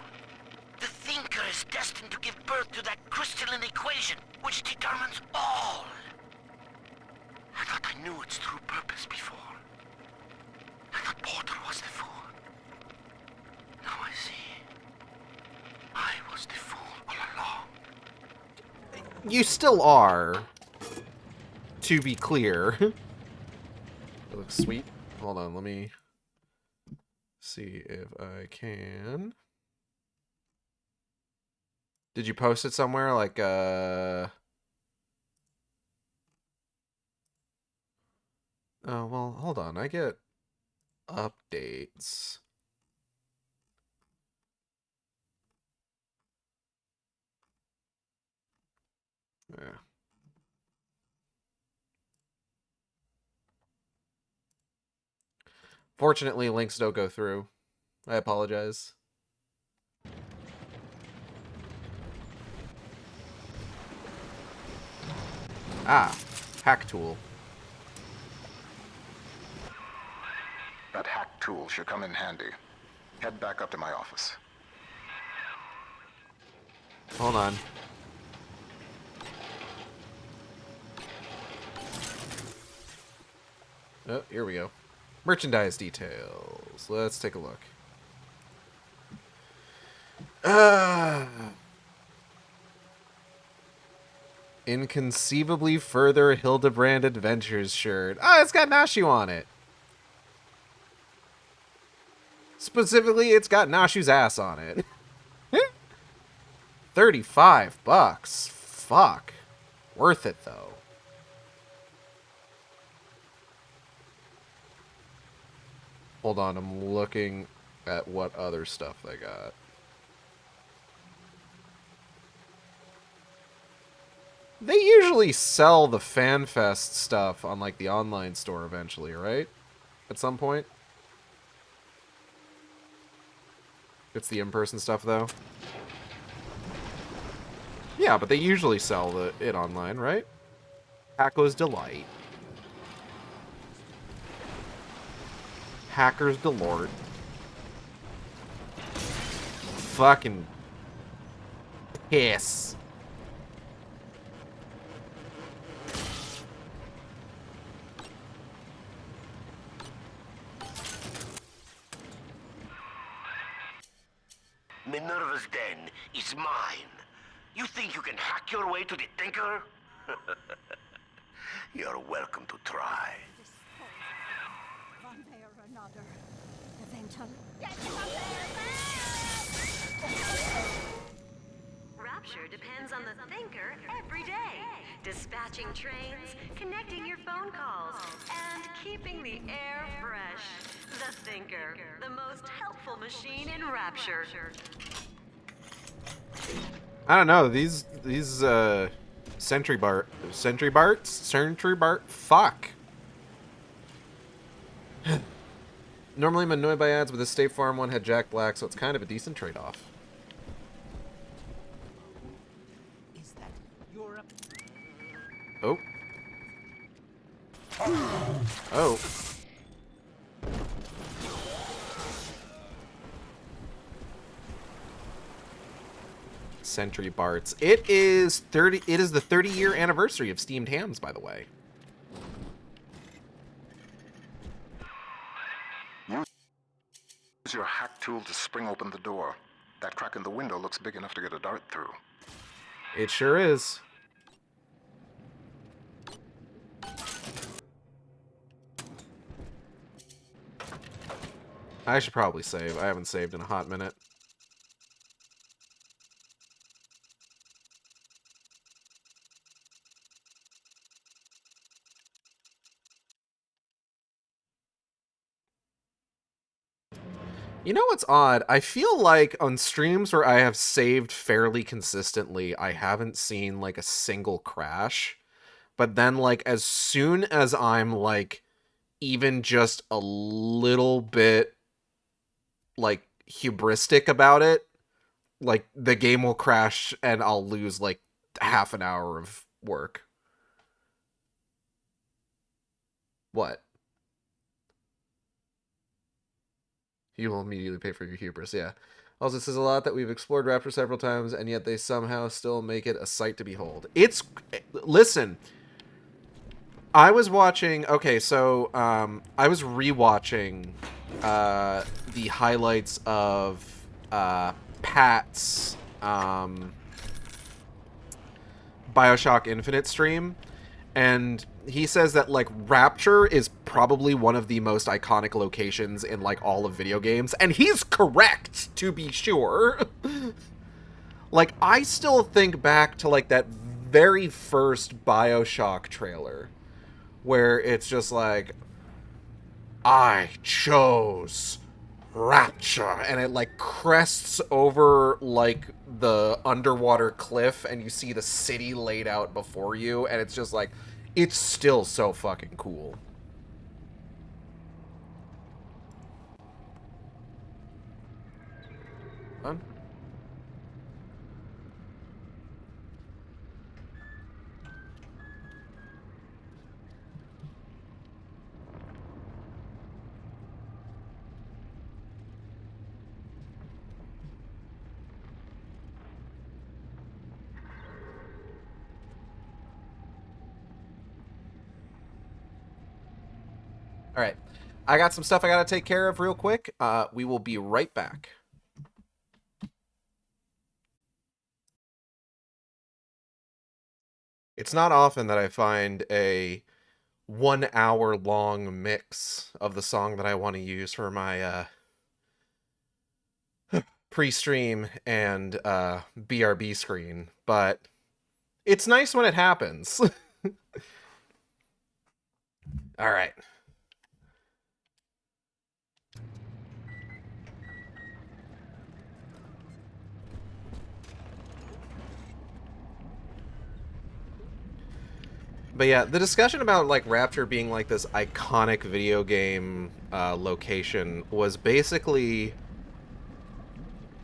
The Thinker is destined to give birth to that crystalline equation, which determines all. I thought I knew its true purpose before. I thought Porter was the fool. Now I see. I was the fool all along. You still are. To be clear. It looks sweet. Hold on, let me see if I can. Did you post it somewhere? Like, Oh, well, hold on. I get updates. Yeah. Fortunately, links don't go through. I apologize. Ah, hack tool. That hack tool should come in handy. Head back up to my office. Hold on. Oh, here we go. Merchandise details. Let's take a look. Inconceivably Further Hildebrand Adventures shirt. Oh, it's got Nashu on it. Specifically, it's got Nashu's ass on it. $35. Fuck. Worth it, though. Hold on, I'm looking at what other stuff they got. They usually sell the FanFest stuff on, like, the online store eventually, right? At some point? It's the in-person stuff, though? Yeah, but they usually sell it online, right? Hacko's Delight. Hacker's Delort. Fucking piss. Minerva's Den is mine. You think you can hack your way to the Thinker? You're welcome to try. One way or another, eventually. Rapture depends on the Thinker every day. Dispatching trains, connecting your phone calls, and keeping the air fresh. The Thinker, the most helpful machine in Rapture. I don't know, these Sentry Bart, fuck. Normally I'm annoyed by ads, but this State Farm one had Jack Black, so it's kind of a decent trade-off. Is that Europe? Oh. Oh. Century Barts. It is the 30-year anniversary of steamed hams, by the way. Use your hack tool to spring open the door. That crack in the window looks big enough to get a dart through. It sure is. I should probably save. I haven't saved in a hot minute. You know what's odd? I feel like on streams where I have saved fairly consistently, I haven't seen like a single crash. But then like as soon as I'm like even just a little bit like hubristic about it, like the game will crash and I'll lose like half an hour of work. What? You will immediately pay for your hubris, yeah. Also, it says a lot that we've explored Rapture several times, and yet they somehow still make it a sight to behold. It's... Listen. I was watching... Okay, so, I was rewatching, the highlights of, Pat's, BioShock Infinite stream, and he says that, like, Rapture is probably one of the most iconic locations in, like, all of video games. And he's correct, to be sure. Like, I still think back to, like, that very first BioShock trailer, where it's just like, I chose Rapture, and it like crests over like the underwater cliff and you see the city laid out before you, and it's just like, it's still so fucking cool. Huh? All right. I got some stuff I got to take care of real quick. We will be right back. It's not often that I find a 1 hour long mix of the song that I want to use for my pre-stream and BRB screen, but it's nice when it happens. All right. But yeah, the discussion about like Rapture being like this iconic video game location was basically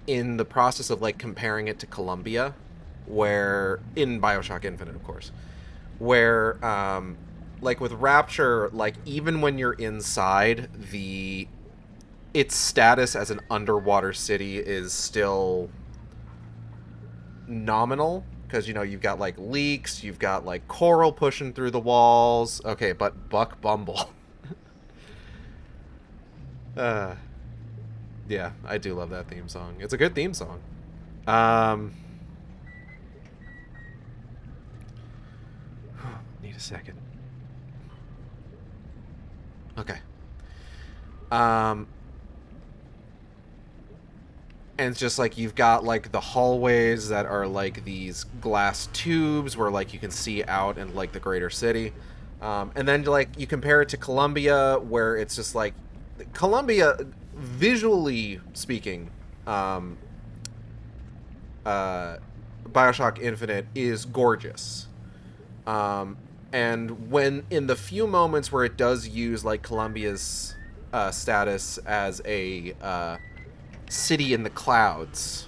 in the process of like comparing it to Columbia, where in BioShock Infinite, of course, where like with Rapture, like even when you're inside, its status as an underwater city is still nominal, because you know you've got like leaks, you've got like coral pushing through the walls. Okay, but Buck Bumble. Yeah, I do love that theme song. It's a good theme song. Need a second. Okay. And it's just like you've got like the hallways that are like these glass tubes where like you can see out in like the greater city. And then like you compare it to Columbia, where it's just like Columbia, visually speaking, BioShock Infinite is gorgeous. And when in the few moments where it does use like Columbia's status as a city in the clouds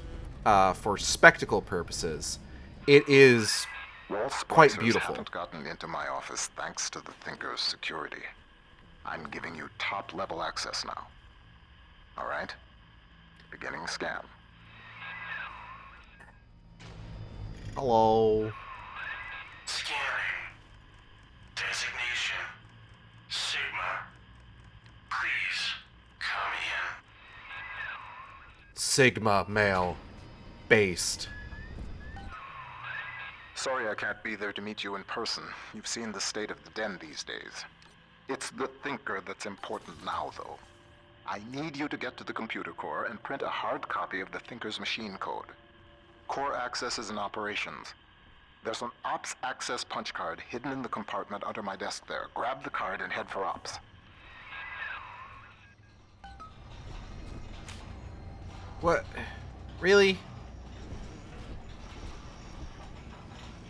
for spectacle purposes, it is Wall quite splicers beautiful. haven't gotten into my office thanks to the Thinker's security. I'm giving you top-level access now. All right? Beginning scan. Hello. Scanning. Designation. Sigma. Please, come in. Sigma male. Based. Sorry I can't be there to meet you in person. You've seen the state of the den these days. It's the Thinker that's important now, though. I need you to get to the computer core and print a hard copy of the Thinker's machine code. Core access is in operations. There's an Ops access punch card hidden in the compartment under my desk there. Grab the card and head for Ops. What? Really?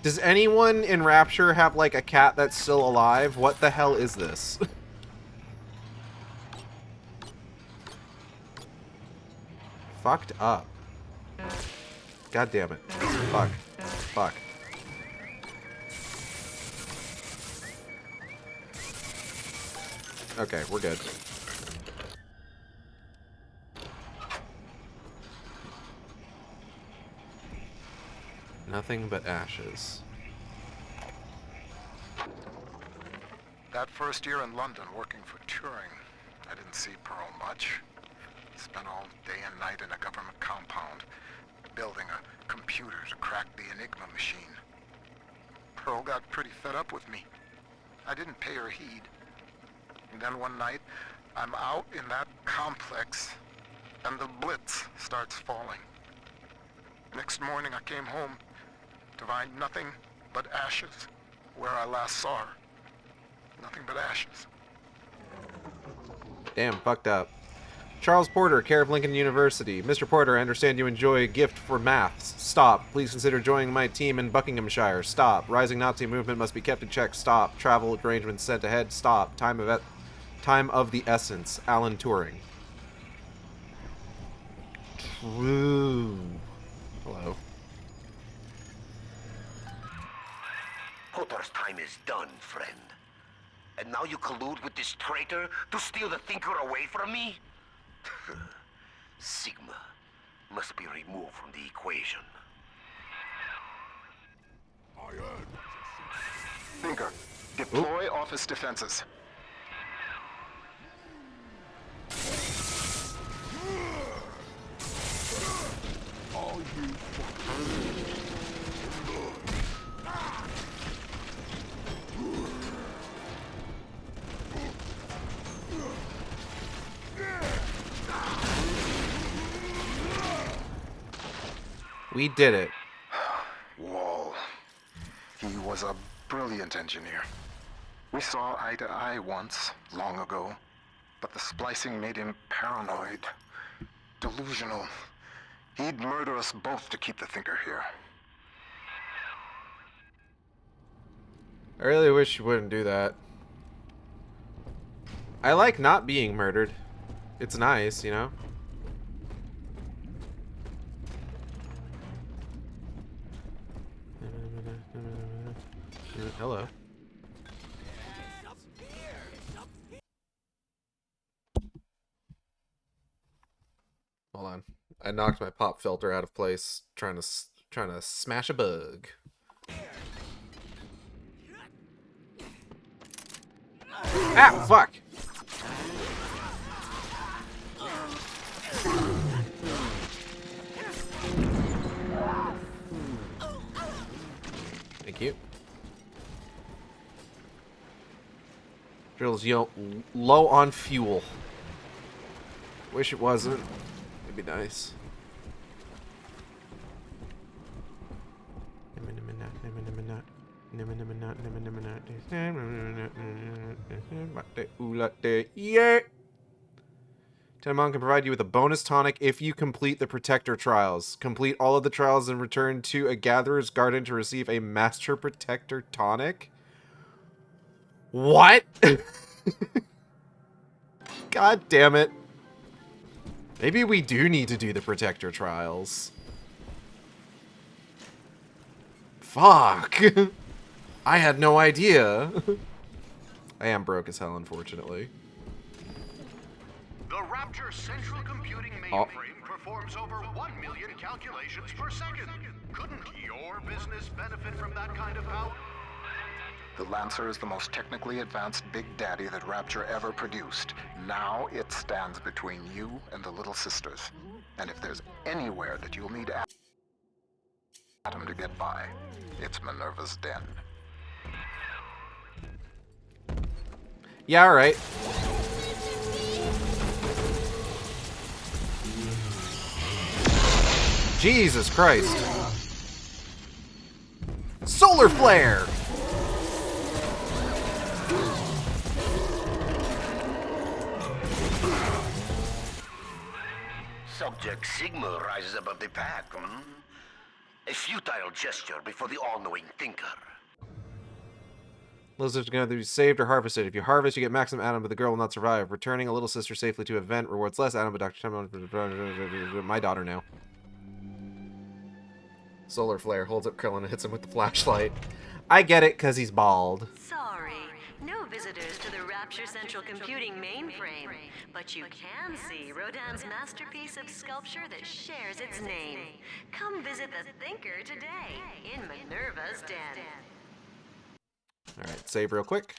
Does anyone in Rapture have, like, a cat that's still alive? What the hell is this? Fucked up. God damn it. Fuck. Fuck. Okay, we're good. Nothing but ashes. That first year in London working for Turing, I didn't see Pearl much. Spent all day and night in a government compound, building a computer to crack the Enigma machine. Pearl got pretty fed up with me. I didn't pay her heed. And then one night, I'm out in that complex, and the Blitz starts falling. Next morning, I came home to find nothing but ashes where I last saw her. Nothing but ashes. Damn, fucked up. Charles Porter, care of Lincoln University. Mr. Porter, I understand you enjoy a gift for maths. Stop. Please consider joining my team in Buckinghamshire. Stop. Rising Nazi movement must be kept in check. Stop. Travel arrangements sent ahead. Stop. Time of the essence. Alan Turing. True. Hello. Potter's time is done, friend. And now you collude with this traitor to steal the Thinker away from me? Sigma must be removed from the equation. Thinker, deploy office defenses. We did it. Wall. He was a brilliant engineer. We saw eye to eye once, long ago, but the splicing made him paranoid, delusional. He'd murder us both to keep the Thinker here. I really wish you wouldn't do that. I like not being murdered. It's nice, you know? Hello. Hold on. I knocked my pop filter out of place trying to smash a bug. Ah, fuck. Thank you. Drill's low on fuel. Wish it wasn't. It'd be nice. Yeah. Tenmon can provide you with a bonus tonic if you complete the Protector trials. Complete all of the trials and return to a Gatherer's Garden to receive a Master Protector tonic. What? God damn it. Maybe we do need to do the Protector trials. Fuck. I had no idea. I am broke as hell, unfortunately. The Rapture Central Computing mainframe performs over 1 million calculations per second. Couldn't your business benefit from that kind of power? The Lancer is the most technically advanced Big Daddy that Rapture ever produced. Now it stands between you and the Little Sisters. And if there's anywhere that you'll need Atom to get by, it's Minerva's Den. Yeah, alright. Jesus Christ. Solar flare! Subject Sigma rises above the pack, hmm? A futile gesture before the all-knowing thinker. Little sister can either be saved or harvested. If you harvest, you get maximum Atom, but the girl will not survive. Returning a little sister safely to a vent rewards less Atom, but Dr. My daughter now. Solar flare holds up Krillin and hits him with the flashlight. I get it, because he's bald. Sorry, no visitors to the Rapture Central Computing mainframe. But you can see Rodin's masterpiece of sculpture that shares its name. Come visit the Thinker today in Minerva's Den. Alright, save real quick.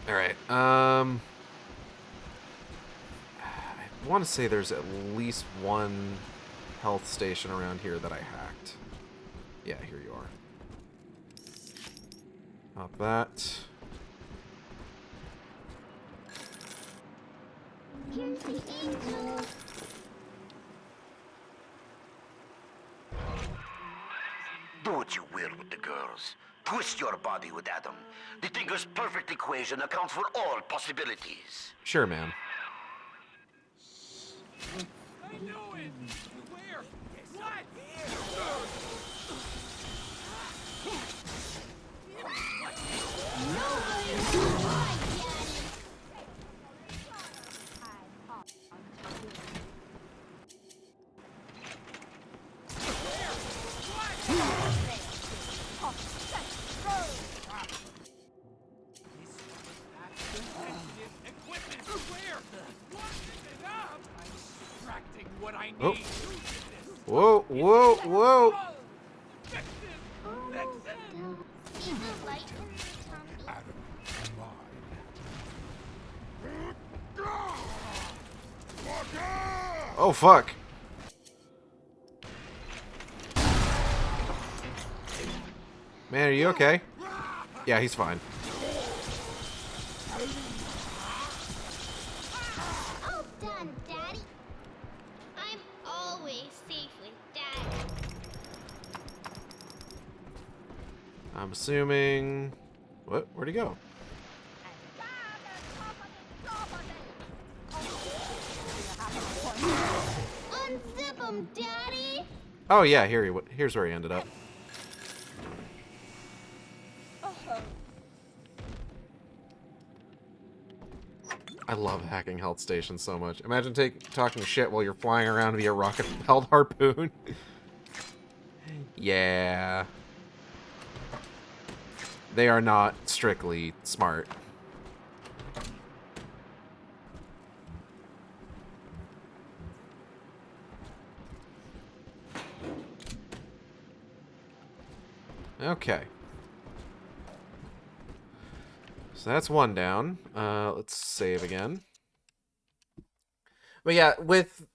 Alright, I want to say there's at least one health station around here that I hacked. Yeah, here you are. Pop that. Here's the angel. Do what you will with the girls. Twist your body with Atom. The Thinker's perfect equation accounts for all possibilities. Sure, man. I knew it! Where? What? What I need. Oh. Whoa, whoa, whoa. Oh, fuck. Man, are you okay? Yeah, he's fine. All done, Daddy. I'm always safe with Daddy. I'm assuming... What? Where'd he go? Unzip him, Daddy! Oh, yeah, here's where he ended up. I love hacking health stations so much. Imagine talking shit while you're flying around via rocket-propelled harpoon. Yeah. They are not strictly smart. Okay. So that's one down. Let's save again. But yeah, with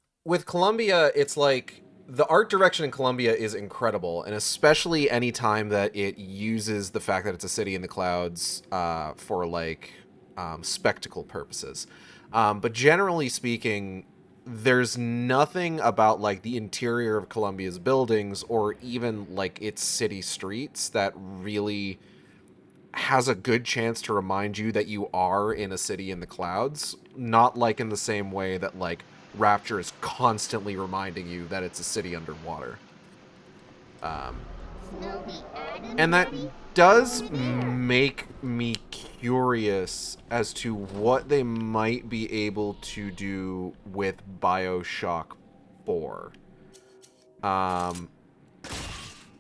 Columbia, it's like the art direction in Columbia is incredible, and especially any time that it uses the fact that it's a city in the clouds for like spectacle purposes. But generally speaking, there's nothing about like the interior of Columbia's buildings or even like its city streets that really has a good chance to remind you that you are in a city in the clouds. Not like in the same way that like Rapture is constantly reminding you that it's a city underwater. smell the Adam, And that Daddy? does Over there. make me curious as to what they might be able to do with BioShock 4.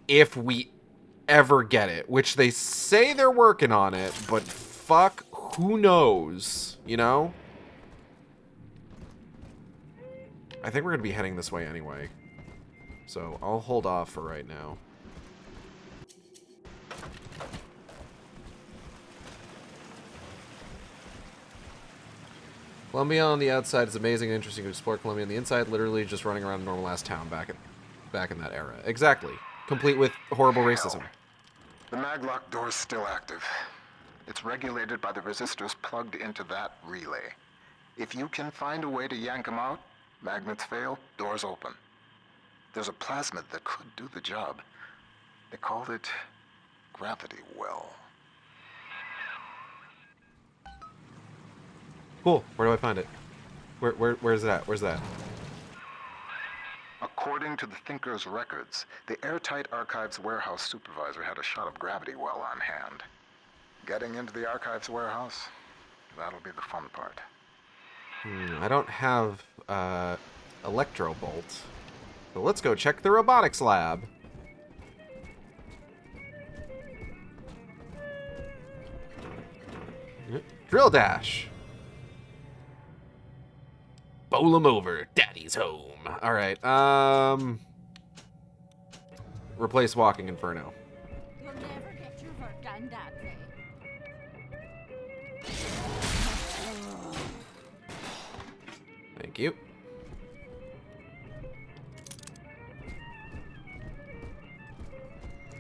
If we ever get it, which they say they're working on it, but fuck, who knows, you know? I think we're going to be heading this way anyway. So I'll hold off for right now. Columbia on the outside is amazing and interesting to explore. Columbia on the inside, literally just running around a normal-ass town back in that era. Exactly. Complete with horrible racism. The maglock door's still active. It's regulated by the resistors plugged into that relay. If you can find a way to yank them out, magnets fail, doors open. There's a plasmid that could do the job. They called it Gravity Well. Cool. Where do I find it? Where's that? Where's that? According to the Thinker's records, the Airtight Archives warehouse supervisor had a shot of Gravity Well on hand. Getting into the archives warehouse, that'll be the fun part. I don't have Electro Bolt. So let's go check the robotics lab. Drill dash. Bowl 'em over. Daddy's home. All right. Replace Walking Inferno. You'll never get your work done that way. Thank you.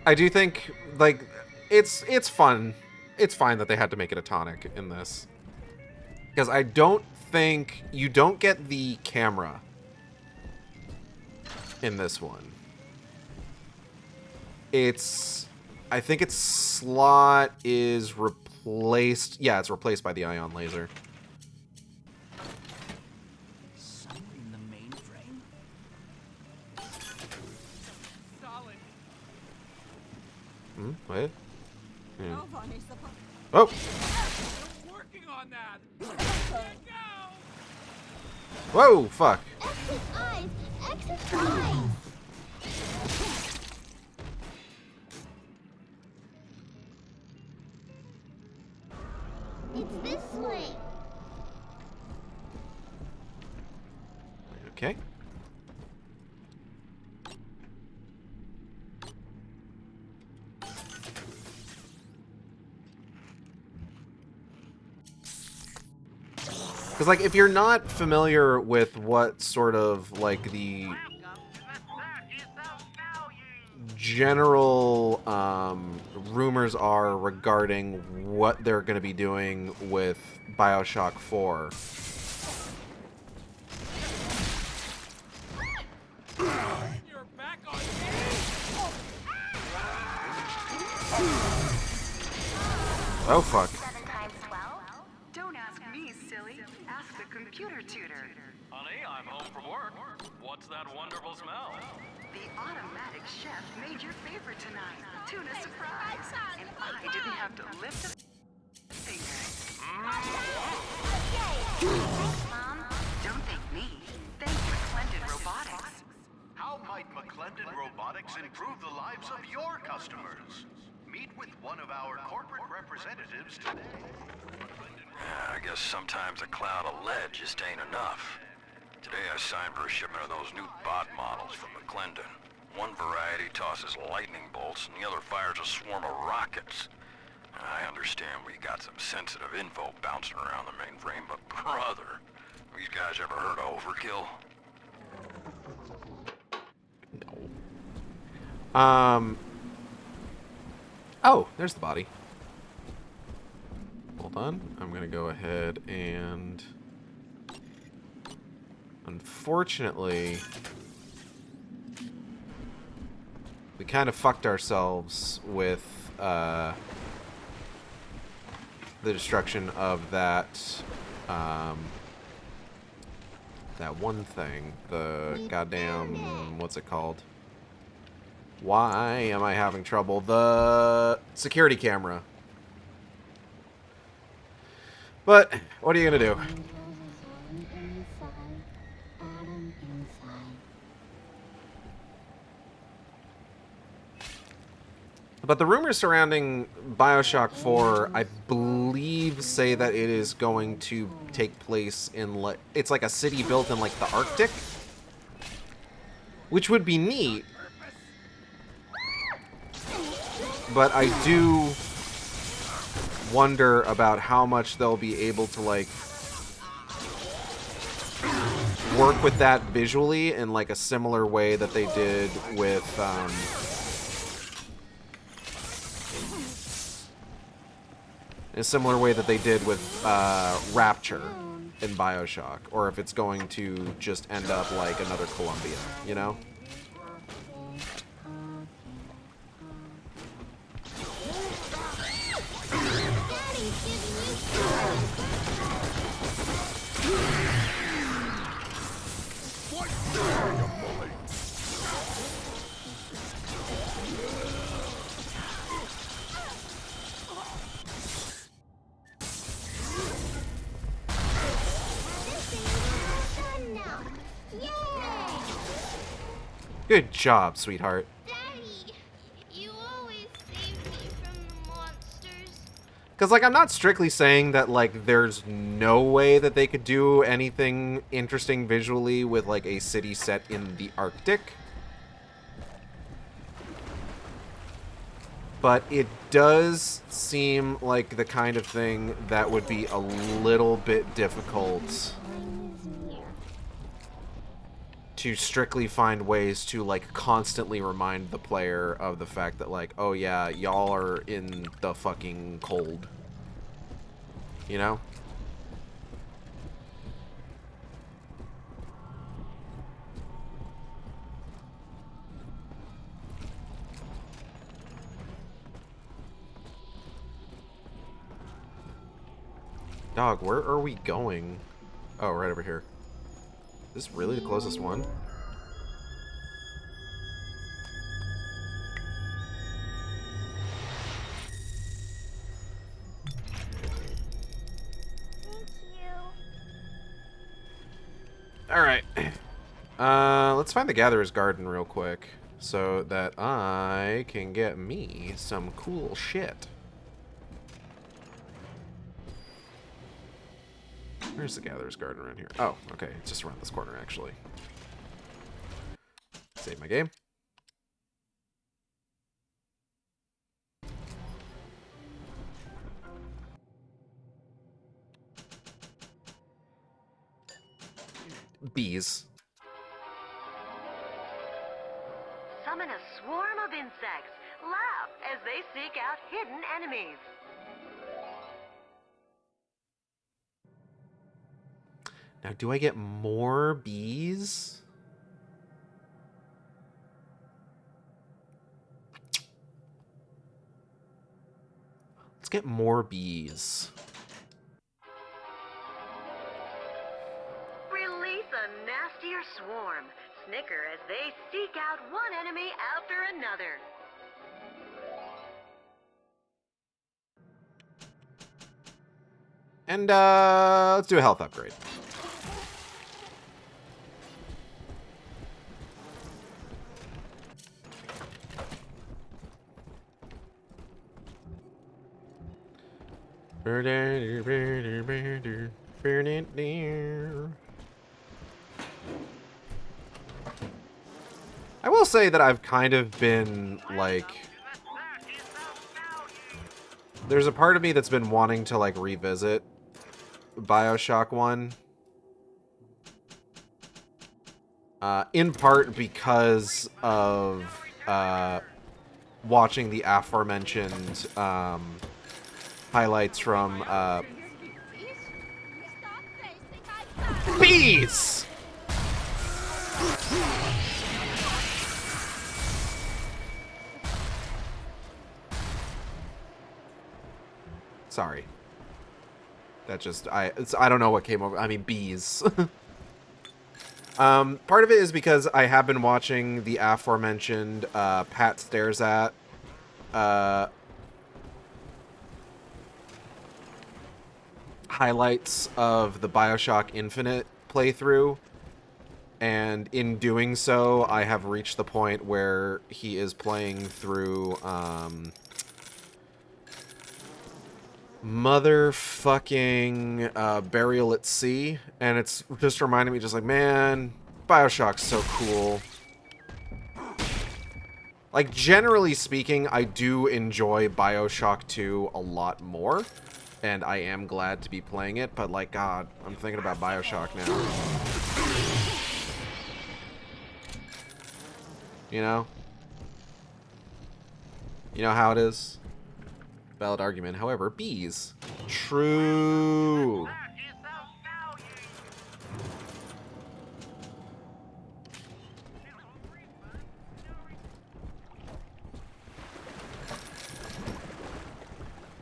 I do think, like, it's fun. It's fine that they had to make it a tonic in this. Because I don't think... You don't get the camera in this one. It's... I think its slot is replaced... Yeah, it's replaced by the ion laser. Something in the mainframe? Solid. What? Yeah. No one is supposed. Oh! We're working on that. Let go. Whoa, fuck. Exit eyes! Exit eyes! It's this way. Okay. Because, like, if you're not familiar with what sort of, like, the general rumors are regarding what they're going to be doing with BioShock 4. You're back on Oh, fuck. Don't ask me, silly. Ask the computer tutor. Honey, I'm home from work. What's that wonderful smell? The automatic chef made your favorite tonight. Tuna surprise. And I didn't have to lift a finger. Mom, don't thank me. Thank McClendon Robotics. How might McClendon Robotics improve the lives of your customers? Meet with one of our corporate representatives today. Yeah, I guess sometimes a cloud of lead just ain't enough. Today I signed for a shipment of those new bot models from McClendon. One variety tosses lightning bolts and the other fires a swarm of rockets. I understand we got some sensitive info bouncing around the mainframe, but brother, these guys ever heard of overkill? Oh, there's the body. Hold on. I'm going to go ahead and... Unfortunately, we kind of fucked ourselves with the destruction of that that one thing. The goddamn... What's it called? Why am I having trouble? The security camera. But, what are you gonna do? But the rumors surrounding BioShock 4, I believe, say that it is going to take place in, like, it's like a city built in, like, the Arctic. Which would be neat. But I do wonder about how much they'll be able to, like, work with that visually in, like, a similar way that they did with, in a similar way that they did with Rapture in BioShock, or if it's going to just end up like another Columbia, you know? Good job, sweetheart. Daddy, you always save me from the monsters. Because, like, I'm not strictly saying that, like, there's no way that they could do anything interesting visually with, like, a city set in the Arctic. But it does seem like the kind of thing that would be a little bit difficult to strictly find ways to, like, constantly remind the player of the fact that, like, oh yeah, y'all are in the fucking cold. You know? Dog, where are we going? Oh, right over here. Is this really the closest one? Alright. Let's find the Gatherer's Garden real quick, so that I can get me some cool shit. Where's the Gatherer's Garden around here? Oh, okay, it's just around this corner, actually. Save my game. Bees. Summon a swarm of insects. Laugh as they seek out hidden enemies. Now, do I get more bees? Let's get more bees. Release a nastier swarm. Snicker as they seek out one enemy after another. And, let's do a health upgrade. I will say that I've kind of been, like... There's a part of me that's been wanting to, like, revisit BioShock 1. In part because of watching the aforementioned highlights from bees! Sorry. That just I don't know what came over. I mean, bees. Part of it is because I have been watching the aforementioned Pat Stares At highlights of the BioShock Infinite playthrough, and in doing so, I have reached the point where he is playing through motherfucking Burial at Sea, and it's just reminding me, just like, man, BioShock's so cool. Like, generally speaking, I do enjoy BioShock 2 a lot more, and I am glad to be playing it, but, like, God, I'm thinking about BioShock now. You know? You know how it is? Valid argument. However, bees. True.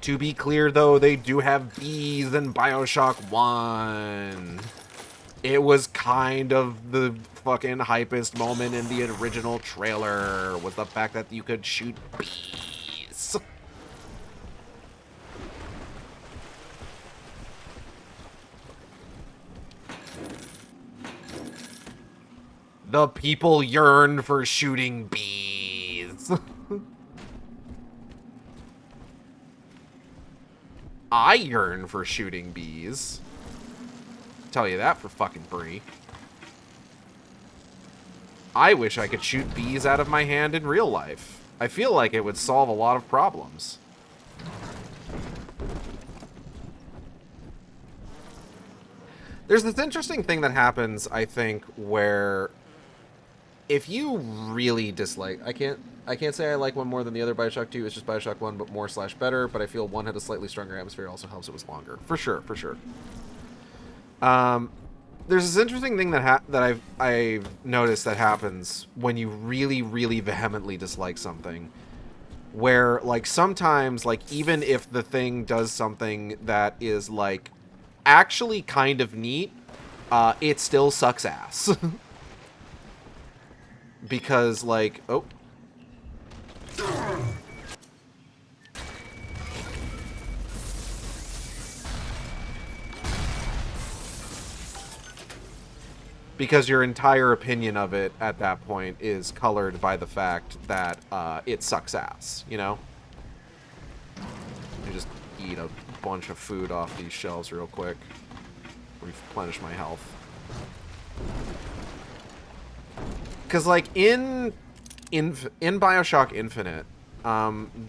To be clear, though, they do have bees in BioShock 1. It was kind of the fucking hypest moment in the original trailer, was the fact that you could shoot bees. The people yearn for shooting bees. I yearn for shooting bees. Tell you that for fucking free. I wish I could shoot bees out of my hand in real life. I feel like it would solve a lot of problems. There's this interesting thing that happens, I think, where if you really dislike... I can't say I like one more than the other. BioShock 2 is just BioShock 1, but more / better, but I feel one had a slightly stronger atmosphere. It also helps it was longer. For sure, for sure. There's this interesting thing that I've noticed that happens when you really, really vehemently dislike something. Where, like, sometimes, like, even if the thing does something that is, like, actually kind of neat, it still sucks ass. Because, like, oh. Because your entire opinion of it at that point is colored by the fact that it sucks ass, you know? I just eat a bunch of food off these shelves real quick. Replenish my health. Because, like, in BioShock Infinite,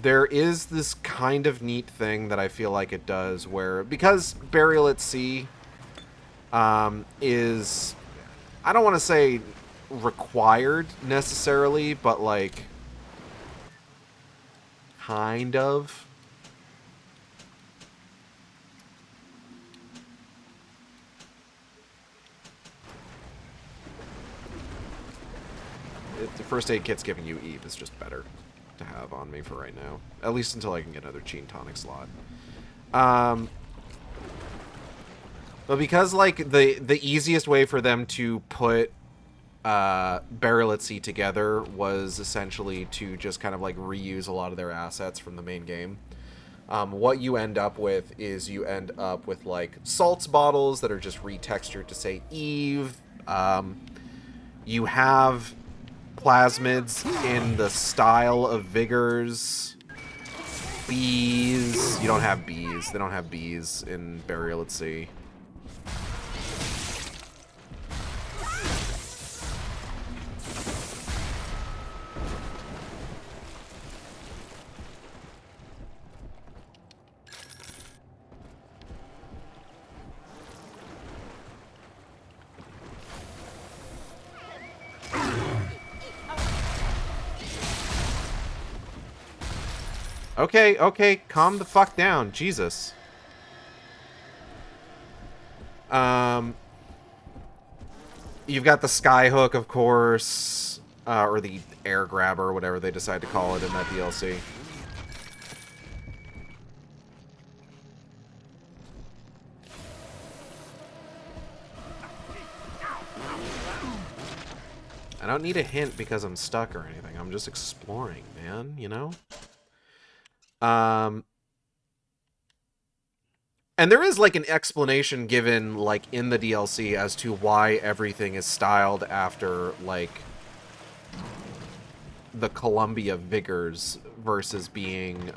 there is this kind of neat thing that I feel like it does where, because Burial at Sea is... I don't want to say required necessarily, but like kind of. The first aid kit's giving you Eve is just better to have on me for right now. At least until I can get another Gene Tonic slot. But because, like, the easiest way for them to put Burial at Sea together was essentially to just kind of, like, reuse a lot of their assets from the main game. What you end up with is you end up with, like, salts bottles that are just retextured to say Eve. You have plasmids in the style of Vigors. Bees. You don't have bees. They don't have bees in Burial at Sea. Okay, calm the fuck down. Jesus. You've got the skyhook, of course, or the air grabber, whatever they decide to call it in that DLC. I don't need a hint because I'm stuck or anything. I'm just exploring, man, you know? And there is, like, an explanation given, like, in the DLC as to why everything is styled after, like, the Columbia Vigors versus being,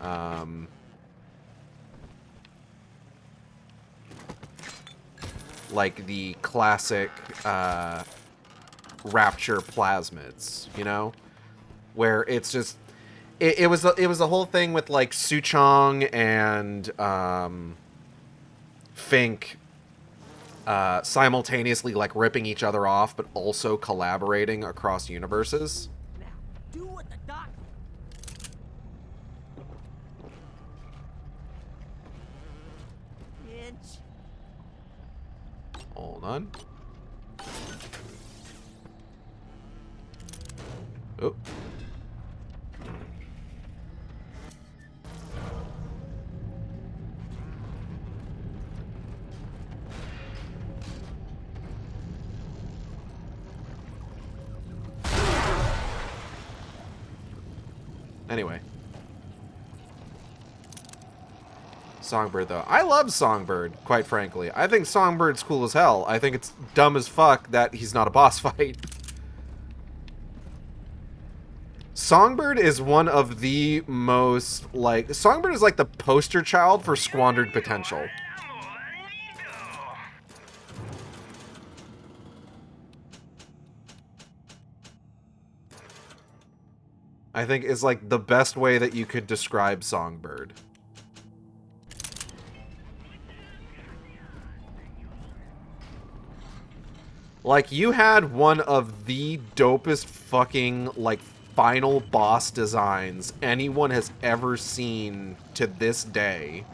like, the classic, Rapture plasmids, you know? Where it's just... It was the whole thing with, like, Suchong and, Fink simultaneously, like, ripping each other off, but also collaborating across universes. Do what the doc. Inch. Hold on. Oh. Anyway. Songbird, though. I love Songbird, quite frankly. I think Songbird's cool as hell. I think it's dumb as fuck that he's not a boss fight. Songbird is one of the most, like... Songbird is like the poster child for squandered potential. I think is, like, the best way that you could describe Songbird. Like, you had one of the dopest fucking, like, final boss designs anyone has ever seen to this day.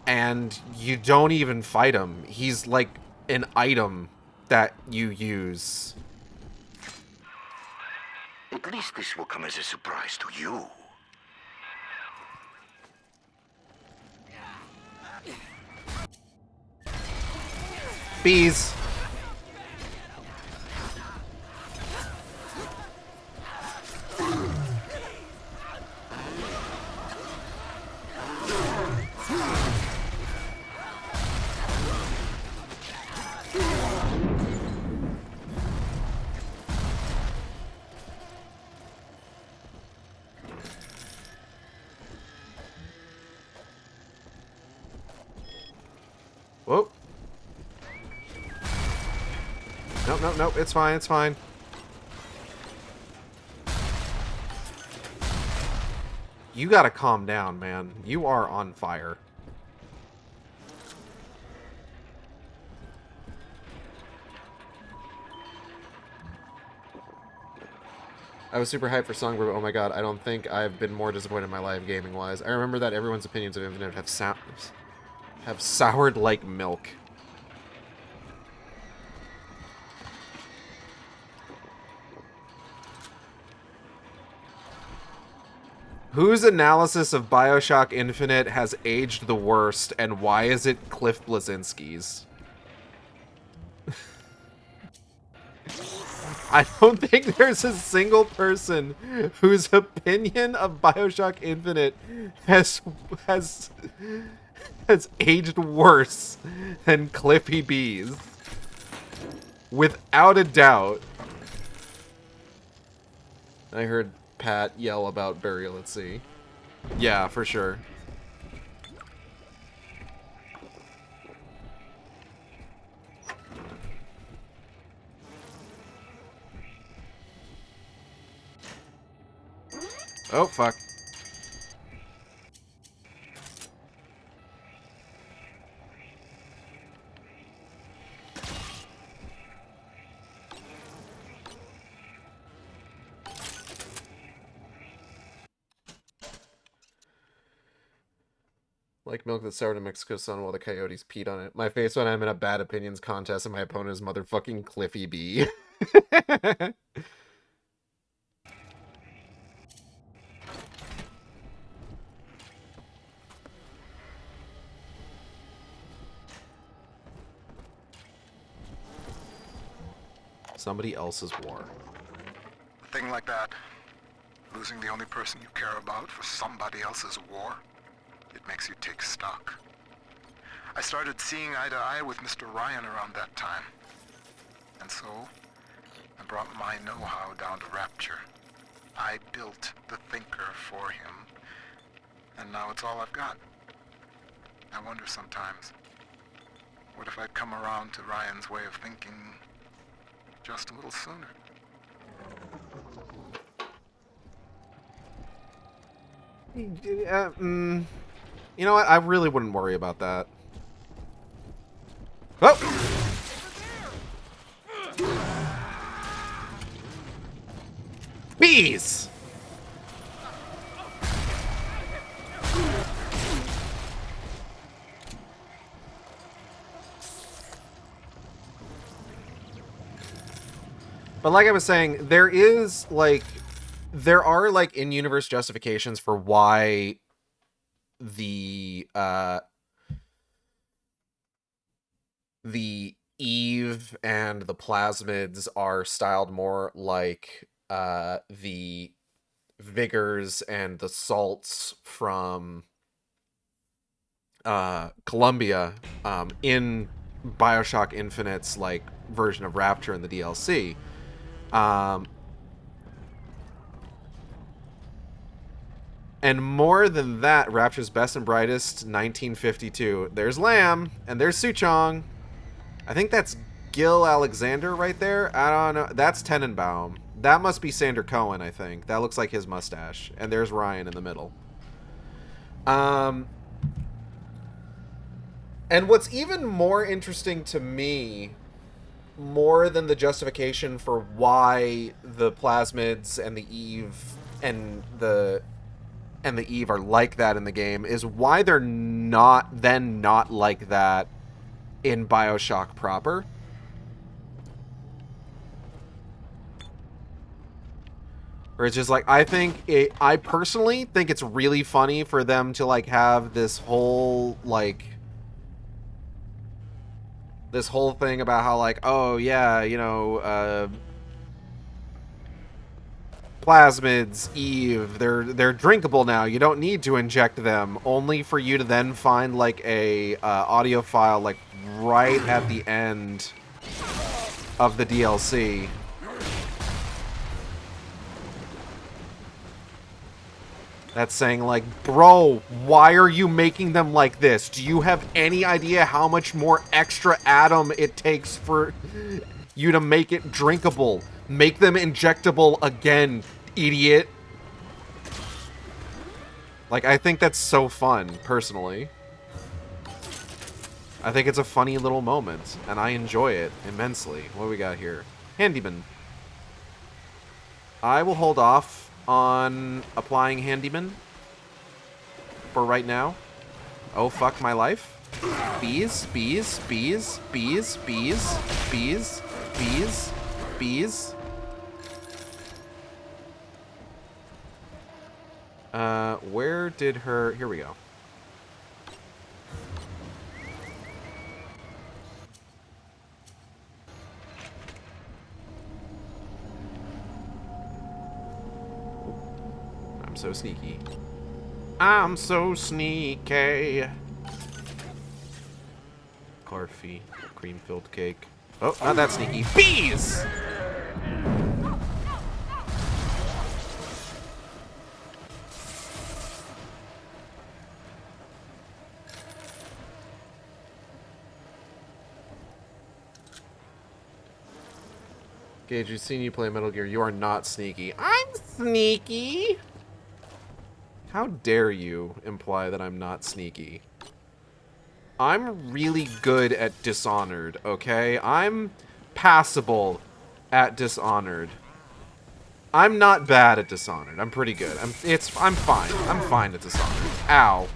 And you don't even fight him. He's, like, an item that you use. At least this will come as a surprise to you. Bees. Whoa. Nope, nope, nope. It's fine, it's fine. You gotta calm down, man. You are on fire. I was super hyped for Songbird, but oh my god, I don't think I've been more disappointed in my life gaming-wise. I remember that everyone's opinions of Infinite have soured like milk. Whose analysis of BioShock Infinite has aged the worst, and why is it Cliff Bleszinski's? I don't think there's a single person whose opinion of BioShock Infinite has aged worse than Cliffy B's. Without a doubt. I heard Pat yell about Burial at Sea. Yeah, for sure. Oh, fuck. Like milk that's soured in Mexico sun while the coyotes peed on it. My face when I'm in a bad opinions contest and my opponent is motherfucking Cliffy B. somebody else's war. A thing like that, losing the only person you care about for somebody else's war, it makes you take stock. I started seeing eye to eye with Mr. Ryan around that time. And so, I brought my know-how down to Rapture. I built the Thinker for him, and now it's all I've got. I wonder sometimes, what if I'd come around to Ryan's way of thinking just a little sooner? You know what? I really wouldn't worry about that. Oh! Bees! But like I was saying, there are like in-universe justifications for why the Eve and the plasmids are styled more like the vigors and the salts from Columbia in BioShock Infinite's like version of Rapture in the DLC. And more than that, Rapture's Best and Brightest, 1952. There's Lamb, and there's Suchong. I think that's Gil Alexander right there. I don't know. That's Tenenbaum. That must be Sander Cohen, I think. That looks like his mustache. And there's Ryan in the middle. And what's even more interesting to me, more than the justification for why the plasmids and the Eve and the Eve are like that in the game, is why they're not like that in BioShock proper. Or it's just like, I personally think it's really funny for them to like have this whole thing about how like, oh yeah, you know, plasmids, Eve, they're drinkable now. You don't need to inject them, only for you to then find like a audio file like right at the end of the DLC. That's saying like, bro, why are you making them like this? Do you have any idea how much more extra atom it takes for you to make it drinkable? Make them injectable again, idiot. Like, I think that's so fun, personally. I think it's a funny little moment, and I enjoy it immensely. What do we got here? Handyman. I will hold off on applying Handyman for right now. Oh, fuck my life. Bees, bees, bees, bees, bees, bees, bees, bees. Where did her... Here we go. I'm so sneaky. I'm so sneaky. Coffee, cream-filled cake. Oh, not that sneaky. Bees! Gage, we've seen you play Metal Gear. You are not sneaky. I'm sneaky! How dare you imply that I'm not sneaky? I'm really good at Dishonored, okay? I'm passable at Dishonored. I'm not bad at Dishonored. I'm pretty good. I'm fine. I'm fine at Dishonored. Ow.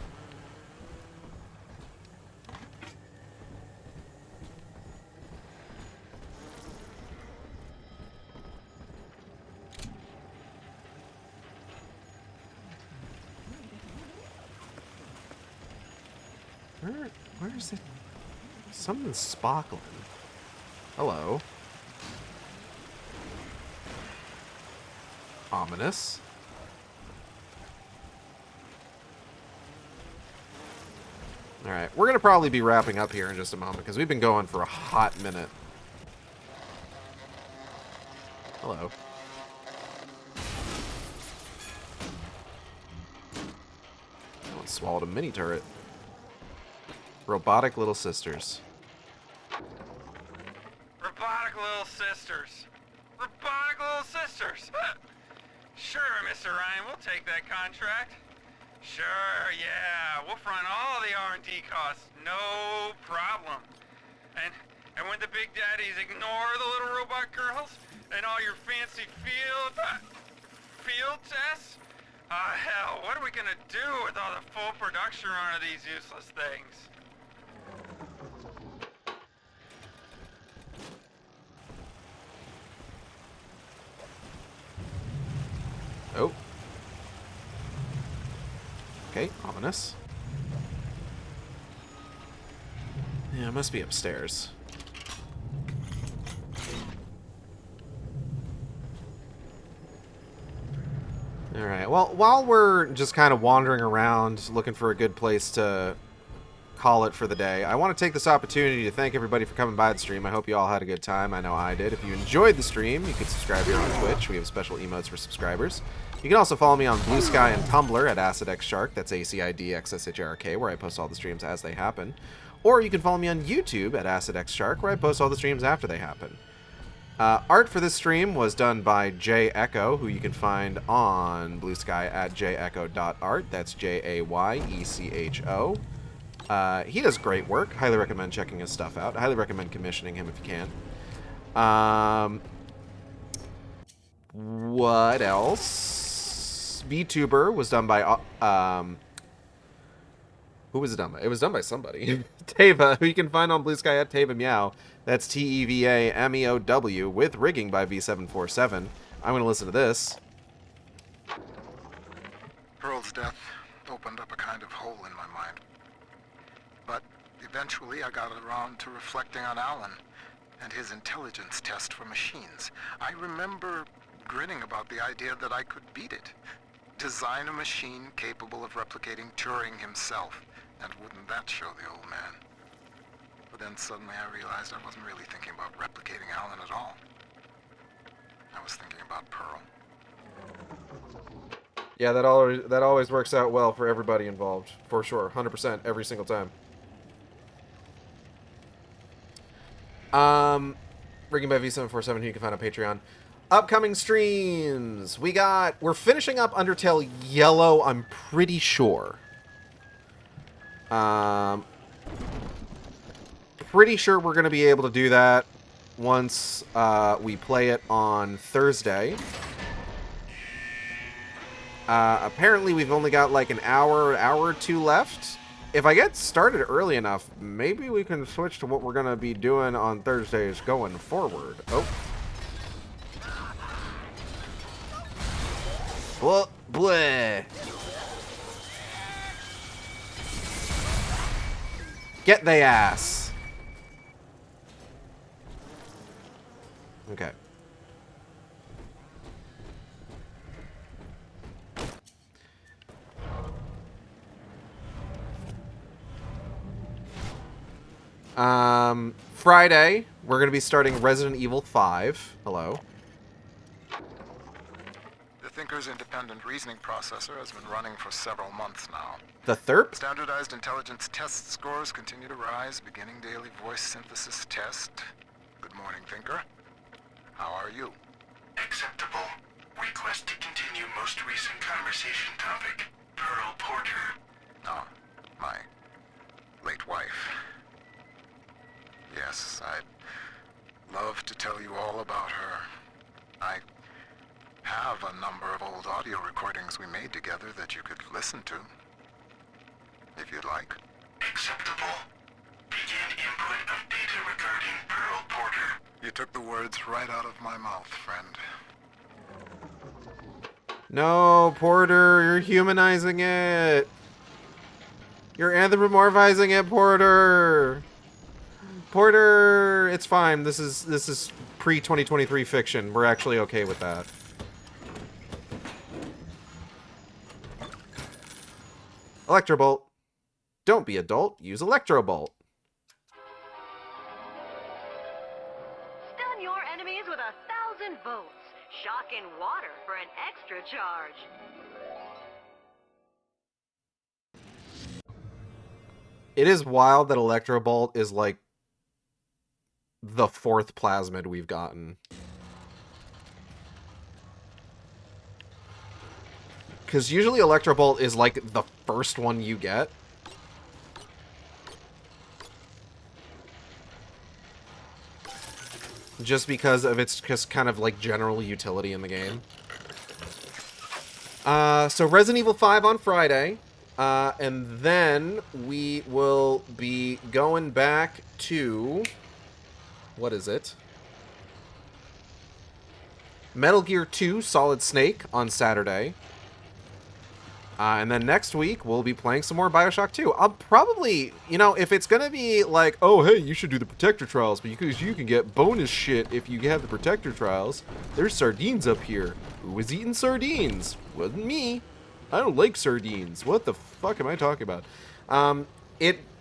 Where is it? Something's sparkling. Hello. Ominous. Alright, we're going to probably be wrapping up here in just a moment, because we've been going for a hot minute. Hello. Someone swallowed a mini turret. Robotic little sisters. Robotic little sisters. Robotic little sisters. Sure, Mr. Ryan, we'll take that contract. Sure, yeah, we'll front all the R&D costs, no problem. And when the big daddies ignore the little robot girls and all your fancy field tests, hell, what are we gonna do with all the full production run of these useless things? Oh. Okay, ominous. Yeah, it must be upstairs. Alright, well, while we're just kind of wandering around looking for a good place to call it for the day, I want to take this opportunity to thank everybody for coming by the stream. I hope you all had a good time. I know I did. If you enjoyed the stream, you can subscribe here on Twitch. We have special emotes for subscribers. You can also follow me on Blue Sky and Tumblr at AcidXShark. That's AcidXSHRK, where I post all the streams as they happen. Or you can follow me on YouTube at AcidXShark, where I post all the streams after they happen. Art for this stream was done by Jay Echo, who you can find on Blue Sky at jayecho.art. That's Jayecho. He does great work. Highly recommend checking his stuff out. I highly recommend commissioning him if you can. What else? VTuber was done by who was it done by? It was done by somebody. Teva, who you can find on Blue Sky at Teva Meow. That's TEVAMEOW, with rigging by V747. I'm going to listen to this. Pearl's death opened up a kind of hole in my mind. But eventually I got around to reflecting on Alan and his intelligence test for machines. I remember grinning about the idea that I could beat it. Design a machine capable of replicating Turing himself. And wouldn't that show the old man? But then suddenly I realized I wasn't really thinking about replicating Alan at all. I was thinking about Pearl. Yeah, that always works out well for everybody involved. For sure. 100% every single time. Rigging by V747, who you can find on Patreon. Upcoming streams. We're finishing up Undertale Yellow, I'm pretty sure. Pretty sure we're going to be able to do that once we play it on Thursday. Apparently we've only got like an hour or two left. If I get started early enough, maybe we can switch to what we're going to be doing on Thursdays going forward. Oh. Well, bleh. Get they ass. Okay. Friday, we're going to be starting Resident Evil 5. Hello. The Thinker's independent reasoning processor has been running for several months now. The THERP? Standardized intelligence test scores continue to rise, beginning daily voice synthesis test. Good morning, Thinker. How are you? Acceptable. Request to continue most recent conversation topic. Pearl Porter. Ah, my late wife. Yes, I'd love to tell you all about her. I have a number of old audio recordings we made together that you could listen to, if you'd like. Acceptable. Begin input of data regarding Pearl Porter. You took the words right out of my mouth, friend. No, Porter, you're humanizing it. You're anthropomorphizing it, Porter. Porter, it's fine. This is pre-2023 fiction. We're actually okay with that. Electrobolt. Don't be adult, use Electrobolt. Stun your enemies with 1,000 volts. Shock in water for an extra charge. It is wild that Electrobolt is like the 4th plasmid we've gotten. Because usually Electrobolt is like the first one you get. Just because of its just kind of like general utility in the game. So Resident Evil 5 on Friday. And then we will be going back to... What is it? Metal Gear 2 Solid Snake on Saturday. And then next week, we'll be playing some more BioShock 2. I'll probably, you know, if it's going to be like, oh, hey, you should do the Protector Trials, because you can get bonus shit if you have the Protector Trials. There's sardines up here. Who was eating sardines? Wasn't me. I don't like sardines. What the fuck am I talking about?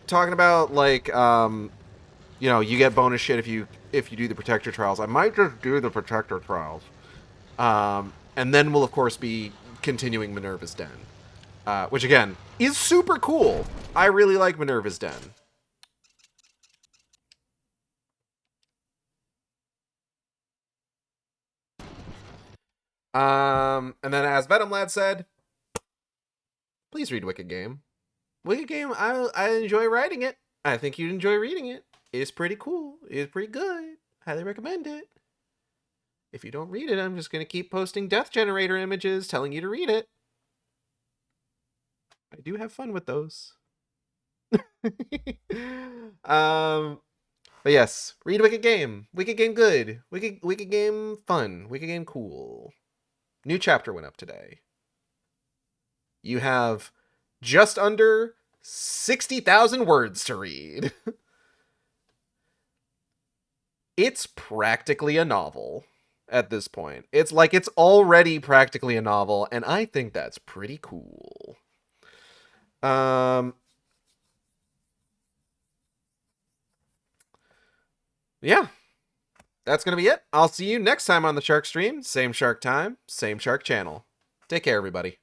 Talking about, like, you know, you get bonus shit if you do the Protector Trials. I might just do the Protector Trials. And then we'll, of course, be continuing Minerva's Den. Which, again, is super cool. I really like Minerva's Den. And then, as Venomlad said, please read Wicked Game. Wicked Game, I enjoy writing it. I think you'd enjoy reading it. It's pretty cool. It's pretty good. Highly recommend it. If you don't read it, I'm just going to keep posting Death Generator images telling you to read it. I do have fun with those. But yes, read Wicked Game. Wicked Game good. Wicked Game fun. Wicked Game cool. New chapter went up today. You have just under 60,000 words to read. It's practically a novel at this point. It's like it's already practically a novel, and I think that's pretty cool. Yeah. That's going to be it. I'll see you next time on the Shark Stream. Same Shark time, same Shark channel. Take care, everybody.